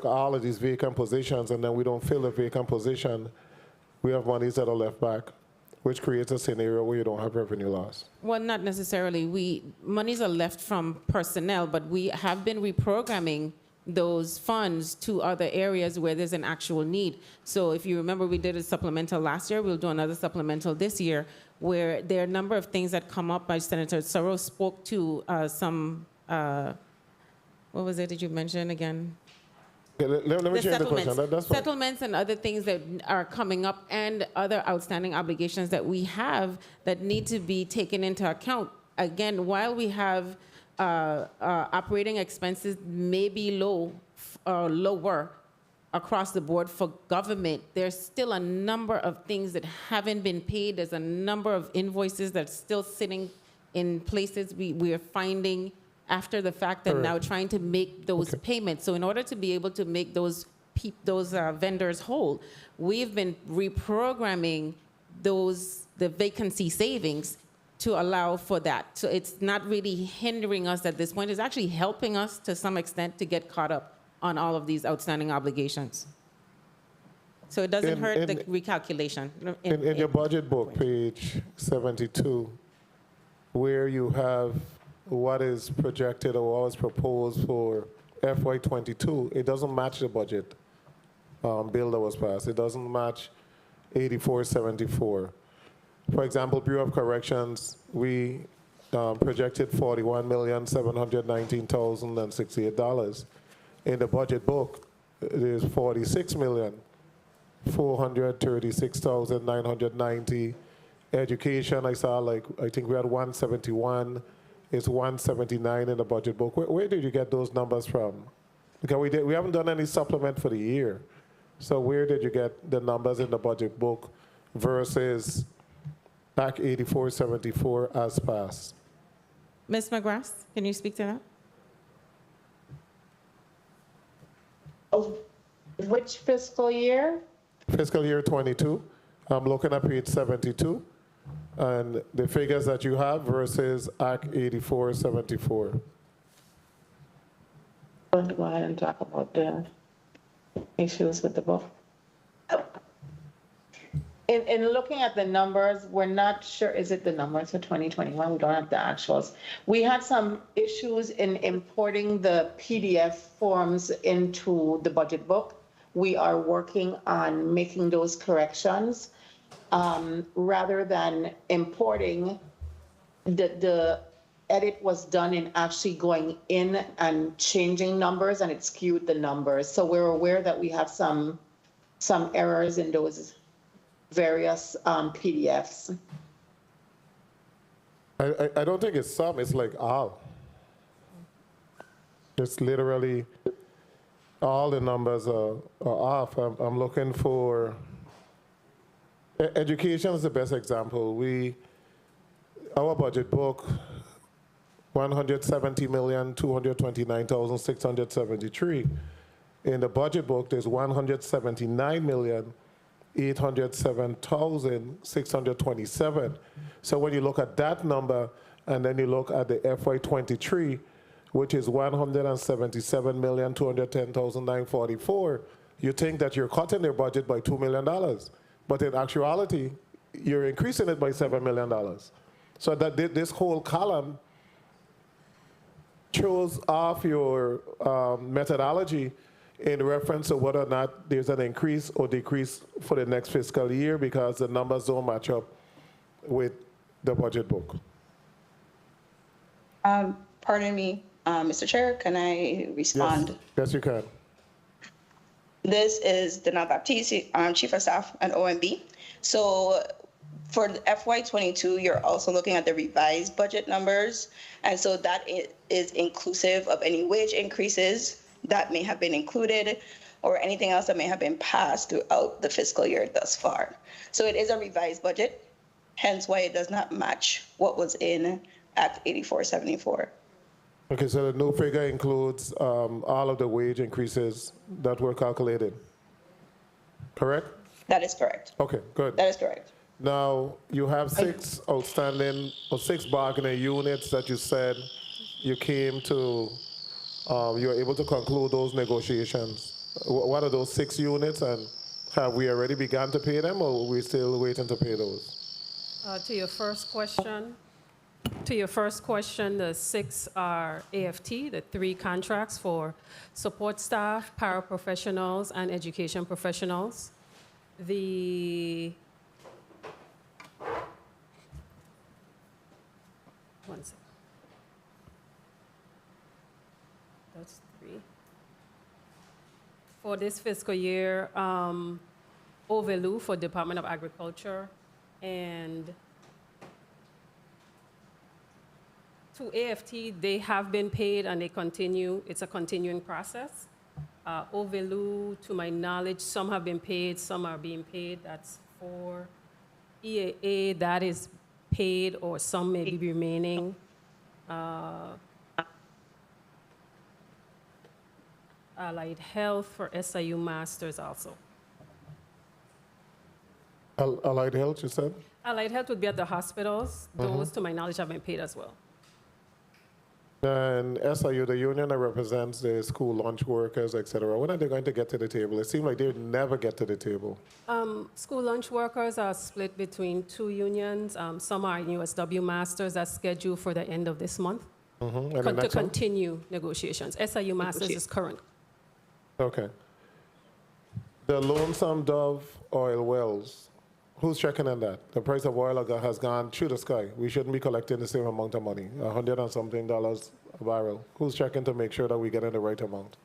all of these vacant positions, and then we don't fill the vacant position, we have monies that are left back, which creates a scenario where you don't have revenue loss. Well, not necessarily. Monies are left from personnel, but we have been reprogramming those funds to other areas where there's an actual need. So if you remember, we did a supplemental last year. We'll do another supplemental this year, where there are a number of things that come up. By Senator Sorrow spoke to some, what was it that you mentioned again? Okay, let me change the question. That's fine. Settlements and other things that are coming up, and other outstanding obligations that we have that need to be taken into account. Again, while we have operating expenses may be lower across the board for government, there's still a number of things that haven't been paid. There's a number of invoices that's still sitting in places we are finding after the fact, and now trying to make those payments. So in order to be able to make those vendors whole, we've been reprogramming the vacancy savings to allow for that. So it's not really hindering us at this point. It's actually helping us to some extent to get caught up on all of these outstanding obligations. So it doesn't hurt the recalculation. In your budget book, page 72, where you have what is projected or what is proposed for FY22, it doesn't match the budget bill that was passed. It doesn't match 8474. For example, Bureau of Corrections, we projected $41,719,068. In the budget book, it is $46,436,990. Education, I saw I think we had 171. It's 179 in the budget book. Where did you get those numbers from? Because we haven't done any supplement for the year. So where did you get the numbers in the budget book versus Act 8474 as passed? Ms. McGrath, can you speak to that? Oh, which fiscal year? Fiscal year 22. I'm looking at page 72. And the figures that you have versus Act 8474. Let's go ahead and talk about the issues with the book. In looking at the numbers, we're not sure, is it the numbers for 2021? We don't have the actuals. We had some issues in importing the PDF forms into the budget book. We are working on making those corrections. Rather than importing, the edit was done in actually going in and changing numbers, and it skewed the numbers. So we're aware that we have some errors in those various PDFs. I don't think it's some, it's like all. It's literally all the numbers are off. I'm looking for, education is the best example. Our budget book, $170,229,673. In the budget book, there's $179,807,627. So when you look at that number, and then you look at the FY23, which is $177,210,944, you think that you're cutting their budget by $2 million. But in actuality, you're increasing it by $7 million. So that this whole column shows off your methodology in reference to whether or not there's an increase or decrease for the next fiscal year, because the numbers don't match up with the budget book. Pardon me, Mr. Chair, can I respond? Yes, you can. This is Dana Baptiste, Chief of Staff at OMB. So for FY22, you're also looking at the revised budget numbers. And so that is inclusive of any wage increases that may have been included or anything else that may have been passed throughout the fiscal year thus far. So it is a revised budget, hence why it does not match what was in Act 8474. Okay, so the new figure includes all of the wage increases that were calculated, correct? That is correct. Okay, good. That is correct. Now, you have 6 outstanding, or 6 bargaining units that you said you came to, you were able to conclude those negotiations. What are those 6 units, and have we already begun to pay them, or are we still waiting to pay those? To your first question, the 6 are AFT, the 3 contracts for support staff, paraprofessionals, and education professionals. One second. That's 3. For this fiscal year, Ovelu for Department of Agriculture, and to AFT, they have been paid and they continue. It's a continuing process. Ovelu, to my knowledge, some have been paid, some are being paid. That's 4. EAA, that is paid, or some may be remaining. Allied Health for SIU Masters also. Allied Health, you said? Allied Health would be at the hospitals. Those, to my knowledge, have been paid as well. And SIU, the union that represents the school lunch workers, et cetera, when are they going to get to the table? It seems like they never get to the table. School lunch workers are split between two unions. Some are USW Masters that's scheduled for the end of this month And the to next one? continue negotiations. SIU Masters is current. Okay. The Lonesome Dove oil wells, who's checking on that? The price of oil has gone through the sky. We shouldn't be collecting the same amount of money, $100 and something a barrel. Who's checking to make sure that we get in the right amount?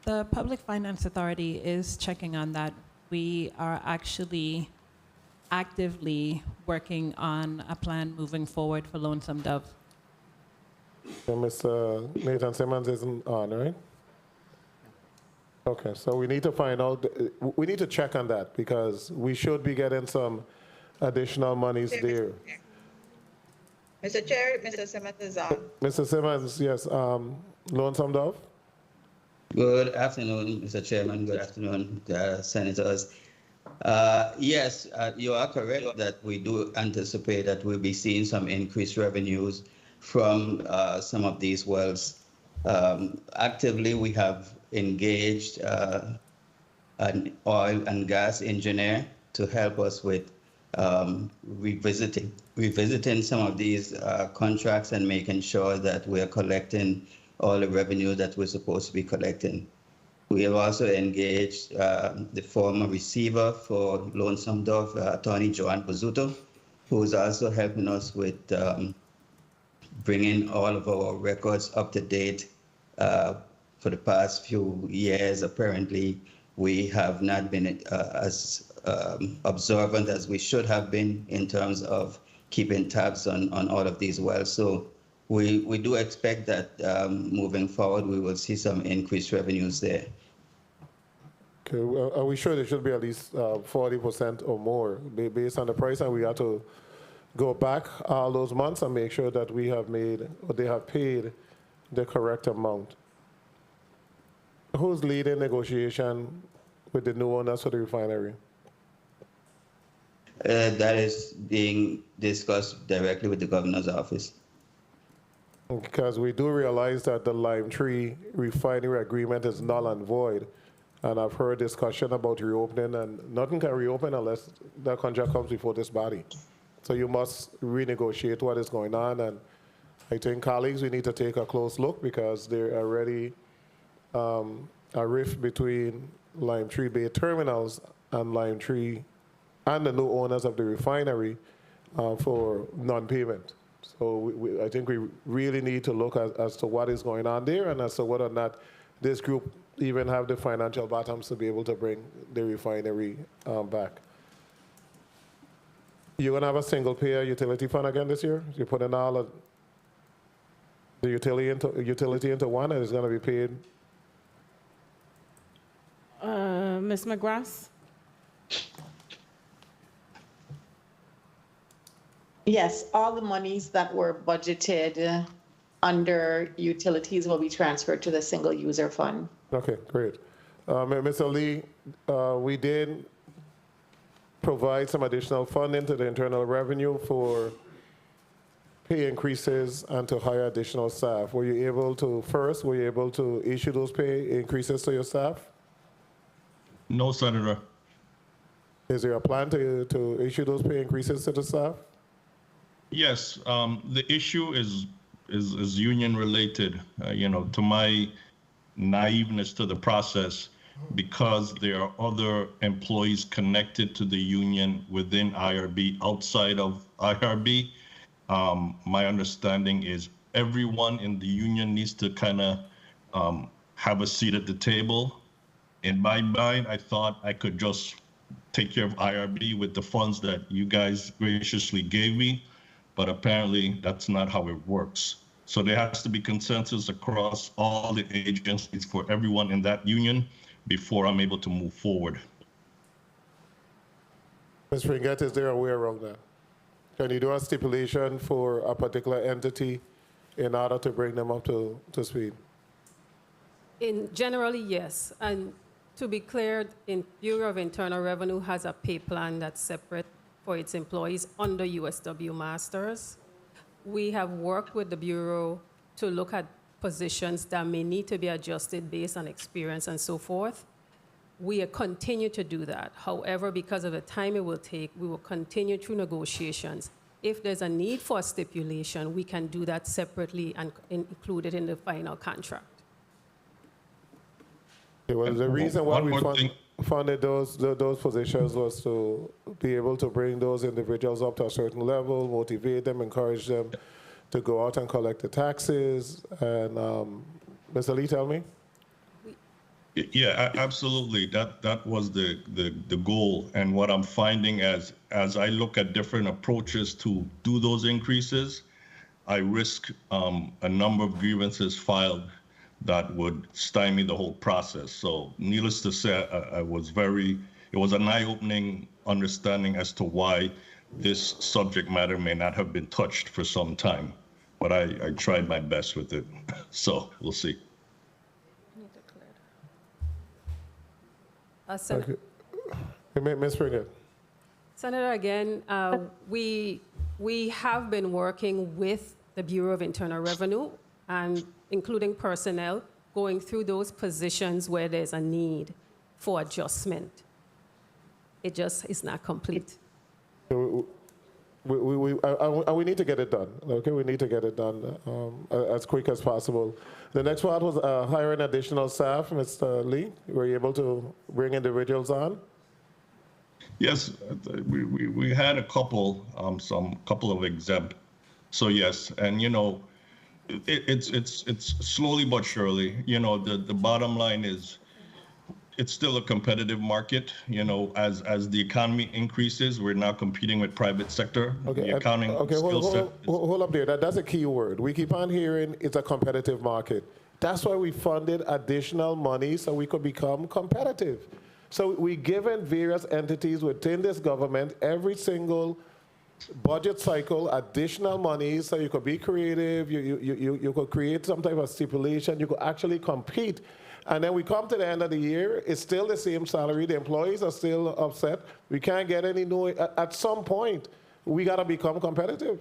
The Public Finance Authority is checking on that. We are actually actively working on a plan moving forward for Lonesome Dove. So Mr. Nathan Simmons isn't on, right? Okay, so we need to find out, we need to check on that because we should be getting some additional monies there. Mr. Chair, Mr. Simmons is on. Mr. Simmons, yes, Lonesome Dove? Good afternoon, Mr. Chairman. Good afternoon, Senators. Yes, you are correct that we do anticipate that we'll be seeing some increased revenues from some of these wells. Actively, we have engaged an oil and gas engineer to help us with revisiting some of these contracts and making sure that we are collecting all the revenue that we're supposed to be collecting. We have also engaged the former receiver for Lonesome Dove, Attorney Joanne Bozzuto, who is also helping us with bringing all of our records up to date. For the past few years, apparently, we have not been as observant as we should have been in terms of keeping tabs on all of these wells. So we do expect that moving forward, we will see some increased revenues there. Okay, well, are we sure there should be at least 40% or more based on the price, and we have to go back all those months and make sure that we have made, or they have paid the correct amount? Who's leading negotiation with the new owners for the refinery? That is being discussed directly with the governor's office. Because we do realize that the Lime Tree refinery agreement is null and void. And I've heard discussion about reopening, and nothing can reopen unless the contract comes before this body. So you must renegotiate what is going on. And I think, colleagues, we need to take a close look because there are already a rift between Lime Tree Bay Terminals and Lime Tree and the new owners of the refinery for non-payment. So I think we really need to look as to what is going on there and as to whether or not this group even have the financial bottoms to be able to bring the refinery back. You're going to have a single-payer utility fund again this year? You're putting all of the utility into one, and it's going to be paid? Ms. McGrath? Yes, all the monies that were budgeted under utilities will be transferred to the single user fund. Okay, great. Mr. Lee, we did provide some additional funding to the Internal Revenue for pay increases and to hire additional staff. Were you able to issue those pay increases to your staff? No, Senator. Is there a plan to issue those pay increases to the staff? Yes, the issue is union related. To my naiveness to the process, because there are other employees connected to the union within IRB, outside of IRB. My understanding is everyone in the union needs to kind of have a seat at the table. In my mind, I thought I could just take care of IRB with the funds that you guys graciously gave me, but apparently that's not how it works. So there has to be consensus across all the agencies for everyone in that union before I'm able to move forward. Ms. Fringett, is there a way around that? Can you do a stipulation for a particular entity in order to bring them up to speed? Generally, yes. And to be clear, Bureau of Internal Revenue has a pay plan that's separate for its employees under USW Masters. we have worked with the Bureau to look at positions that may need to be adjusted based on experience and so forth. We continue to do that. However, because of the time it will take, we will continue through negotiations. If there's a need for a stipulation, we can do that separately and include it in the final contract. Yeah, well, the reason why we funded those positions was to be able to bring those individuals up to a certain level, motivate them, encourage them to go out and collect the taxes. And Mr. Lee, tell me. Yeah, absolutely. That was the goal. And what I'm finding as I look at different approaches to do those increases, I risk a number of grievances filed that would stymie the whole process. So needless to say, it was an eye-opening understanding as to why this subject matter may not have been touched for some time. But I tried my best with it. So we'll see. Ms. Springer. Senator, again, we have been working with the Bureau of Internal Revenue, and including personnel, going through those positions where there's a need for adjustment. It just is not complete. We need to get it done. Okay, we need to get it done as quick as possible. The next part was hiring additional staff. Mr. Lee, were you able to bring individuals on? Yes, we had a couple of exempt. So yes, and you know, it's slowly but surely. You know, the bottom line is, it's still a competitive market. You know, as the economy increases, we're now competing with private sector. Okay, the accounting skill set. Hold up there. That's a key word. We keep on hearing it's a competitive market. That's why we funded additional money so we could become competitive. So we given various entities within this government every single budget cycle additional money so you could be creative. You could create some type of stipulation. You could actually compete. And then we come to the end of the year, it's still the same salary. The employees are still upset. We can't get any new. At some point, we got to become competitive.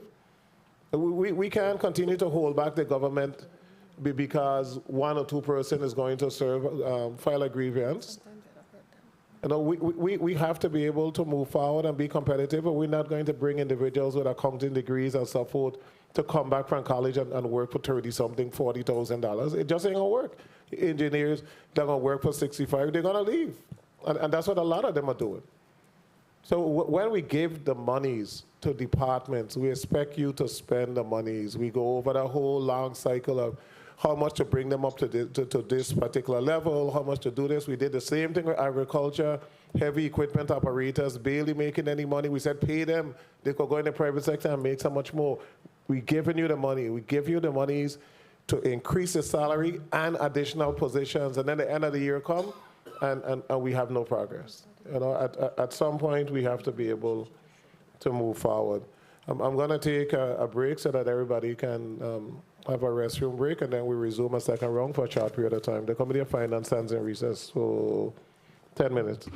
We can't continue to hold back the government because one or two person is going to file a grievance. You know, we have to be able to move forward and be competitive, but we're not going to bring individuals with accounting degrees and so forth to come back from college and work for $30-something, $40,000. It just ain't gonna work. Engineers, they're gonna work for 65, they're gonna leave. And that's what a lot of them are doing. So when we give the monies to departments, we expect you to spend the monies. We go over the whole long cycle of how much to bring them up to this particular level, how much to do this. We did the same thing with agriculture, heavy equipment operators, barely making any money. We said pay them. They could go in the private sector and make so much more. We giving you the money. We give you the monies to increase the salary and additional positions. And then the end of the year come and we have no progress. You know, at some point we have to be able to move forward. I'm gonna take a break so that everybody can have a restroom break, and then we resume a second round for a short period of time. The Committee of Finance stands in recess for 10 minutes.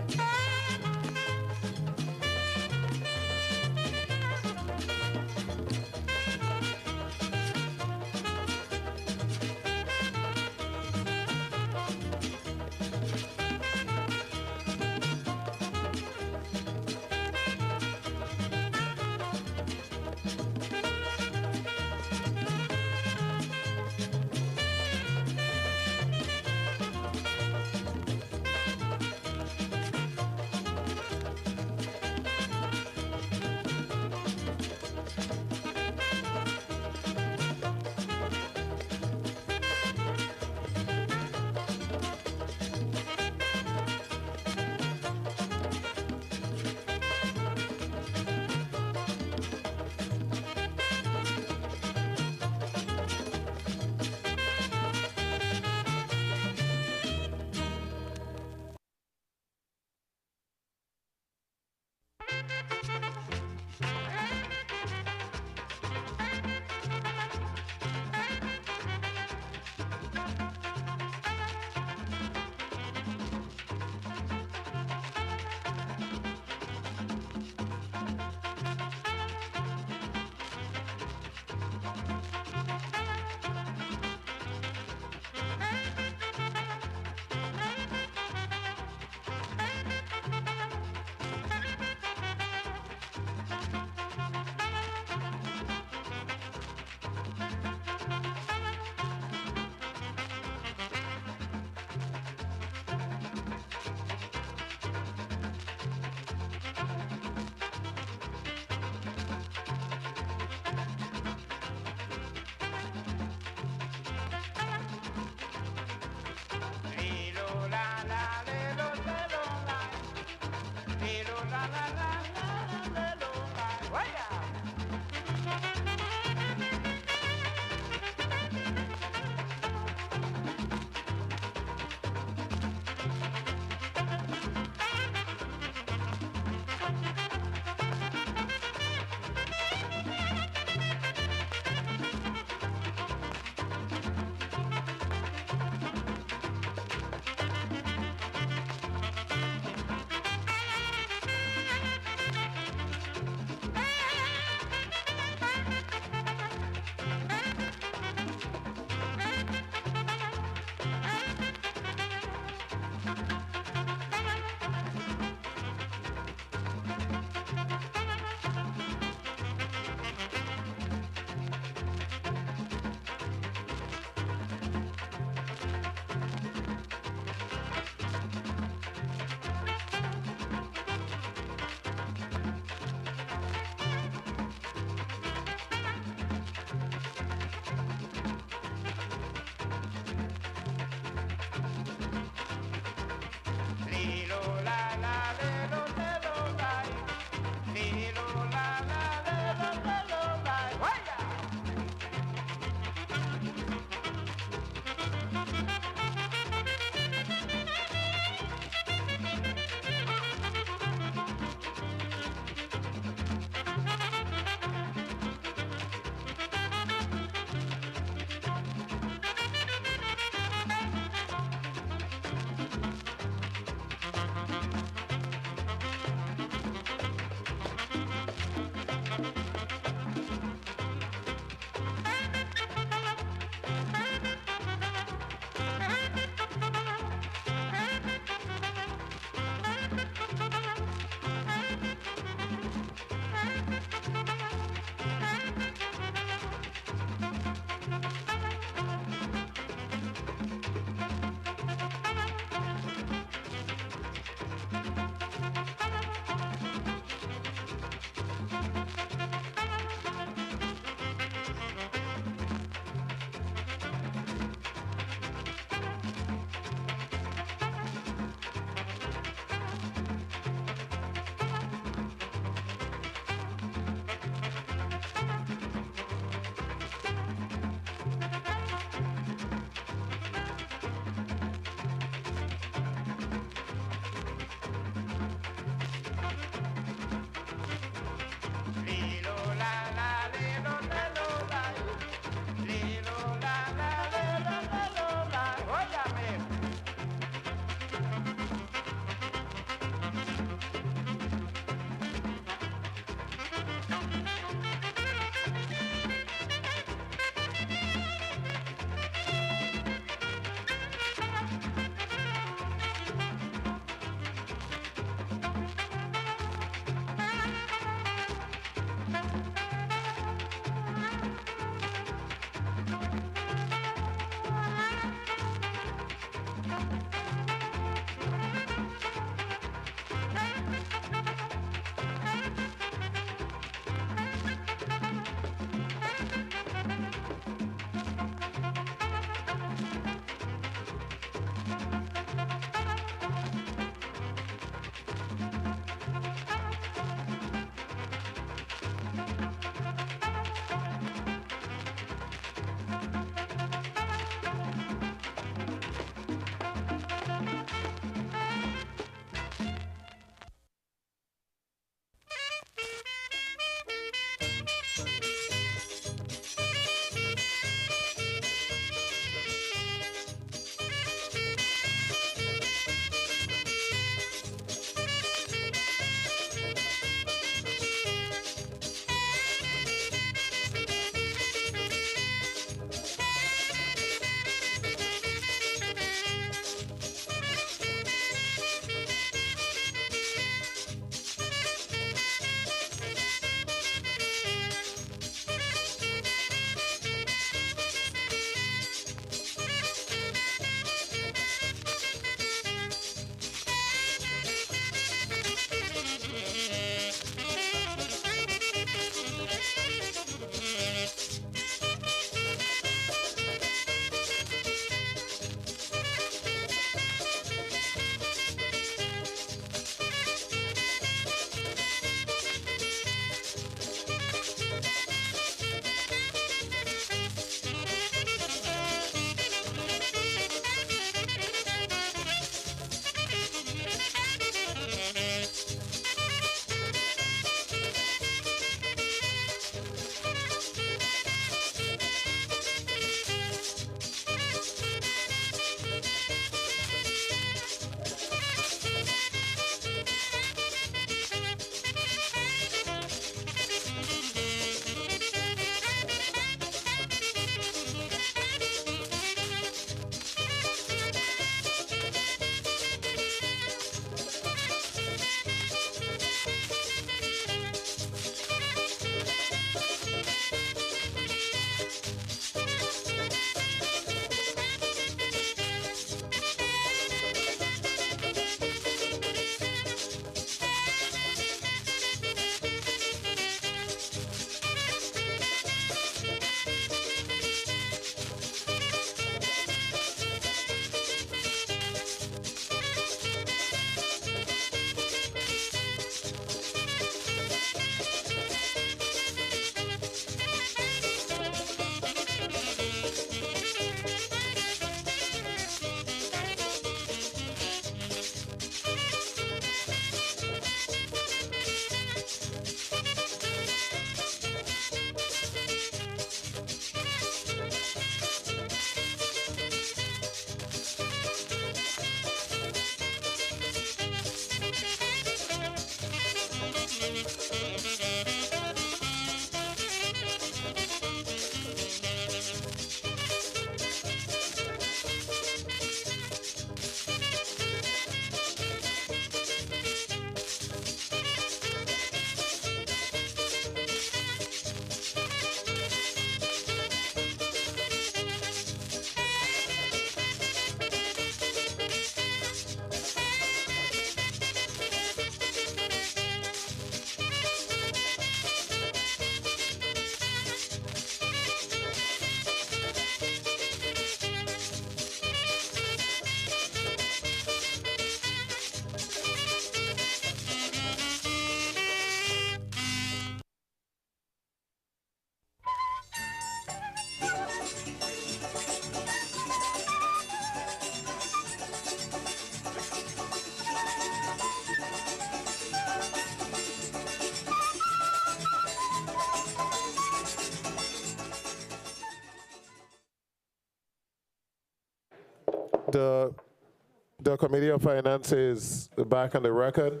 The Committee of Finance is back on the record.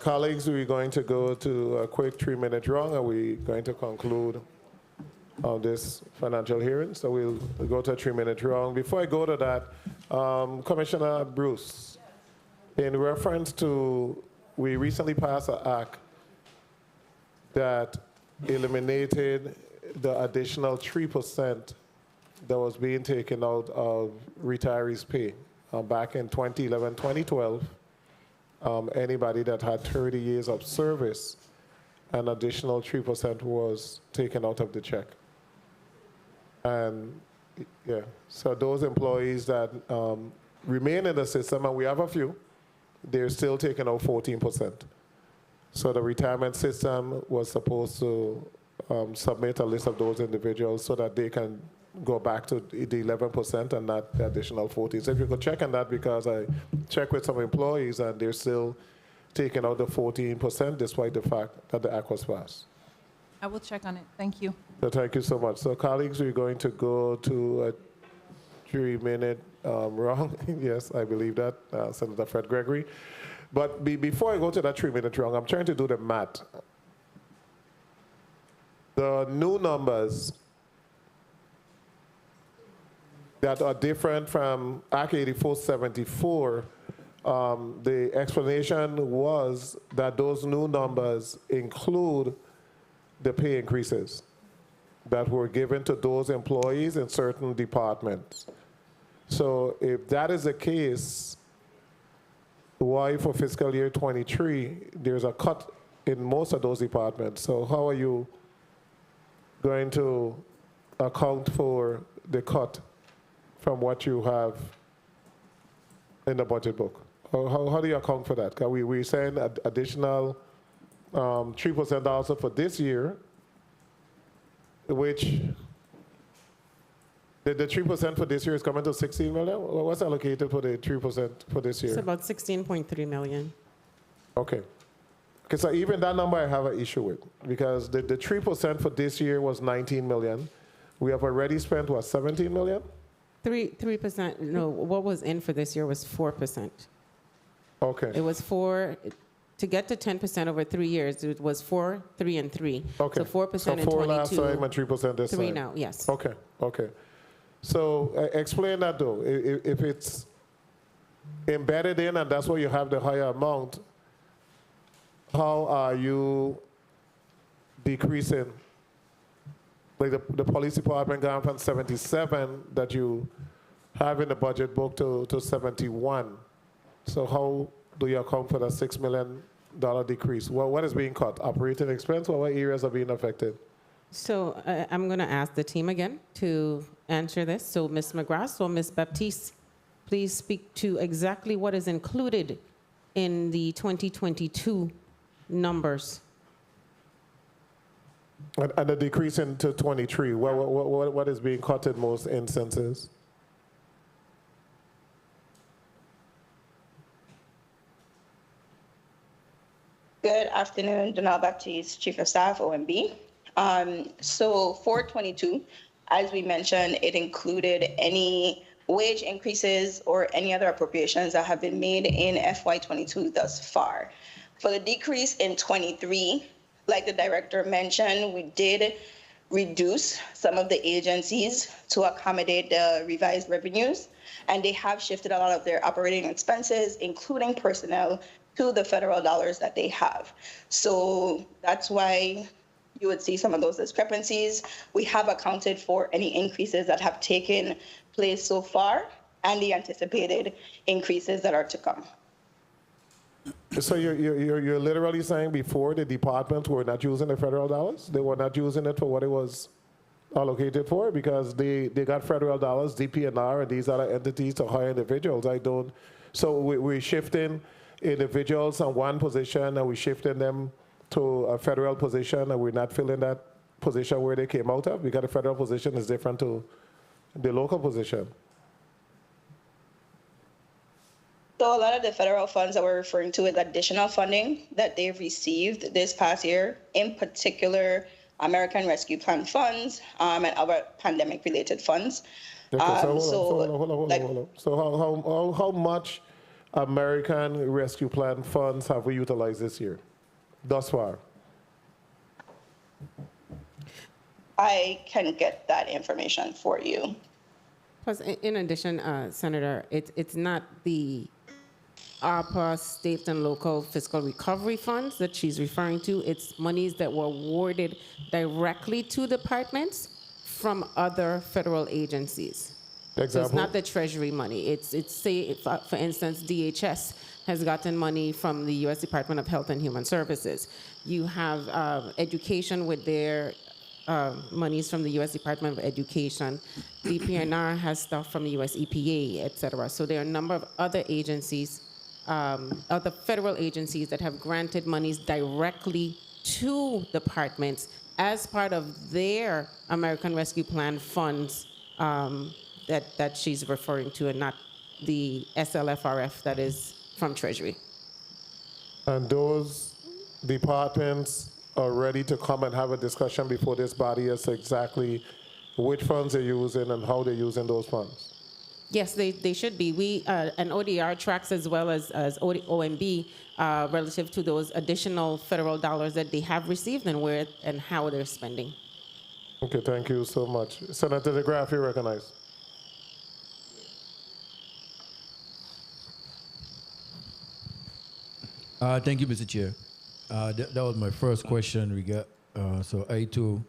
Colleagues, we're going to go to a quick 3-minute round, and we're going to conclude on this financial hearing. So we'll go to a 3-minute round. Before I go to that, Commissioner Bruce, in reference to, we recently passed an act that eliminated the additional 3% that was being taken out of retirees' pay. Back in 2011, 2012, anybody that had 30 years of service, an additional 3% was taken out of the check. And yeah, so those employees that remain in the system, and we have a few, they're still taking out 14%. So the retirement system was supposed to submit a list of those individuals so that they can go back to the 11% and not the additional 14. So if you could check on that, because I checked with some employees and they're still taking out the 14% despite the fact that the act was passed. I will check on it. Thank you. So thank you so much. So colleagues, we're going to go to a 3-minute round. Yes, I believe that, Senator Fred Gregory. But before I go to that 3-minute round, I'm trying to do the math. The new numbers that are different from Act 8474, the explanation was that those new numbers include the pay increases that were given to those employees in certain departments. So if that is the case, why for fiscal year 23, there's a cut in most of those departments. So how are you going to account for the cut from what you have in the budget book? How do you account for that? We're saying additional 3% also for this year, which the 3% for this year is coming to 16 million? What's allocated for the 3% for this year? It's about 16.3 million. Okay. Okay, so even that number I have an issue with, because the 3% for this year was 19 million. We have already spent, what, 17 million? 3%, no, what was in for this year was 4%. Okay. It was 4, to get to 10% over 3 years, it was 4, 3, and 3. Okay. So 4% so in 4 22. last time and 3% this time. 3 now, yes. Okay, okay. So explain that though. If it's embedded in and that's why you have the higher amount, how are you decreasing? Like the police department gone from 77 that you have in the budget book to 71. So how do you account for that $6 million decrease? What is being cut? Operating expense, or what areas are being affected? So I'm going to ask the team again to answer this. So Ms. McGrath or Ms. Baptiste, please speak to exactly what is included in the 2022 numbers. And the decrease into 23, what is being cut in most instances? Good afternoon, Donald Baptiste, Chief of Staff, OMB. So for 22, as we mentioned, it included any wage increases or any other appropriations that have been made in FY22 thus far. For the decrease in 23, like the director mentioned, we did reduce some of the agencies to accommodate the revised revenues, and they have shifted a lot of their operating expenses, including personnel, to the federal dollars that they have. So that's why you would see some of those discrepancies. We have accounted for any increases that have taken place so far and the anticipated increases that are to come. So you're literally saying before the departments were not using the federal dollars? They were not using it for what it was allocated for because they got federal dollars, DPNR, and these other entities to hire individuals. So we're shifting individuals on one position and we're shifting them to a federal position and we're not filling that position where they came out of because the federal position is different to the local position. So a lot of the federal funds that we're referring to is additional funding that they've received this past year, in particular American Rescue Plan funds, and other pandemic-related funds. Okay, so hold on. So how much American Rescue Plan funds have we utilized this year, thus far? I can get that information for you. Plus, in addition, Senator, it's not the ARPA state and local fiscal recovery funds that she's referring to. It's monies that were awarded directly to departments from other federal agencies. Example? So it's not the Treasury money. It's say, for instance, DHS has gotten money from the U.S. Department of Health and Human Services. You have education with their monies from the U.S. Department of Education. DPNR has stuff from the U.S. EPA, et cetera. So there are a number of other agencies, other federal agencies that have granted monies directly to departments as part of their American Rescue Plan funds that she's referring to, and not the SLFRF that is from Treasury. And those departments are ready to come and have a discussion before this body as to exactly which funds they're using and how they're using those funds? Yes, they should be. We and ODR tracks as well as OMB relative to those additional federal dollars that they have received and where and how they're spending. Okay, thank you so much. Senator DeGraff, you recognize. Thank you, Mr. Chair. That was my first question. So I too.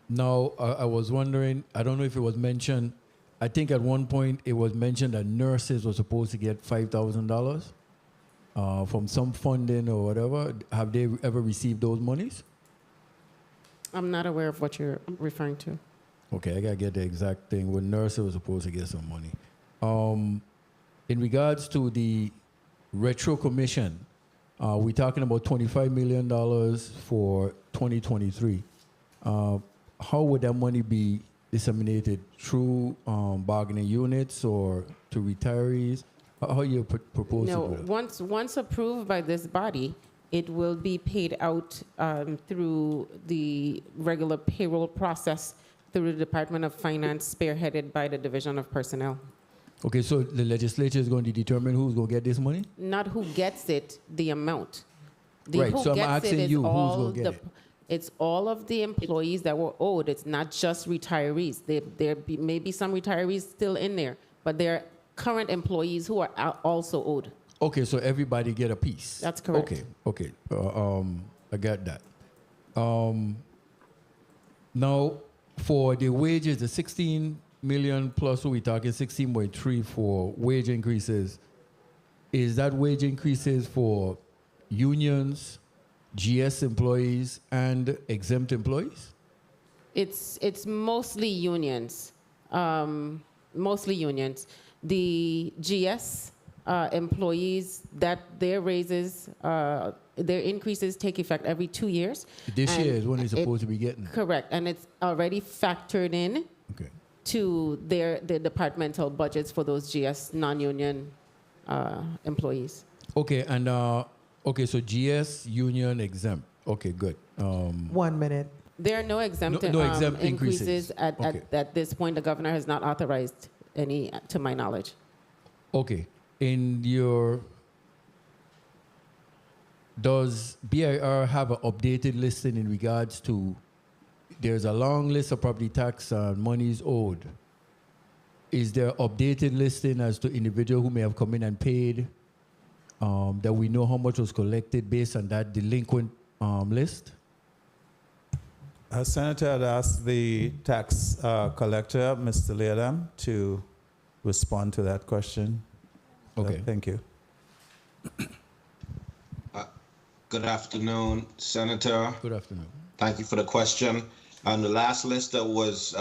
Now, I was wondering, I don't know if it was mentioned, I think at one point it was mentioned that nurses were supposed to get $5,000 from some funding or whatever. Have they ever received those monies? I'm not aware of what you're referring to. Okay, I gotta get the exact thing. When nurses were supposed to get some money. In regards to the retro commission, we're talking about $25 million for 2023. How would that money be disseminated? Through bargaining units or to retirees? How you propose to do that? Once approved by this body, it will be paid out through the regular payroll process through the Department of Finance, spearheaded by the Division of Personnel. Okay, so the legislature is going to determine who's going to get this money? Not who gets it, the amount. Right, so I'm asking you who's going to get it. It's all of the employees that were owed. It's not just retirees. There may be some retirees still in there, but there are current employees who are also owed. Okay, so everybody get a piece. That's correct. Okay. I got that. Now, for the wages, the 16 million plus, we're talking 16.3 for wage increases. Is that wage increases for unions, GS employees, and exempt employees? It's mostly unions. Mostly unions. The GS employees, that their raises, their increases take effect every 2 years. This year is when they're supposed to be getting. Correct, and it's already factored in to their departmental budgets for those GS non-union employees. Okay, and okay, so GS union exempt. Okay, good. 1 minute. There are no exempt, exempt increases at this point. The governor has not authorized any, to my knowledge. Okay. Does BIR have an updated listing in regards to, there's a long list of property tax monies owed. Is there updated listing as to individual who may have come in and paid, that we know how much was collected based on that delinquent list? Senator, I'd ask the tax collector, Mr. Leadham, to respond to that question. Okay. Thank you. Good afternoon, Senator. Good afternoon. Thank you for the question. The last list that was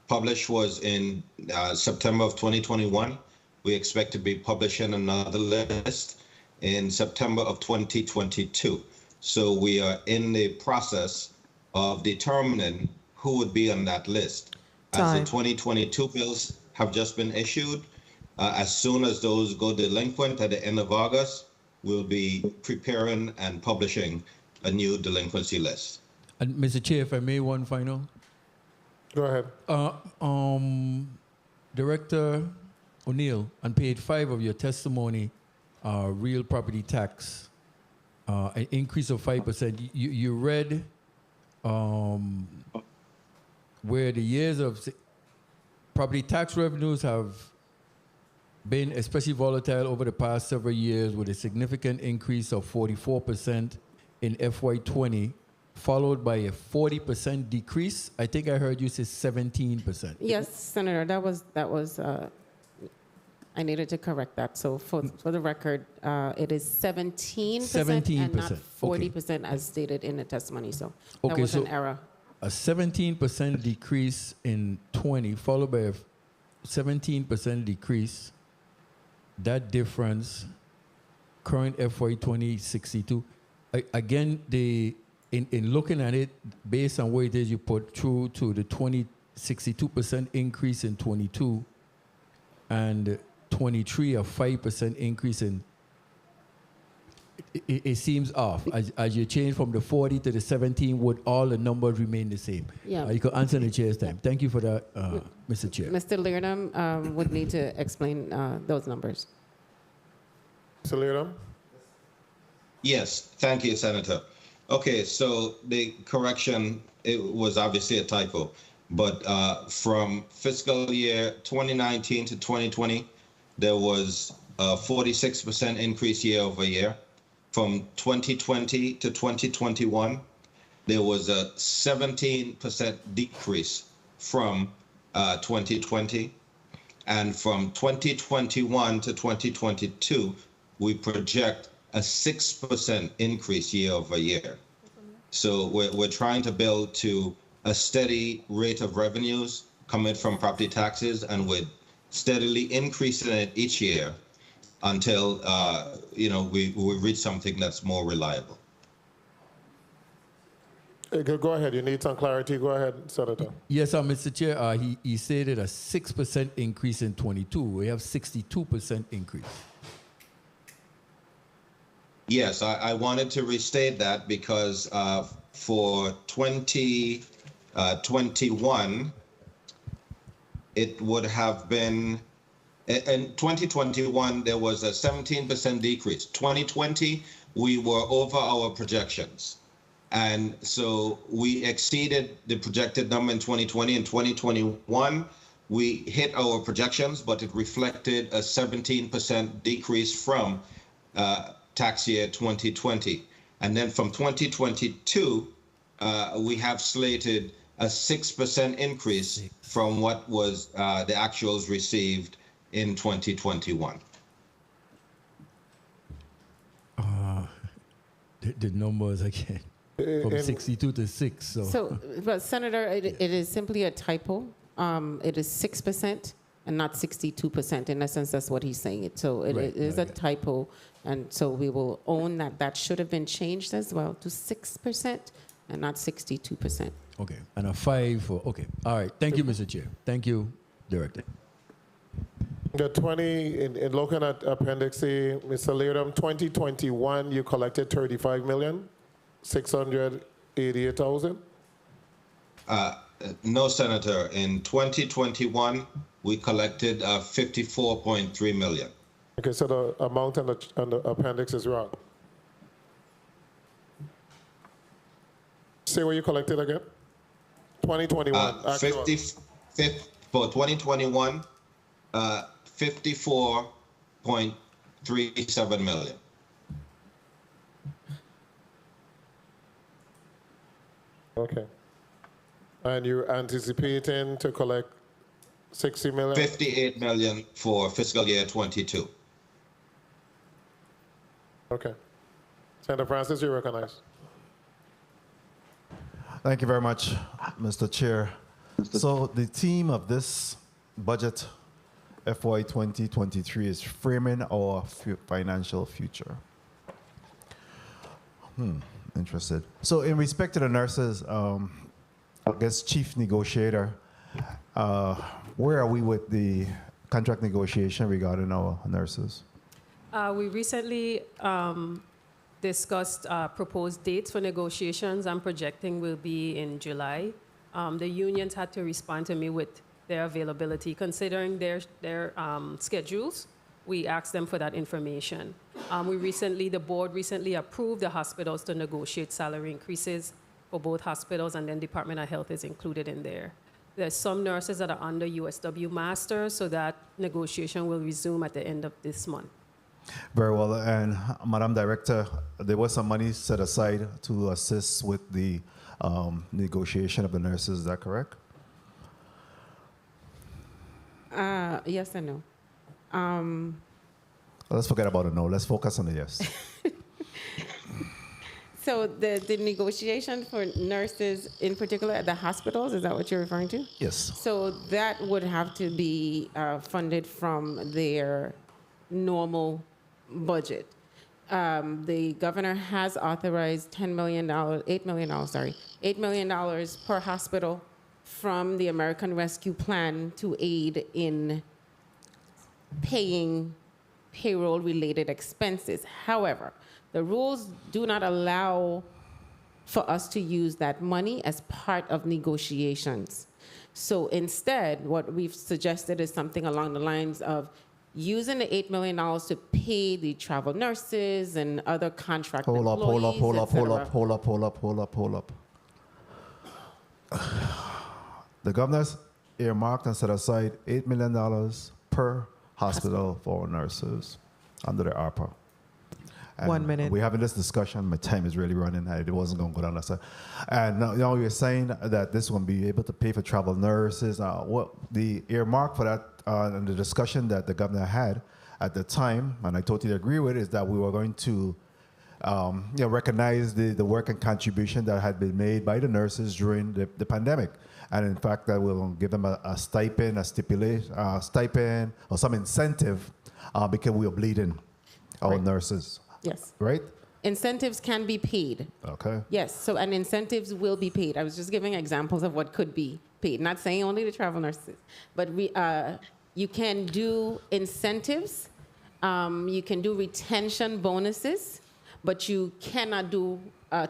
published was in September of 2021. We expect to be publishing another list in September of 2022. So we are in the process of determining who would be on that list. As the 2022 bills have just been issued, as soon as those go delinquent at the end of August, we'll be preparing and publishing a new delinquency list. And Mr. Chair, if I may, one final. Go ahead. Director O'Neill, on page 5 of your testimony, real property tax, an increase of 5%. You read where the years of property tax revenues have been especially volatile over the past several years, with a significant increase of 44% in FY20, followed by a 40% decrease. I think I heard you say 17%. Yes, Senator, that was. I needed to correct that. So for the record, it is 17%, and not 40% as stated in the testimony. So that was an error. A 17% decrease in 20, followed by a 17% decrease. That difference, current FY20 62. Again, in looking at it, based on where it is you put through to the 62% increase in 22 and 23, a 5% increase in, it seems off. As you change from the 40 to the 17, would all the numbers remain the same? Yeah. You could answer in the chair's time. Thank you for that, Mr. Chair. Mr. Leerdam would need to explain those numbers. Mr. Leerdam? Yes, thank you, Senator. Okay, so the correction, it was obviously a typo, but from fiscal year 2019 to 2020, there was a 46% increase year over year. From 2020 to 2021, there was a 17% decrease from 2020. And from 2021 to 2022, we project a 6% increase year over year. So we're trying to build to a steady rate of revenues coming from property taxes, and we're steadily increasing it each year until we reach something that's more reliable. Go ahead. You need some clarity. Go ahead, Senator. Yes, Mr. Chair. He stated a 6% increase in 22. We have 62% increase. Yes, I wanted to restate that because for 2021, it would have been, in 2021, there was a 17% decrease. 2020, we were over our projections. And so we exceeded the projected number in 2020. In 2021, we hit our projections, but it reflected a 17% decrease from tax year 2020. And then from 2022, we have slated a 6% increase from what was the actuals received in 2021. The numbers again, from 62 to 6. But Senator, it is simply a typo. It is 6% and not 62%. In essence, that's what he's saying. So it is a typo. And so we will own that that should have been changed as well to 6% and not 62%. Okay, and a 5 for, okay. All right, thank you, Mr. Chair. Thank you, Director. The 20, in looking at Appendix C, Mr. Leerdam, 2021, you collected 35,688,000? No, Senator. In 2021, we collected 54.3 million. Okay, so the amount on the appendix is wrong. Say where you collected again? 2021. For 2021, 54.37 million. Okay. And you're anticipating to collect 60 million? 58 million for fiscal year 22. Okay. Senator Francis, you recognize. Thank you very much, Mr. Chair. So the theme of this budget, FY 2023, is framing our financial future. Interested. So in respect to the nurses, I guess chief negotiator, where are we with the contract negotiation regarding our nurses? We recently discussed proposed dates for negotiations. I'm projecting will be in July. The unions had to respond to me with their availability. Considering their schedules, we asked them for that information. The board recently approved the hospitals to negotiate salary increases for both hospitals, and then Department of Health is included in there. There's some nurses that are under USW Master, so that negotiation will resume at the end of this month. Very well. And Madam Director, there was some money set aside to assist with the negotiation of the nurses. Is that correct? Yes and no. Let's forget about the no. Let's focus on the yes. So the negotiation for nurses, in particular at the hospitals, is that what you're referring to? Yes. So that would have to be funded from their normal budget. The governor has authorized $8 million per hospital from the American Rescue Plan to aid in paying payroll-related expenses. However, the rules do not allow for us to use that money as part of negotiations. So instead, what we've suggested is something along the lines of using the $8 million to pay the travel nurses and other contract employees, Hold up. The governor's earmarked and set aside $8 million per hospital for nurses under the ARPA. And 1 minute. We're having this discussion. My time is really running. It wasn't going to go down that side. And now you're saying that this will be able to pay for travel nurses. What the earmark for that and the discussion that the governor had at the time, and I totally agree with, is that we were going to recognize the work and contribution that had been made by the nurses during the pandemic. And in fact, that will give them a stipend, stipend, or some incentive because we are bleeding our nurses. Yes. Right? Incentives can be paid. Okay. Yes, so and incentives will be paid. I was just giving examples of what could be paid, not saying only the travel nurses, but you can do incentives, you can do retention bonuses, but you cannot do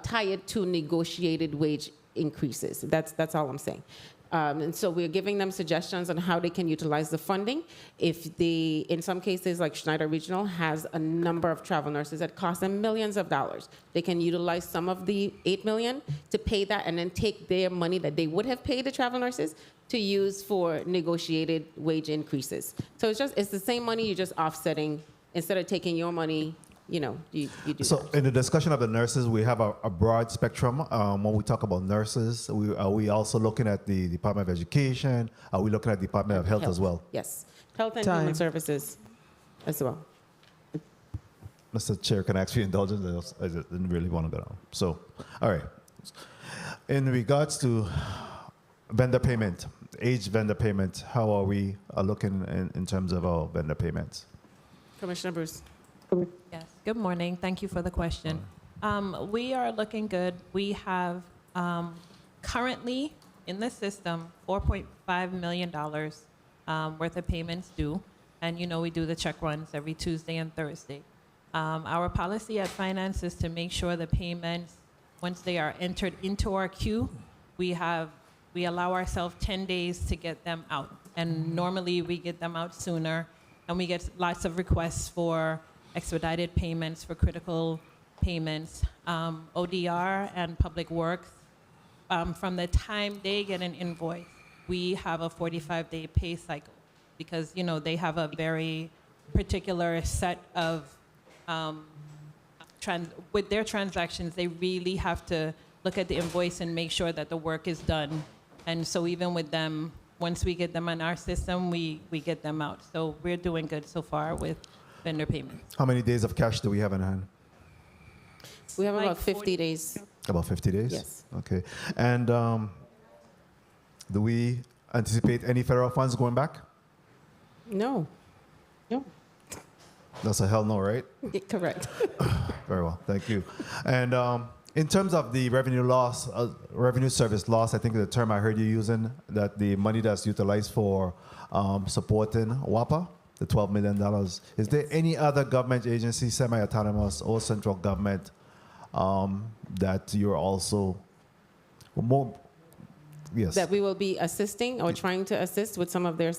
tie it to negotiated wage increases. That's all I'm saying. And so we're giving them suggestions on how they can utilize the funding. If in some cases, like Schneider Regional has a number of travel nurses that cost them millions of dollars. They can utilize some of the $8 million to pay that and then take their money that they would have paid the travel nurses to use for negotiated wage increases. So it's the same money, you're just offsetting. Instead of taking your money, you do So that. in the discussion of the nurses, we have a broad spectrum. When we talk about nurses, are we also looking at the Department of Education? Are we looking at the Department of Health as well? Yes, Health and Human Services as well. Mr. Chair, can I ask for your indulgence? I didn't really want to go down. So, all right. In regards to vendor payment, age vendor payment, how are we looking in terms of our vendor payments? Commissioner Bruce. Yes, good morning. Thank you for the question. We are looking good. We have currently in the system $4.5 million worth of payments due. And we do the check runs every Tuesday and Thursday. Our policy at Finance is to make sure the payments, once they are entered into our queue, we allow ourselves 10 days to get them out. And normally we get them out sooner. And we get lots of requests for expedited payments, for critical payments. ODR and Public Works, from the time they get an invoice, we have a 45-day pay cycle because, they have a very particular set of, with their transactions, they really have to look at the invoice and make sure that the work is done. And so even with them, once we get them on our system, we get them out. So we're doing good so far with vendor payments. How many days of cash do we have in hand? We have about 50 days. About 50 days? Yes. Okay. And do we anticipate any federal funds going back? No. That's a hell no, right? Correct. Very well. Thank you. And in terms of the revenue service loss, I think the term I heard you using, that the money that's utilized for supporting WAPA, the $12 million, is there any other government agency, semi-autonomous or central government, that you're also more, yes. That we will be assisting or trying to assist with some of their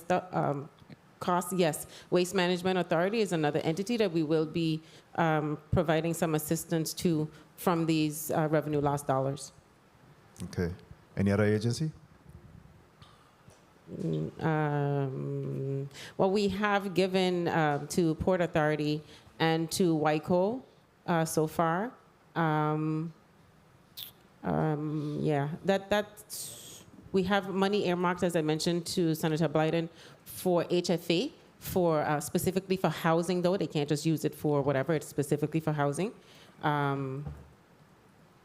costs, yes. Waste Management Authority is another entity that we will be providing some assistance to from these revenue loss dollars. Okay. Any other agency? Well, we have given to Port Authority and to WICO so far. Yeah, we have money earmarked, as I mentioned to Senator Blyden, for HFA, for specifically for housing, though. They can't just use it for whatever, it's specifically for housing.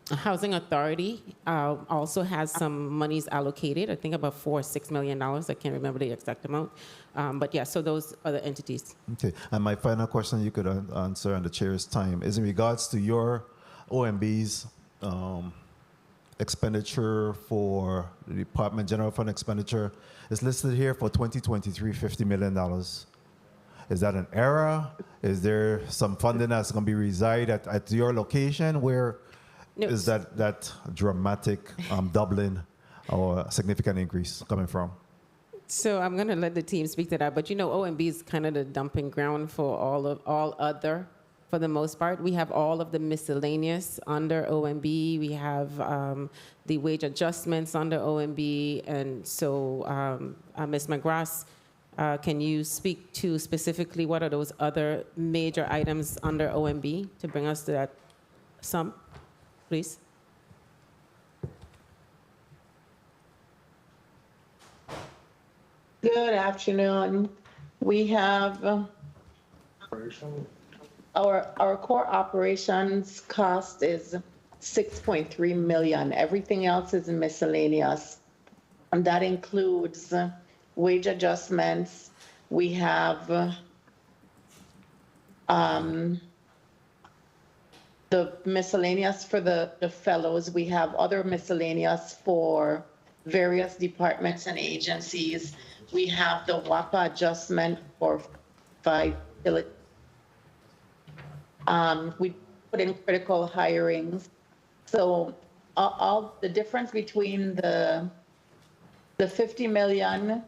Housing Authority also has some monies allocated, I think about $4 or $6 million. I can't remember the exact amount. But yeah, so those are the entities. Okay. And my final question you could answer on the chair's time is in regards to your OMB's expenditure for the Department General Fund expenditure. It's listed here for 2023, $50 million. Is that an error? Is there some funding that's going to be reside at your location? Where is that dramatic doubling or significant increase coming from? So I'm going to let the team speak to that. But you know, OMB is kind of the dumping ground for all other, for the most part. We have all of the miscellaneous under OMB. We have the wage adjustments under OMB. And so, Ms. McGrath, can you speak to specifically what are those other major items under OMB to bring us to that sum, please? Good afternoon. We have our core operations cost is 6.3 million. Everything else is miscellaneous. And that includes wage adjustments. We have the miscellaneous for the fellows. We have other miscellaneous for various departments and agencies. We have the WAPA adjustment for 5 utilities. We put in critical hirings. So all the difference between the 50 million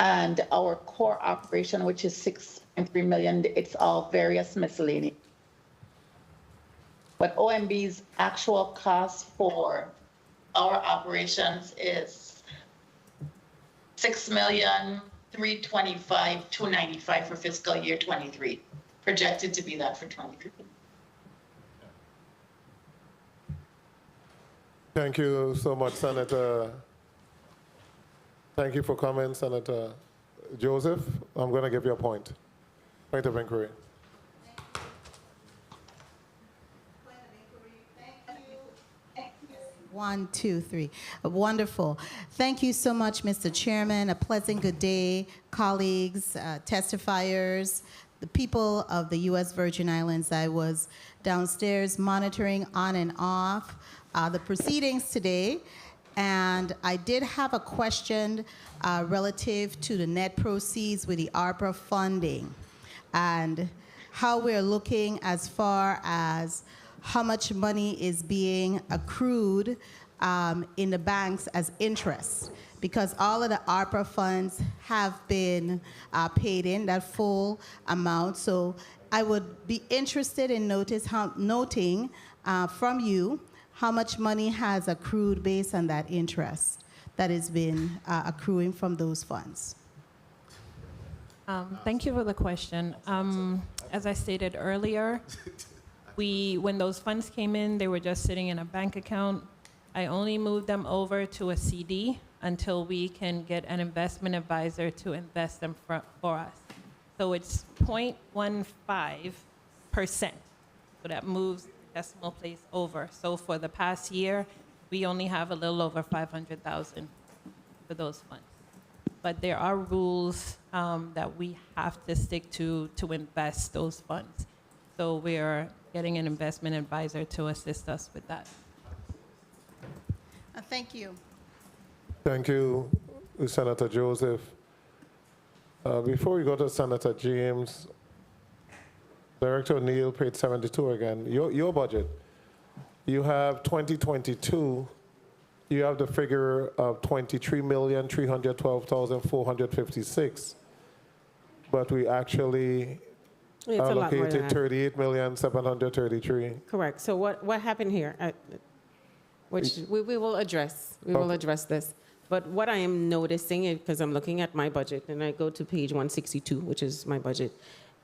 and our core operation, which is 6.3 million, it's all various miscellaneous. But OMB's actual cost for our operations is $6,325,295 for fiscal year 23, projected to be that for 23. Thank you so much, Senator. Thank you for coming, Senator Joseph. I'm going to give you a point of inquiry. 1, 2, 3. Wonderful. Thank you so much, Mr. Chairman. A pleasant good day, colleagues, testifiers, the people of the U.S. Virgin Islands. I was downstairs monitoring on and off the proceedings today, and I did have a question relative to the net proceeds with the ARPA funding and how we're looking as far as how much money is being accrued in the banks as interest, because all of the ARPA funds have been paid in, that full amount. So I would be interested in noting from you how much money has accrued based on that interest that has been accruing from those funds. Thank you for the question. As I stated earlier, when those funds came in, they were just sitting in a bank account. I only moved them over to a CD until we can get an investment advisor to invest them for us. So it's 0.15%. So that moves decimal place over. So for the past year, we only have a little over 500,000 for those funds. But there are rules that we have to stick to invest those funds. So we're getting an investment advisor to assist us with that. Thank you. Thank you, Senator Joseph. Before we go to Senator James, Director O'Neill, page 72 again. Your budget, you have 2022, you have the figure of 23,312,456, but we actually It's a lot more than allocated that. 38,733. Correct. So what happened here? Which we will address. We will Okay. address this. But what I am noticing, because I'm looking at my budget, and I go to page 162, which is my budget,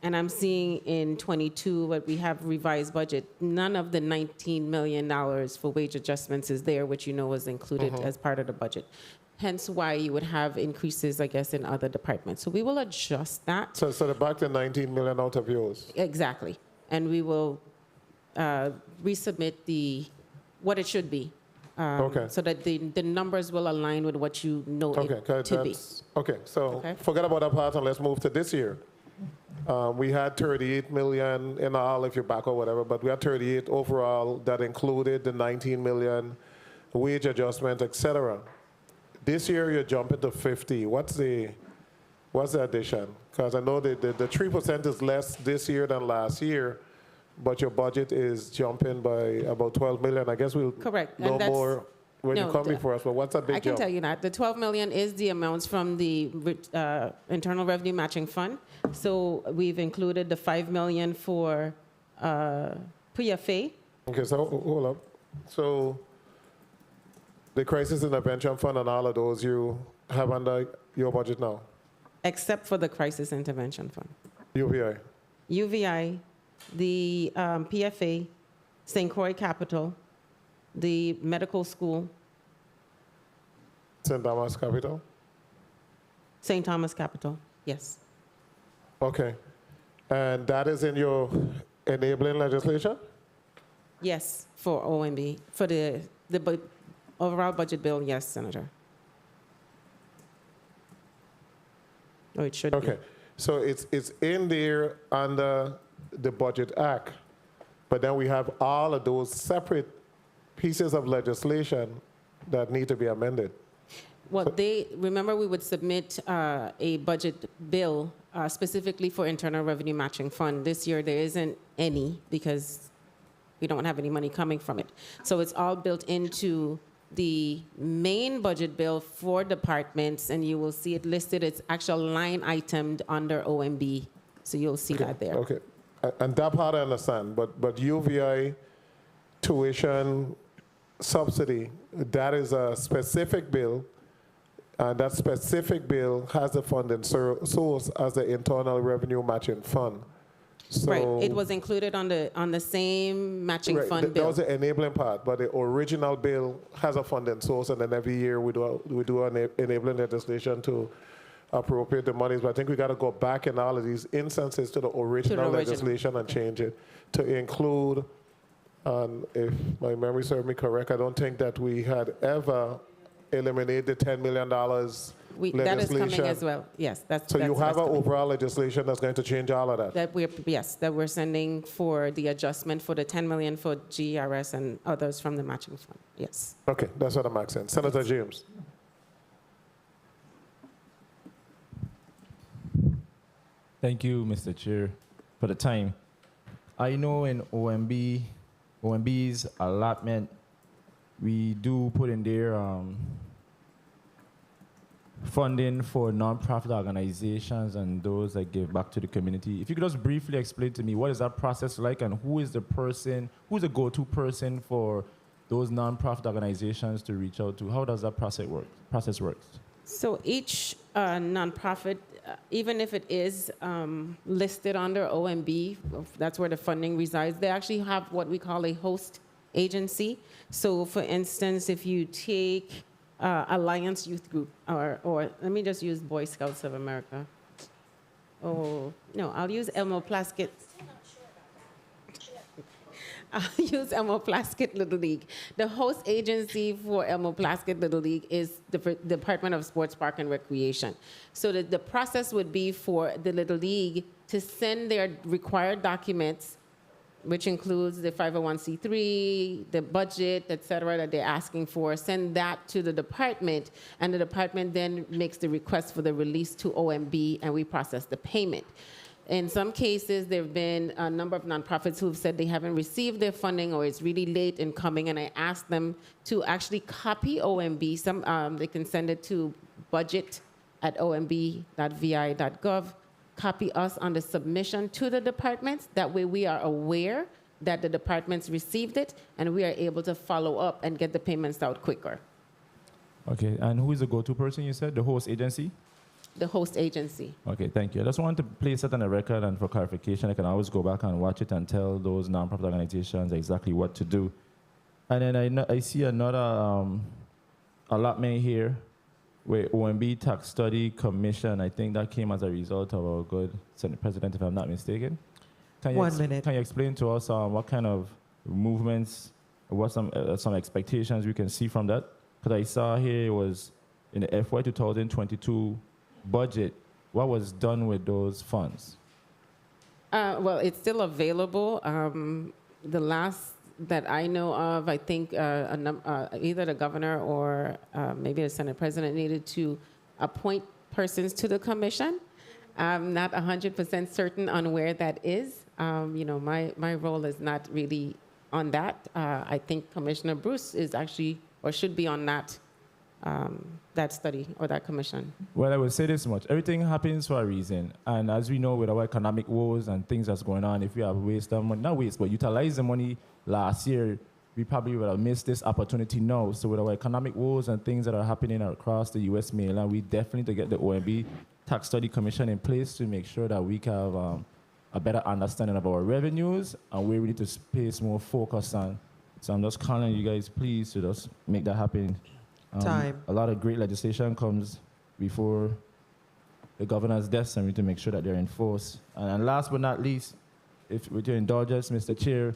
and I'm seeing in 22 what we have revised budget. None of the $19 million for wage adjustments is there, which you know was included as part of the budget. Hence why you would have increases, I guess, in other departments. So we will adjust that. So the back to 19 million out of yours. Exactly. And we will resubmit what it should be. Okay. So that the numbers will align with what you know it to be. Okay, so Okay. forget about that part and let's move to this year. We had 38 million in all, if you back or whatever, but we had 38 overall that included the 19 million wage adjustment, etc. This year you're jumping to 50. What's the addition? Because I know the 3% is less this year than last year, but your budget is jumping by about 12 million. I guess we'll Correct. know And that's- more when you no, come before us, but what's that big I can jump? tell you that. The 12 million is the amounts from the Internal Revenue Matching Fund. So we've included the 5 million for PFA. Okay, so hold up. So the Crisis Intervention Fund and all of those you have under your budget now? Except for the Crisis Intervention Fund. UVI? UVI, the PFA, St. Croix Capital, the medical school, St. Thomas Capital? St. Thomas Capital, yes. Okay. And that is in your enabling legislation? Yes, for OMB, for the overall budget bill, yes, Senator. Oh, it should be. Okay. So it's in there under the Budget Act, but then we have all of those separate pieces of legislation that need to be amended. Well, remember we would submit a budget bill specifically for Internal Revenue Matching Fund. This year there isn't any because we don't have any money coming from it. So it's all built into the main budget bill for departments, and you will see it listed. It's actual line itemed under OMB. So you'll see that there. Okay. And that part I understand, but UVI tuition subsidy, that is a specific bill, and that specific bill has the funding source as the Internal Revenue Matching Fund. So, Right, it was included on the same matching right, fund that bill. was the enabling part, but the original bill has a funding source, and then every year we do an enabling legislation to appropriate the monies. But I think we got to go back in all of these instances to the original legislation and change it to include. And if my memory serves me correct, I don't think that we had ever eliminated the $10 million legislation. That is coming as well. Yes, So you have an coming. overall legislation that's going to change all of that. That we're sending for the adjustment for the 10 million for GRS and others from the matching fund. Yes. Okay, that's what I'm asking. Senator James. Thank you, Mr. Chair, for the time. I know in OMB's allotment, we do put in there funding for nonprofit organizations and those that give back to the community. If you could just briefly explain to me what is that process like and who's the go-to person for those nonprofit organizations to reach out to? How does that process work? So each nonprofit, even if it is listed under OMB, that's where the funding resides, they actually have what we call a host agency. So for instance, if you take Alliance Youth Group, or let me just use Boy Scouts of America. Oh, no, I'll use Elmo Plaskett. I'll use Elmo Plaskett Little League. The host agency for Elmo Plaskett Little League is the Department of Sports, Park, and Recreation. So the process would be for the Little League to send their required documents, which includes the 501c3, the budget, et cetera, that they're asking for, send that to the department, and the department then makes the request for the release to OMB, and we process the payment. In some cases, there have been a number of nonprofits who've said they haven't received their funding or it's really late in coming, and I asked them to actually copy OMB. They can send it to budget@omb.vi.gov, copy us on the submission to the departments. That way we are aware that the departments received it, and we are able to follow up and get the payments out quicker. Okay, and who is the go-to person you said? The host agency? The host agency. Okay, thank you. I just wanted to place it on the record, and for clarification, I can always go back and watch it and tell those nonprofit organizations exactly what to do. And then I see another allotment here with OMB Tax Study Commission. I think that came as a result of our good Senate President, if I'm not mistaken. Can you Can you explain to us what kind of movements, what some expectations we can see from that? Because I saw here it was in the FY 2022 budget. What was done with those funds? Well, it's still available. The last that I know of, I think either the governor or maybe the Senate president needed to appoint persons to the commission. I'm not 100% certain on where that is. My role is not really on that. I think Commissioner Bruce is actually or should be on that study or that commission. Well, I will say this much. Everything happens for a reason. And as we know, with our economic woes and things that's going on, if we have wasted money, not waste, but utilize the money last year, we probably would have missed this opportunity now. So with our economic woes and things that are happening across the U.S. mainland, we definitely need to get the OMB Tax Study Commission in place to make sure that we can have a better understanding of our revenues and where we need to place more focus on. So I'm just calling you guys, please, to just make that happen. Time. A lot of great legislation comes before the governor's desk, and we need to make sure that they're enforced. And last but not least, if with your indulgence, Mr. Chair,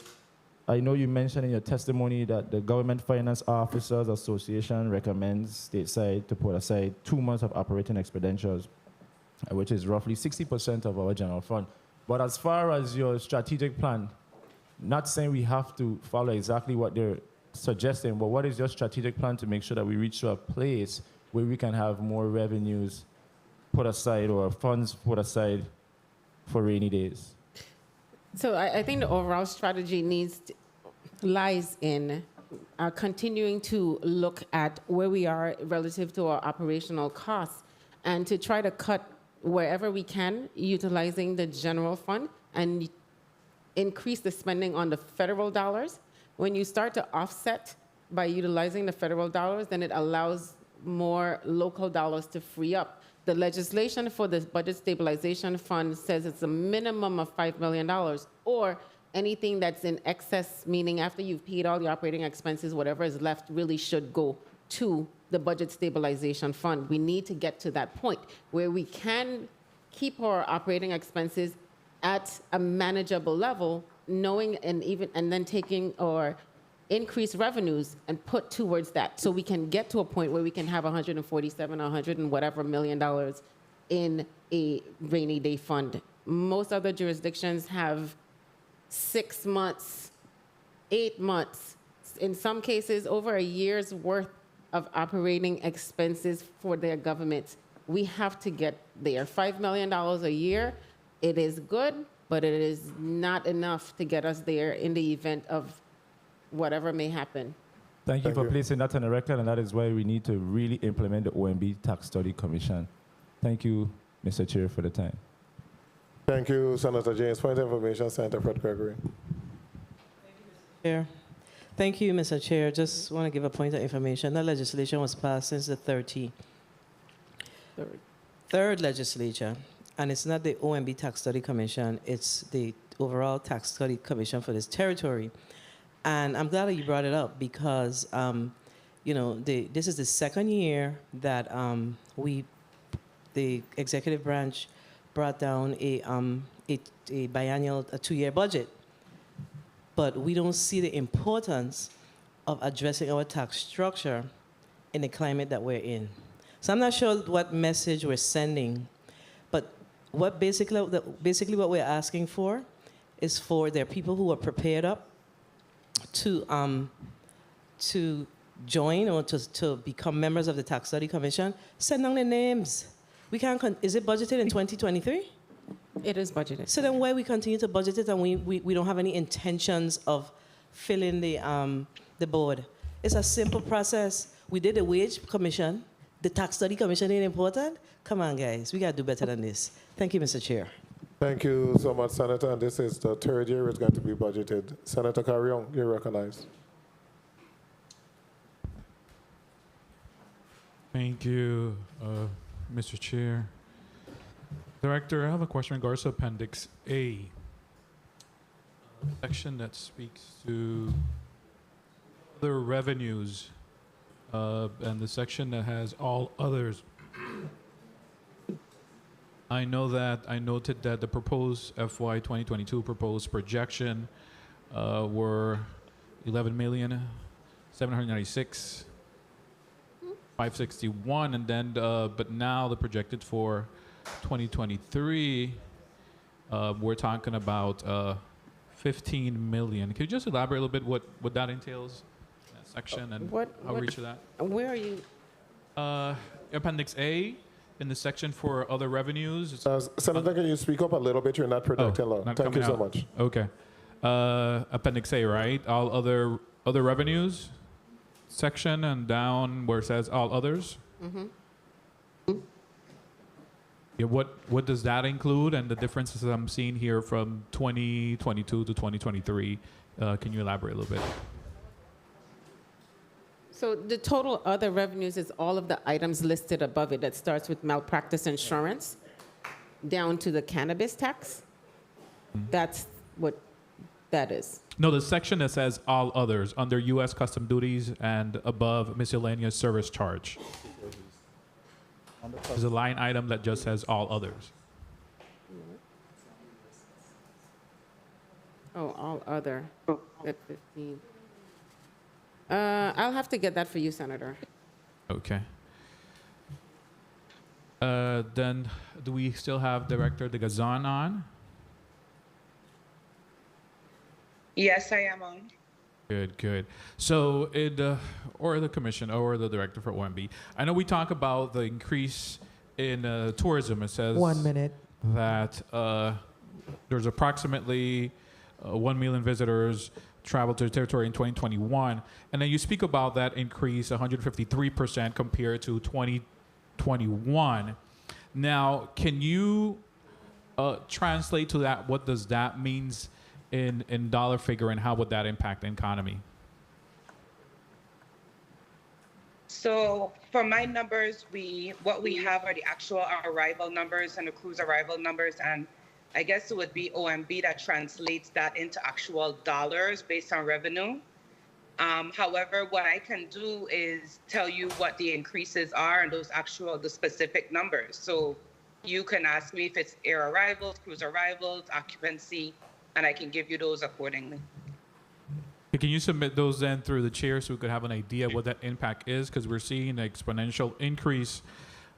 I know you mentioned in your testimony that the Government Finance Officers Association recommends stateside to put aside 2 months of operating expenditures, which is roughly 60% of our general fund. But as far as your strategic plan, not saying we have to follow exactly what they're suggesting, but what is your strategic plan to make sure that we reach to a place where we can have more revenues put aside or funds put aside for rainy days? So I think the overall strategy lies in continuing to look at where we are relative to our operational costs and to try to cut wherever we can, utilizing the general fund and increase the spending on the federal dollars. When you start to offset by utilizing the federal dollars, then it allows more local dollars to free up. The legislation for the Budget Stabilization Fund says it's a minimum of $5 million, or anything that's in excess, meaning after you've paid all the operating expenses, whatever is left really should go to the Budget Stabilization Fund. We need to get to that point where we can keep our operating expenses at a manageable level, knowing and then taking or increase revenues and put towards that, so we can get to a point where we can have 147, 100 and whatever $1 million in a rainy day fund. Most other jurisdictions have 6 months, 8 months, in some cases over a year's worth of operating expenses for their government. We have to get there. $5 million a year, it is good, but it is not enough to get us there in the event of whatever may happen. Thank you for placing that on the record, and that is why we need to really implement the OMB Tax Study Commission. Thank you, Mr. Chair, for the time. Thank you, Senator James. Point of information, Senator Fred Gregory. Chair. Thank you, Mr. Chair. Just want to give a point of information. That legislation was passed since the third legislature, and it's not the OMB Tax Study Commission, it's the overall Tax Study Commission for this territory. And I'm glad that you brought it up because, this is the second year that the executive branch brought down a biennial, a 2-year budget. But we don't see the importance of addressing our tax structure in the climate that we're in. So I'm not sure what message we're sending, but what basically what we're asking for is for there are people who are prepared up to join or to become members of the Tax Study Commission. Send down their names. We can't. Is it budgeted in 2023? It is budgeted. So then why we continue to budget it and we don't have any intentions of filling the board? It's a simple process. We did the wage commission. The tax study commission ain't important. Come on, guys. We got to do better than this. Thank you, Mr. Chair. Thank you so much, Senator. And this is the third year it's going to be budgeted. Senator Carrion, you're recognized. Thank you, Mr. Chair. Director, I have a question in regards to Appendix A, section that speaks to other revenues, and the section that has all others. I noted that the proposed FY 2022 proposed projection were 11,796,561, and then but now the projected for 2023 we're talking about 15 million. Could you just elaborate a little bit what that entails, that section, and how we reach that? Where are you? Appendix A, in the section for other revenues. Senator, can you speak up a little bit? You're not projecting low. Not Thank you coming so out. much. Okay. Appendix A, right? All other revenues section, and down where it says all others. Mm-hmm. Yeah, what does that include, and the differences I'm seeing here from 2022 to 2023? Can you elaborate a little bit? So the total other revenues is all of the items listed above it that starts with malpractice insurance down to the cannabis tax. That's what that is. No, the section that says all others under U.S. custom duties and above miscellaneous service charge. There's a line item that just says all others. Oh, all other at 15. I'll have to get that for you, Senator. Okay. Then do we still have Director De Gazan on? Yes, I am on. Good. So, or the commission or the director for OMB, I know we talk about the increase in tourism. It says 1 minute that there's approximately 1 million visitors traveled to the territory in 2021, and then you speak about that increase 153% compared to 2021. Now, can you translate to that? What does that means in dollar figure, and how would that impact the economy? So for my numbers, what we have are the actual arrival numbers and the cruise arrival numbers, and I guess it would be OMB that translates that into actual dollars based on revenue. However, what I can do is tell you what the increases are and the specific numbers. So you can ask me if it's air arrivals, cruise arrivals, occupancy, and I can give you those accordingly. Can you submit those then through the chair so we could have an idea what that impact is? Because we're seeing an exponential increase.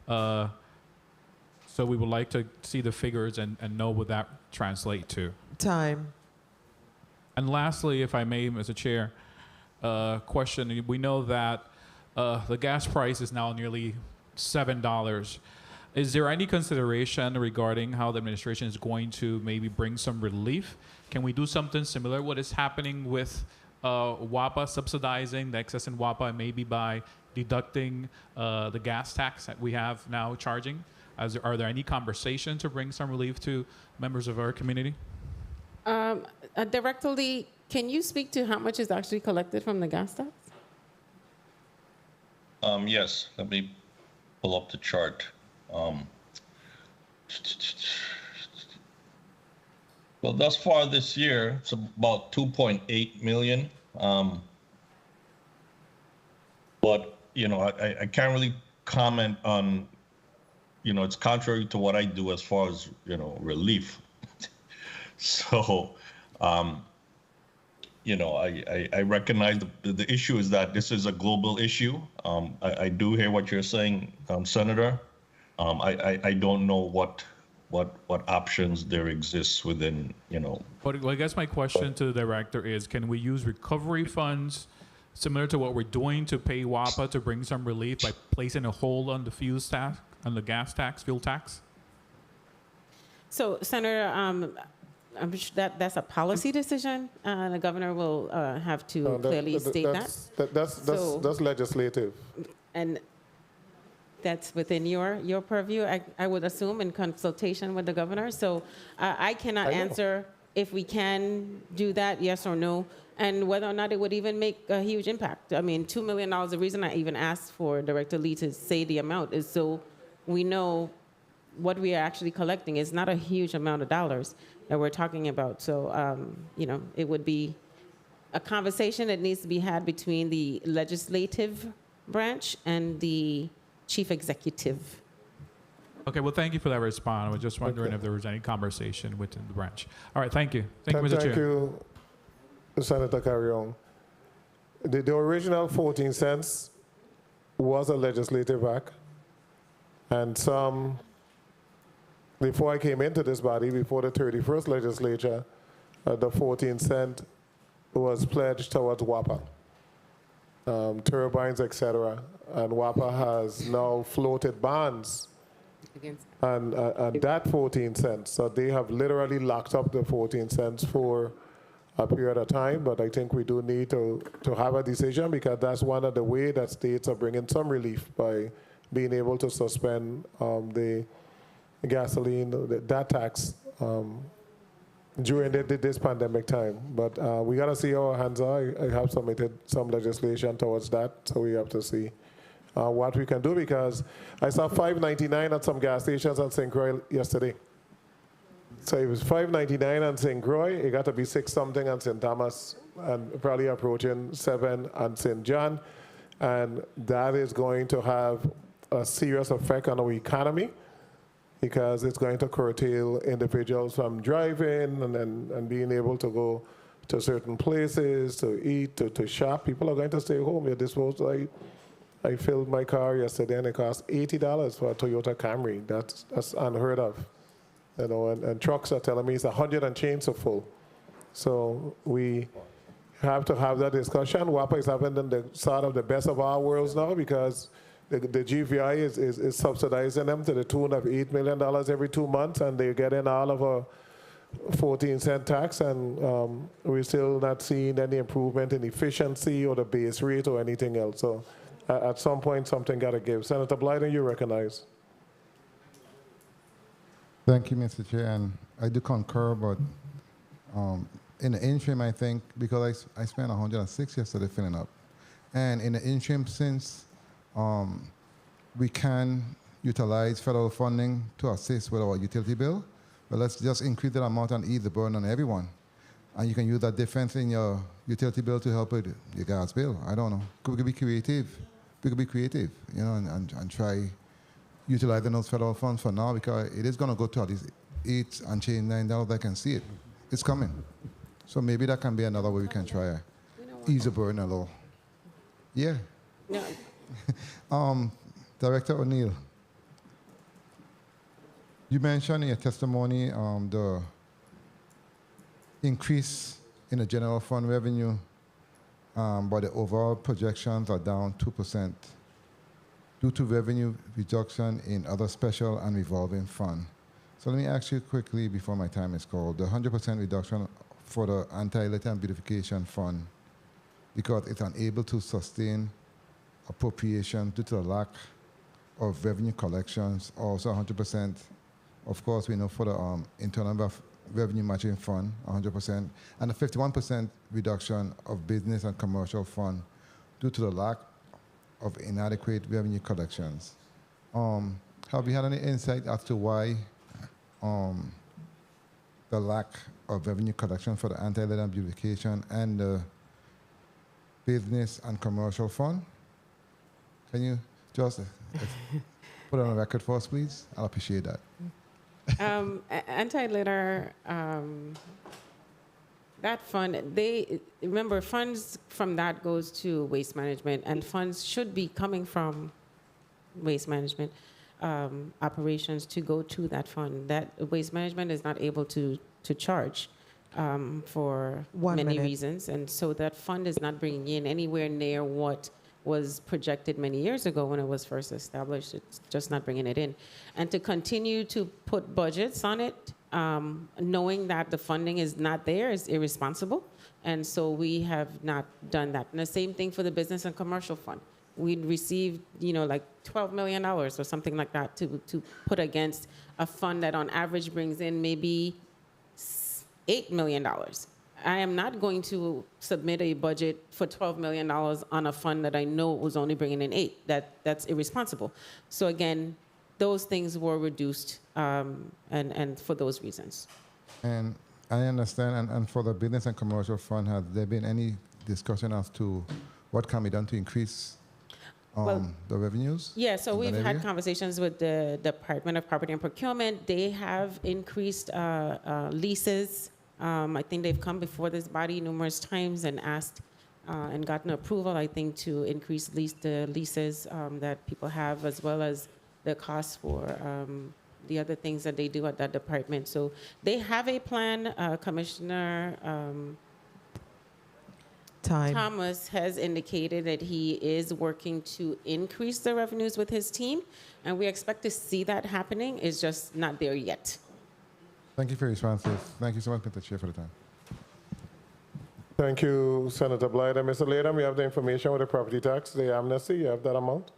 So we would like to see the figures and know what that translate to. Time. And lastly, if I may, Mr. Chair, question. We know that the gas price is now nearly $7. Is there any consideration regarding how the administration is going to maybe bring some relief? Can we do something similar what is happening with WAPA, subsidizing the excess in WAPA, maybe by deducting the gas tax that we have now charging? Are there any conversations to bring some relief to members of our community? Director Lee, can you speak to how much is actually collected from the gas tax? Yes, let me pull up the chart. Well, thus far this year, it's about 2.8 million. But, I can't really comment on, it's contrary to what I do as far as, relief. So, I recognize the issue is that this is a global issue. I do hear what you're saying, Senator. I don't know what options there exists within, But I guess my question to the director is, can we use recovery funds similar to what we're doing to pay WAPA to bring some relief by placing a hold on the fuel tax, on the gas tax, fuel tax? So, Senator, I'm sure that's a policy decision. The governor will have to clearly state that. That's legislative. And that's within your purview, I would assume, in consultation with the governor. So I cannot answer if we can do that, yes or no, and whether or not it would even make a huge impact. I mean, $2 million, the reason I even asked for Director Lee to say the amount is so we know what we are actually collecting is not a huge amount of dollars that we're talking about. So, it would be a conversation that needs to be had between the legislative branch and the chief executive. Okay, well, thank you for that response. I was just wondering if there was any conversation within the branch. All right, thank you. Thank you, Mr. Chair. Thank you, Senator Carrion. The original 14 cents was a legislative act, and before I came into this body, before the 31st legislature, the 14 cent was pledged towards WAPA, turbines, etc. And WAPA has now floated bonds and that 14 cents. So they have literally locked up the 14 cents for a period of time, but I think we do need to have a decision, because that's one of the ways that states are bringing some relief by being able to suspend the gasoline, that tax during this pandemic time. But we got to see how our hands are. I have submitted some legislation towards that, so we have to see what we can do, because I saw $5.99 at some gas stations on St. Croix yesterday. So it was $5.99 on St. Croix. It got to be $6 something on St. Thomas, and probably approaching $7 on St. John. And that is going to have a serious effect on our economy, because it's going to curtail individuals from driving and being able to go to certain places, to eat, to shop. People are going to stay home. I filled my car yesterday and it cost $80 for a Toyota Camry. That's unheard of. And trucks are telling me it's 100 and change so full. So we have to have that discussion. WAPA is having the sort of the best of our worlds now, because the GVI is subsidizing them to the tune of $8 million every 2 months, and they're getting all of a 14-cent tax, and we're still not seeing any improvement in efficiency or the base rate or anything else. So at some point, something got to give. Senator Blyden, you recognize. Thank you, Mr. Chair, and I do concur, but in the interim, I think, because I spent 106 yesterday filling up, and in the interim, since we can utilize federal funding to assist with our utility bill, but let's just increase that amount and ease the burden on everyone. And you can use that difference in your utility bill to help with your gas bill. I don't know. We could be creative. We could be creative, and try utilizing those federal funds for now, because it is going to go to at least $8 and change $9. I can see it. It's coming. So maybe that can be another way we can try ease the burden a little. Yeah. No. Director O'Neill, you mentioned in your testimony the increase in the general fund revenue, but the overall projections are down 2% due to revenue reduction in other special and revolving fund. So let me ask you quickly before my time is called, the 100% reduction for the anti-litter and beautification fund, because it's unable to sustain appropriation due to the lack of revenue collections, also 100%. Of course, we know for the internal revenue matching fund, 100%, and a 51% reduction of business and commercial fund due to the lack of inadequate revenue collections. Have you had any insight as to why the lack of revenue collection for the anti-litter and beautification and the business and commercial fund? Can you just put it on the record for us, please? I'll appreciate that. Anti-litter, that fund, remember, funds from that goes to waste management, and funds should be coming from waste management operations to go to that fund. That waste management is not able to charge for many reasons, and so that fund is not bringing in anywhere near what was projected many years ago when it was first established. It's just not bringing it in. And to continue to put budgets on it knowing that the funding is not there is irresponsible. And so we have not done that. And the same thing for the business and commercial fund. We'd received, like $12 million or something like that to put against a fund that on average brings in maybe $8 million. I am not going to submit a budget for $12 million on a fund that I know was only bringing in 8. That's irresponsible. So again, those things were reduced, and for those reasons. And I understand, and for the business and commercial fund, has there been any discussion as to what can be done to increase the revenues? Yeah, so in we've that had area? conversations with the Department of Property and Procurement. They have increased leases. I think they've come before this body numerous times and asked and gotten approval, I think, to increase the leases that people have, as well as the costs for the other things that they do at that department. So they have a plan. Commissioner Thomas has indicated that he is working to increase the revenues with his team, and we expect to see that happening. It's just not there yet. Thank you for your responses. Thank you so much, Mr. Chair, for the time. Thank you, Senator Blythe. And Mr. Latham, you have the information with the property tax, the amnesty. You have that amount?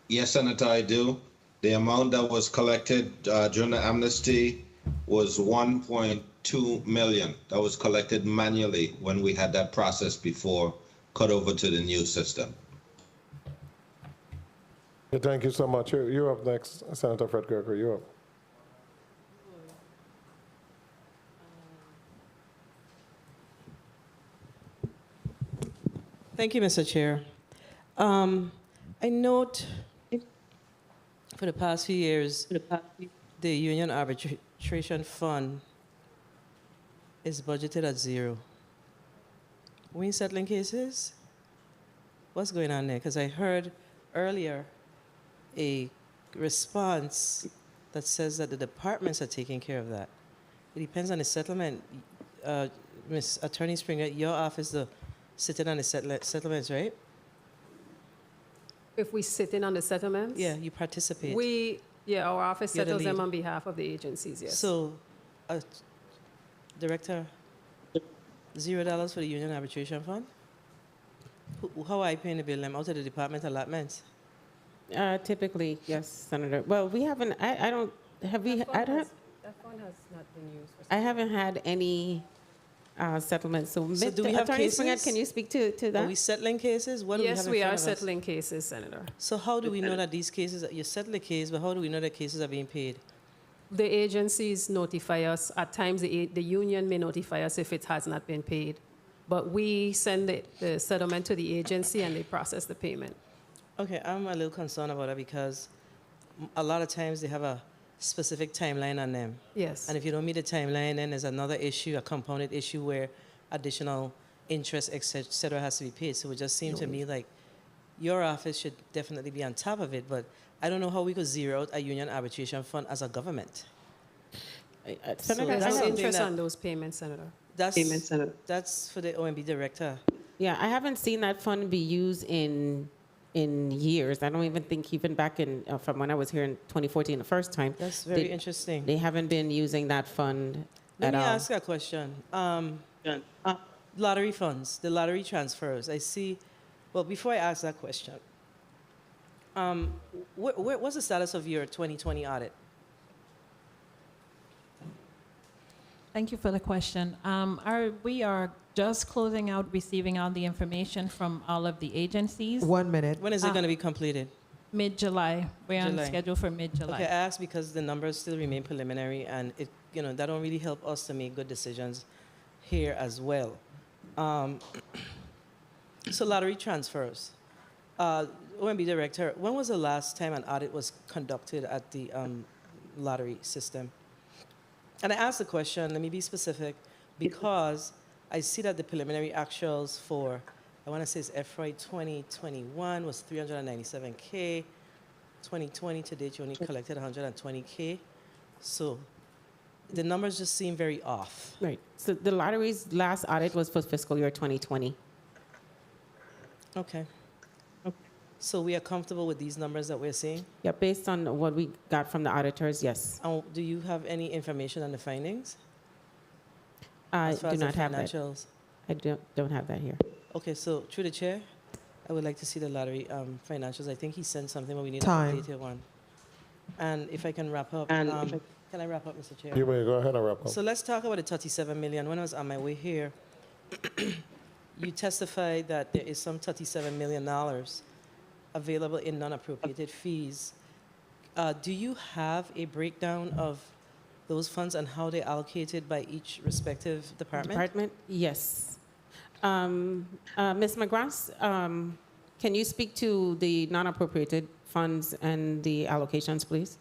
Yes, Senator, I do. The amount that was collected during the amnesty was 1.2 million. That was collected manually when we had that process before, cut over to the new system. Yeah, thank you so much. You're up next, Senator Fred Gregory. You're up. Thank you, Mr. Chair. I note for the past few years, the Union Arbitration Fund is budgeted at 0. We settling cases? What's going on there? Because I heard earlier a response that says that the departments are taking care of that. It depends on the settlement. Ms. Attorney Springer, your office is sitting on the settlements, right? If we sit in on the settlements? Yeah, you participate. Our office You're the settles them lead. on behalf of the agencies, yes. So, Director, $0 for the Union Arbitration Fund? How are I paying the bill? I'm out of the department allotments. Typically, yes, Senator. Well, we haven't, I don't, have we, That fund has not been used for I haven't had any settlements. So, So do we have Attorney Springer, cases? can you speak to that? Are we settling cases? What do we have Yes, in we front are of us? settling cases, Senator. So how do we know that these cases, you settle the case, but how do we know that cases are being paid? The agencies notify us. At times, the union may notify us if it has not been paid. But we send the settlement to the agency and they process the payment. Okay, I'm a little concerned about it because a lot of times they have a specific timeline on them. Yes. And if you don't meet the timeline, then there's another issue, a compounded issue where additional interest, et cetera, has to be paid. So it just seemed to me like your office should definitely be on top of it, but I don't know how we could zero out a union arbitration fund as a government. So Senator, there's I no have- interest on those payments, Senator. That's for the OMB director. Yeah, I haven't seen that fund be used in years. I don't even think even back in from when I was here in 2014 the first time. That's very interesting. They haven't been using that fund Let at me all. ask you a question. Lottery funds, the lottery transfers. I see. Well, before I ask that question, what's the status of your 2020 audit? Thank you for the question. We are just closing out receiving all the information from all of the agencies. 1 minute. When is it going to be completed? Mid-July. We're on July. schedule for mid-July. Okay, I ask because the numbers still remain preliminary, and that don't really help us to make good decisions here as well. So lottery transfers. OMB director, when was the last time an audit was conducted at the lottery system? And I ask the question, let me be specific, because I see that the preliminary actuals for, I want to say it's FY 2021 was 397K. 2020 to date, you only collected 120K. So the numbers just seem very off. Right. So the lottery's last audit was for fiscal year 2020. Okay. So we are comfortable with these numbers that we're seeing? Yeah, based on what we got from the auditors, yes. Do you have any information on the findings? I As far do as the not have that. financials? I don't have that here. Okay, so through the chair, I would like to see the lottery financials. I think he sent something, but we need Time. an updated one. And if I can wrap up, And can I wrap up, Mr. Chair? You may go ahead and wrap up. So let's talk about the 37 million. When I was on my way here, you testified that there is some $37 million available in non-appropriated fees. Do you have a breakdown of those funds and how they're allocated by each respective department? Yes. Ms. McGrath, can you speak to the non-appropriated funds and the allocations, please?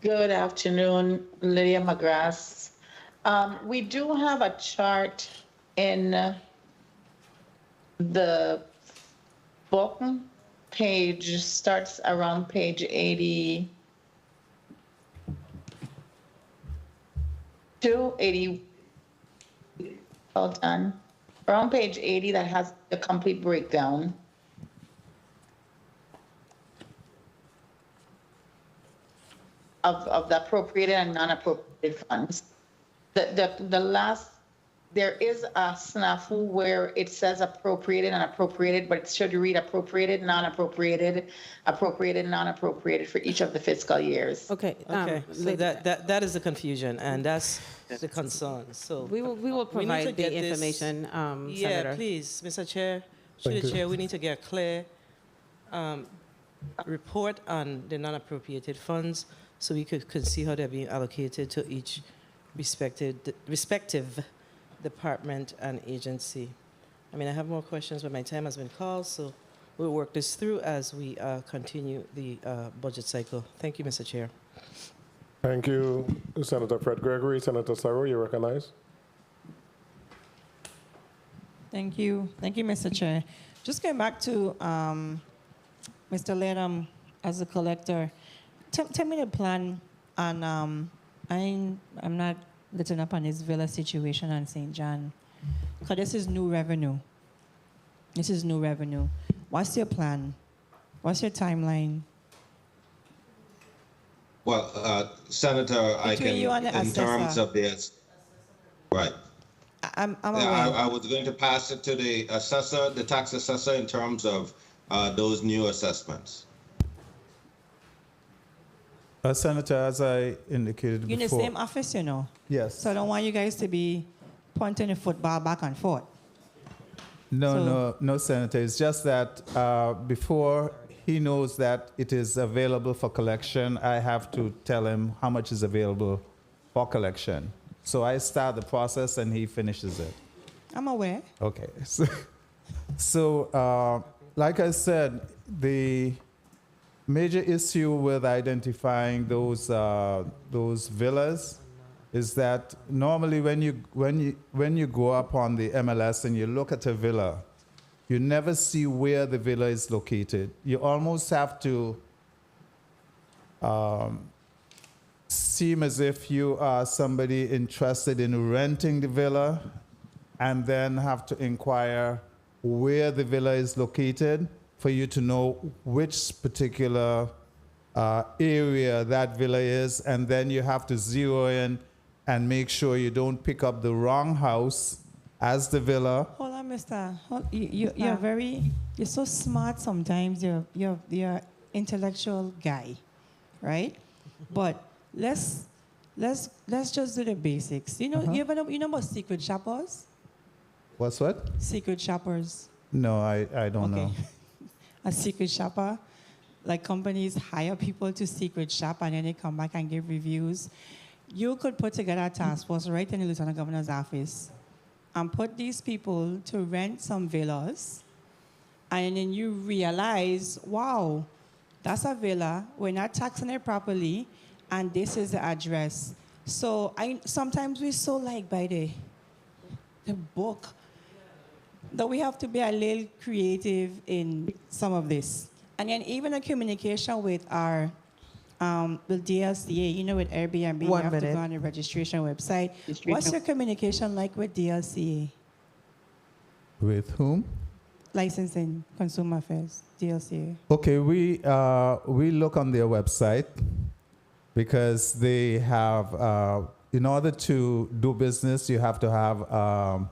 Good afternoon, Lydia McGrath. We do have a chart in the book. Page starts around page 82, 80. Hold on. Around page 80 that has the complete breakdown. Of the appropriated and non-appropriated funds. The last, there is a snafu where it says appropriated and appropriated, but it should read appropriated, non-appropriated, appropriated, non-appropriated for each of the fiscal years. Okay. Okay, so that is the confusion, and that's the concern. So We will we need to provide the get this- information, Yeah, Senator. please, Mr. Chair, through the Thank you. chair, we need to get a clear report on the non-appropriated funds so we could see how they're being allocated to each respective department and agency. I mean, I have more questions, but my time has been called, so we'll work this through as we continue the budget cycle. Thank you, Mr. Chair. Thank you, Senator Fred Gregory. Senator Sarro, you recognize? Thank you. Thank you, Mr. Chair. Just going back to Mr. Latham as a collector. Tell me the plan on, I'm not letting up on this villa situation on St. John, because this is new revenue. This is new revenue. What's your plan? What's your timeline? Well, Senator, I Between can, you and the in terms assessor. of this, right. I'm aware. I was going to pass it to the assessor, the tax assessor, in terms of those new assessments. Senator, as I indicated You're in the before. same office, you know. Yes. So I don't want you guys to be punting the football back and forth. No, Senator. It's just that before he knows that it is available for collection, I have to tell him how much is available for collection. So I start the process and he finishes it. I'm aware. Okay. So, like I said, the major issue with identifying those villas is that normally when you go up on the MLS and you look at a villa, you never see where the villa is located. You almost have to seem as if you are somebody interested in renting the villa and then have to inquire where the villa is located for you to know which particular area that villa is, and then you have to zero in and make sure you don't pick up the wrong house as the villa. Hold on, Mister. You're so smart sometimes. You're intellectual guy, right? But let's just do the basics. You know, you know about secret shoppers? What's what? Secret shoppers. No, I don't know. A secret shopper, like companies hire people to secret shop and then they come back and give reviews. You could put together a task force right in the Lieutenant Governor's office and put these people to rent some villas, and then you realize, wow, that's a villa, we're not taxing it properly, and this is the address. So sometimes we're so like by the book that we have to be a little creative in some of this. And then even a communication with our with DLCA, you know, with Airbnb, you 1 have to minute. go on the registration website. What's your communication like with DLCA? With whom? Licensing, Consumer Affairs, DLCA. Okay, we look on their website because they have, in order to do business, you have to have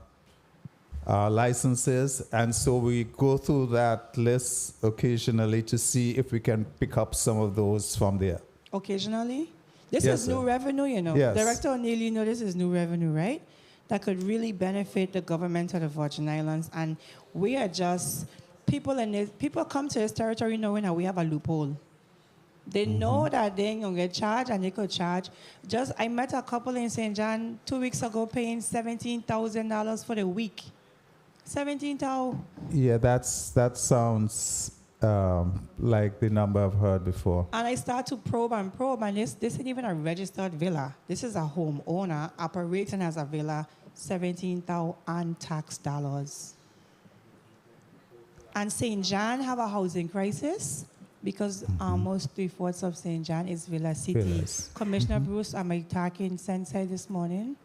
licenses, and so we go through that list occasionally to see if we can pick up some of those from there. Occasionally? This Yes, is new sir. revenue, you know. Yes. Director O'Neill, you know this is new revenue, right? That could really benefit the government of the Virgin Islands. And we are just, people come to this territory knowing that we have a loophole. They know that they ain't gonna get charged, and they could charge. I met a couple in St. John 2 weeks ago paying $17,000 for the week. 17,000. Yeah, that sounds like the number I've heard before. And I start to probe, and this isn't even a registered villa. This is a homeowner operating as a villa, 17,000 untaxed dollars. And St. John have a housing crisis because almost 3/4 of St. John is Villa City. Villas. Commissioner Bruce, am I talking sense this morning?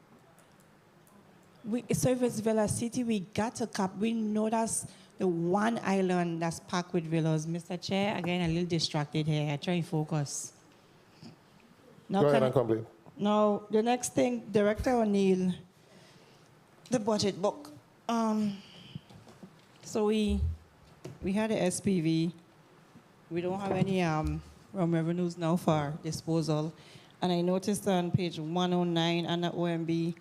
So if it's Villa City, we got to cap. We know that's the one island that's packed with villas. Mr. Chair, again, a little distracted here. I try and focus. Go ahead and complete. Now, the next thing, Director O'Neill, the budget book. So we had a SPV. We don't have any revenues now for disposal. And I noticed on page 109 under OMB,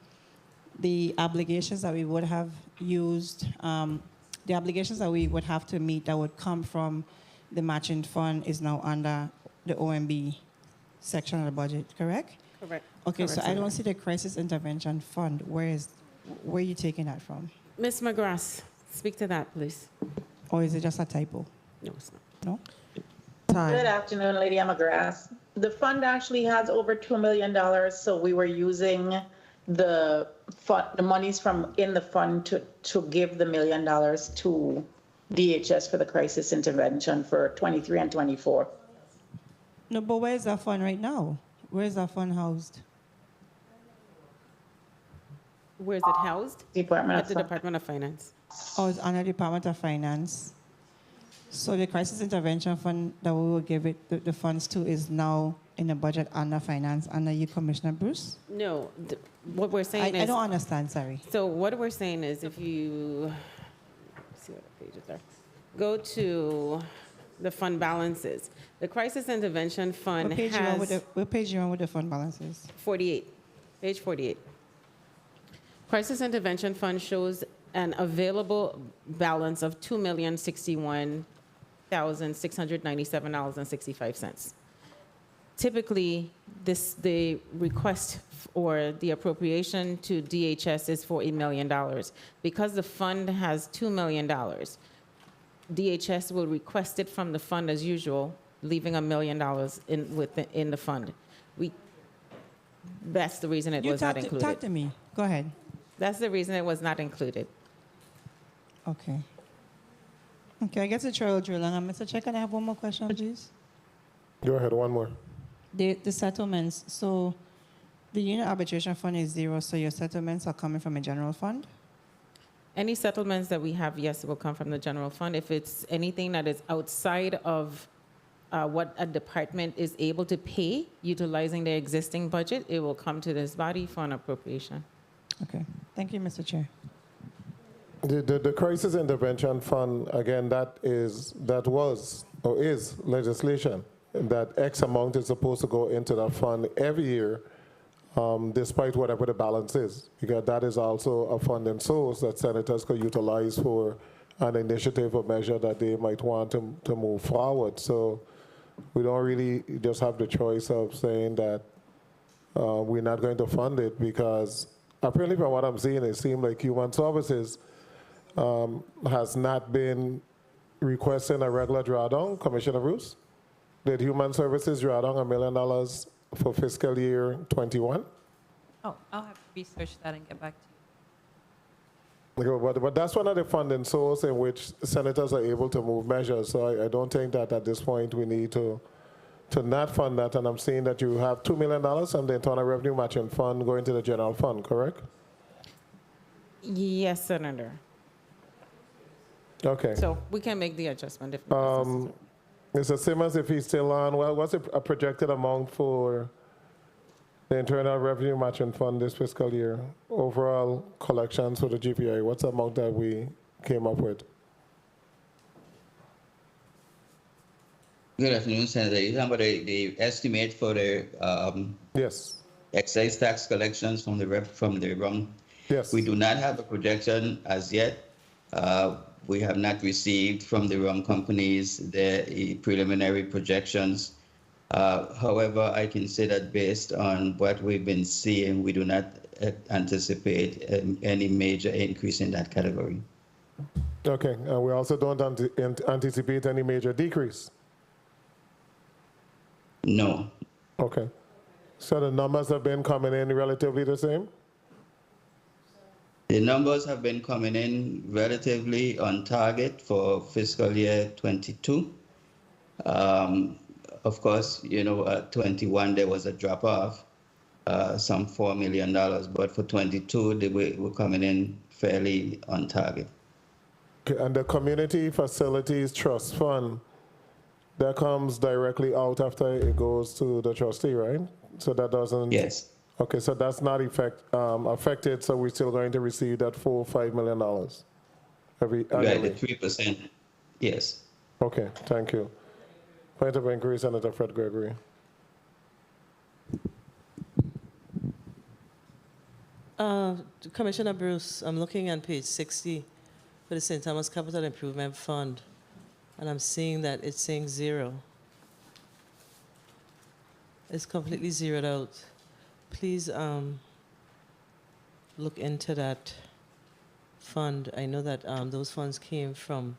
the obligations that we would have used, the obligations that we would have to meet that would come from the matching fund is now under the OMB section of the budget, correct? Correct. Okay, Correct, so I Senator. don't see the crisis intervention fund. Where are you taking that from? Ms. McGrath, speak to that, please. Or is it just a typo? No, it's not. No? Good afternoon, Lady McGrath. The fund actually has over $2 million, so we were using the monies from in the fund to give the $1 million to DHS for the crisis intervention for 23 and 24. No, but where is that fund right now? Where is that fund housed? Where is it housed? Department At the Department of Finance. Oh, it's under Department of Finance. So the crisis intervention fund that we will give it the funds to is now in the budget under finance, under you, Commissioner Bruce? No, what we're saying is... I don't understand, sorry. So what we're saying is if you, let's see what the pages are. Go to the fund balances. The crisis intervention fund What page has... What page you on with the fund balances? 48, page 48. Crisis intervention fund shows an available balance of $2,061,697.65. Typically, the request or the appropriation to DHS is for $1 million. Because the fund has $2 million, DHS will request it from the fund as usual, leaving $1 million in the fund. That's the reason it was not included. Talk to me. Go ahead. That's the reason it was not included. Okay. Okay, I guess the trail drill. And Mr. Chair, can I have one more question, please? Go ahead, one more. The settlements. So the unit arbitration fund is zero, so your settlements are coming from a general fund? Any settlements that we have, yes, will come from the general fund. If it's anything that is outside of what a department is able to pay, utilizing their existing budget, it will come to this body for an appropriation. Okay. Thank you, Mr. Chair. The crisis intervention fund, again, that was or is legislation that X amount is supposed to go into that fund every year, despite whatever the balance is, because that is also a funding source that senators could utilize for an initiative or measure that they might want to move forward. So we don't really just have the choice of saying that we're not going to fund it, because apparently from what I'm seeing, it seems like Human Services has not been requesting a regular drawdown. Commissioner Bruce, did Human Services draw down $1 million for fiscal year 21? Oh, I'll have to research that and get back to Okay, but that's one of the funding sources in which senators are able to move measures. So I don't think that at this point we need to to not fund that, and I'm seeing that you have $2 million from the Internal Revenue Matching Fund going to the general fund, correct? Yes, Senator. Okay. So we can make the adjustment if necessary. Mr. Simmons, if he's still on, well, what's a projected amount for the Internal Revenue Matching Fund this fiscal year? Overall collections for the GPA, what's the amount that we came up with? Good afternoon, Senator. You're talking about the estimate for the yes, excise tax collections from the rum. Yes. We do not have a projection as yet. We have not received from the rum companies the preliminary projections. However, I can say that based on what we've been seeing, we do not anticipate any major increase in that category. Okay, and we also don't anticipate any major decrease? No. Okay. So the numbers have been coming in relatively the same? The numbers have been coming in relatively on target for fiscal year 22. Of course, you know, 21 there was a drop off, some $4 million, but for 22 they were coming in fairly on target. Okay, and the Community Facilities Trust Fund, that comes directly out after it goes to the trustee, right? So that doesn't... Yes. Okay, so that's not affected, so we're still going to receive that full $5 million annually? Right, the 3%, yes. Okay, thank you. Point of inquiry, Senator Fred Gregory. Commissioner Bruce, I'm looking on page 60 for the St. Thomas Capital Improvement Fund, and I'm seeing that it's saying zero. It's completely zeroed out. Please look into that fund. I know that those funds came from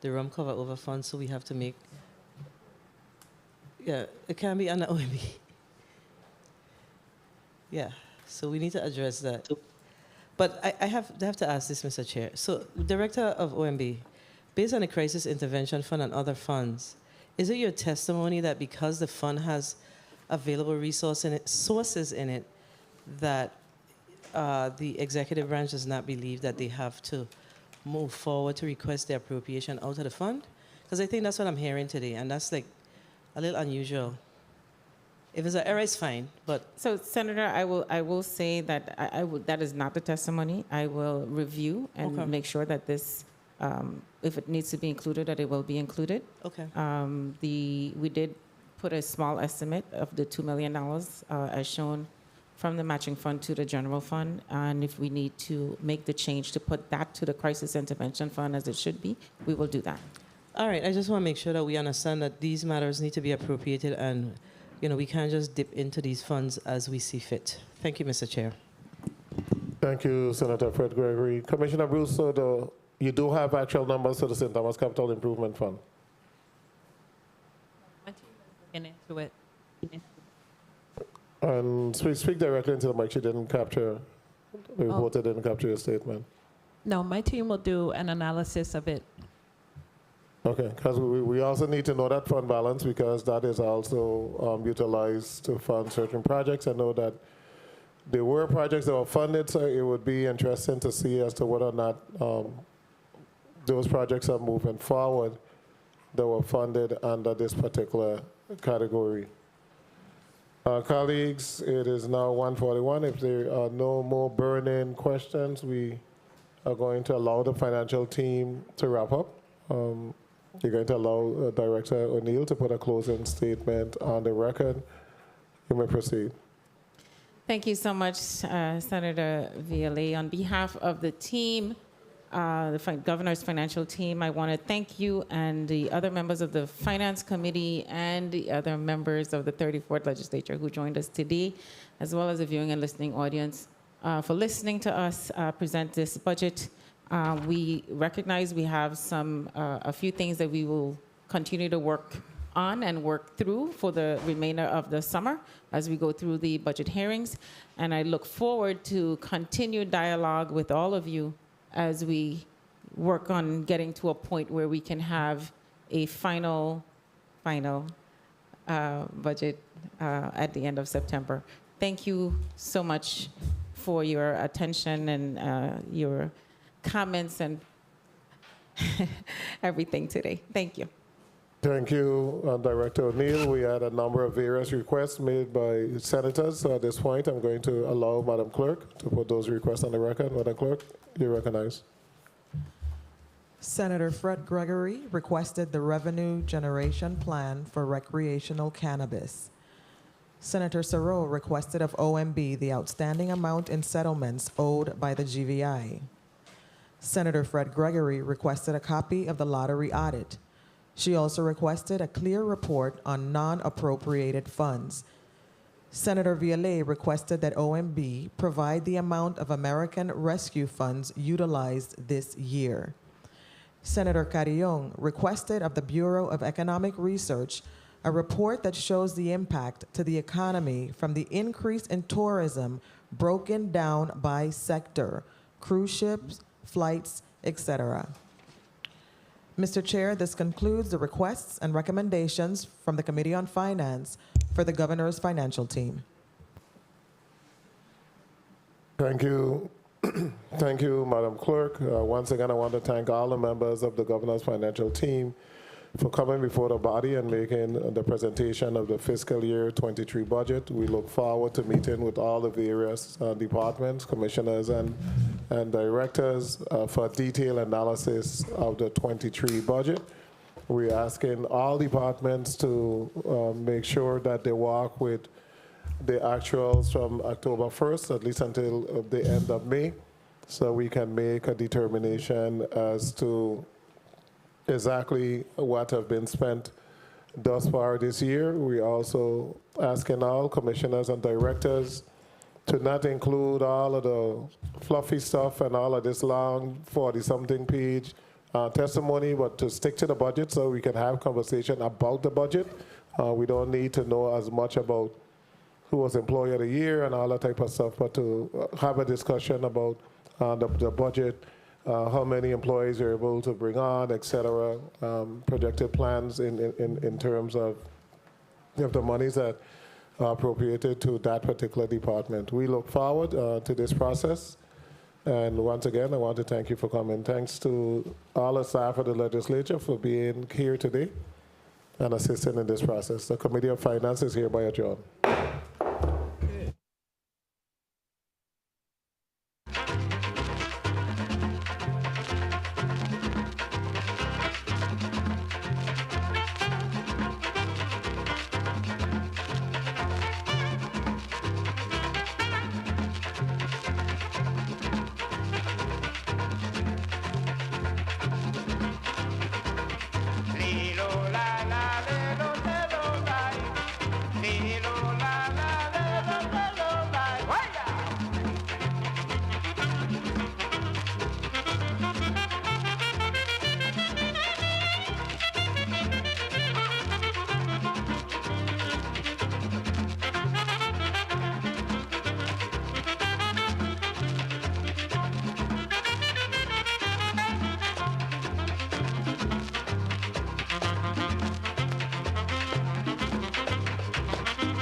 the rum cover over fund, so we have to make, yeah, it can be under OMB. Yeah, so we need to address that. But I have to ask this, Mr. Chair. So, Director of OMB, based on the Crisis Intervention Fund and other funds, is it your testimony that because the fund has available sources in it, that the executive branch does not believe that they have to move forward to request the appropriation out of the fund? Because I think that's what I'm hearing today, and that's like a little unusual. If it's an error, it's fine, but... So, Senator, I will say that that is not the testimony. I will review and make sure that this, if it needs to be included, that it will be included. Okay. We did put a small estimate of the $2 million as shown from the matching fund to the general fund. And if we need to make the change to put that to the crisis intervention fund as it should be, we will do that. All right, I just want to make sure that we understand that these matters need to be appropriated, and you know, we can't just dip into these funds as we see fit. Thank you, Mr. Chair. Thank you, Senator Fred Gregory. Commissioner Bruce, so you do have actual numbers for the St. Thomas Capital Improvement Fund? Into it. And speak directly into the mic. She didn't capture, the reporter didn't capture your statement. No, my team will do an analysis of it. Okay, because we also need to know that fund balance, because that is also utilized to fund certain projects. I know that there were projects that were funded, so it would be interesting to see as to whether or not those projects are moving forward that were funded under this particular category. Colleagues, it is now 1:41. If there are no more burning questions, we are going to allow the financial team to wrap up. You're going to allow Director O'Neill to put a closing statement on the record. You may proceed. Thank you so much, Senator Viale. On behalf of the team, the governor's financial team, I want to thank you and the other members of the Finance Committee and the other members of the 34th Legislature who joined us today, as well as the viewing and listening audience, for listening to us present this budget. We recognize we have a few things that we will continue to work on and work through for the remainder of the summer as we go through the budget hearings. And I look forward to continued dialogue with all of you as we work on getting to a point where we can have a final budget at the end of September. Thank you so much for your attention and your comments and everything today. Thank you. Thank you, Director O'Neill. We had a number of various requests made by senators. So at this point, I'm going to allow Madam Clerk to put those requests on the record. Madam Clerk, you recognize. Senator Fred Gregory requested the revenue generation plan for recreational cannabis. Senator Sarot requested of OMB the outstanding amount in settlements owed by the GVI. Senator Fred Gregory requested a copy of the lottery audit. She also requested a clear report on non-appropriated funds. Senator Vialet requested that OMB provide the amount of American Rescue Funds utilized this year. Senator Carrion requested of the Bureau of Economic Research a report that shows the impact to the economy from the increase in tourism broken down by sector, cruise ships, flights, etc. Mr. Chair, this concludes the requests and recommendations from the Committee on Finance for the Governor's financial team. Thank you. Thank you, Madam Clerk. Once again, I want to thank all the members of the Governor's financial team for coming before the body and making the presentation of the fiscal year 23 budget. We look forward to meeting with all the various departments, commissioners, and directors for detailed analysis of the 23 budget. We're asking all departments to make sure that they work with the actuals from October 1st, at least until the end of May, so we can make a determination as to exactly what have been spent thus far this year. We also asking all commissioners and directors to not include all of the fluffy stuff and all of this long 40-something page testimony, but to stick to the budget so we can have conversation about the budget. We don't need to know as much about who was Employee of the Year and all that type of stuff, but to have a discussion about the budget, how many employees you're able to bring on, et cetera, projected plans in terms of the monies that are appropriated to that particular department. We look forward to this process. And once again, I want to thank you for coming. Thanks to all the staff of the legislature for being here today and assisting in this process. The Committee of Finance is hereby adjourned.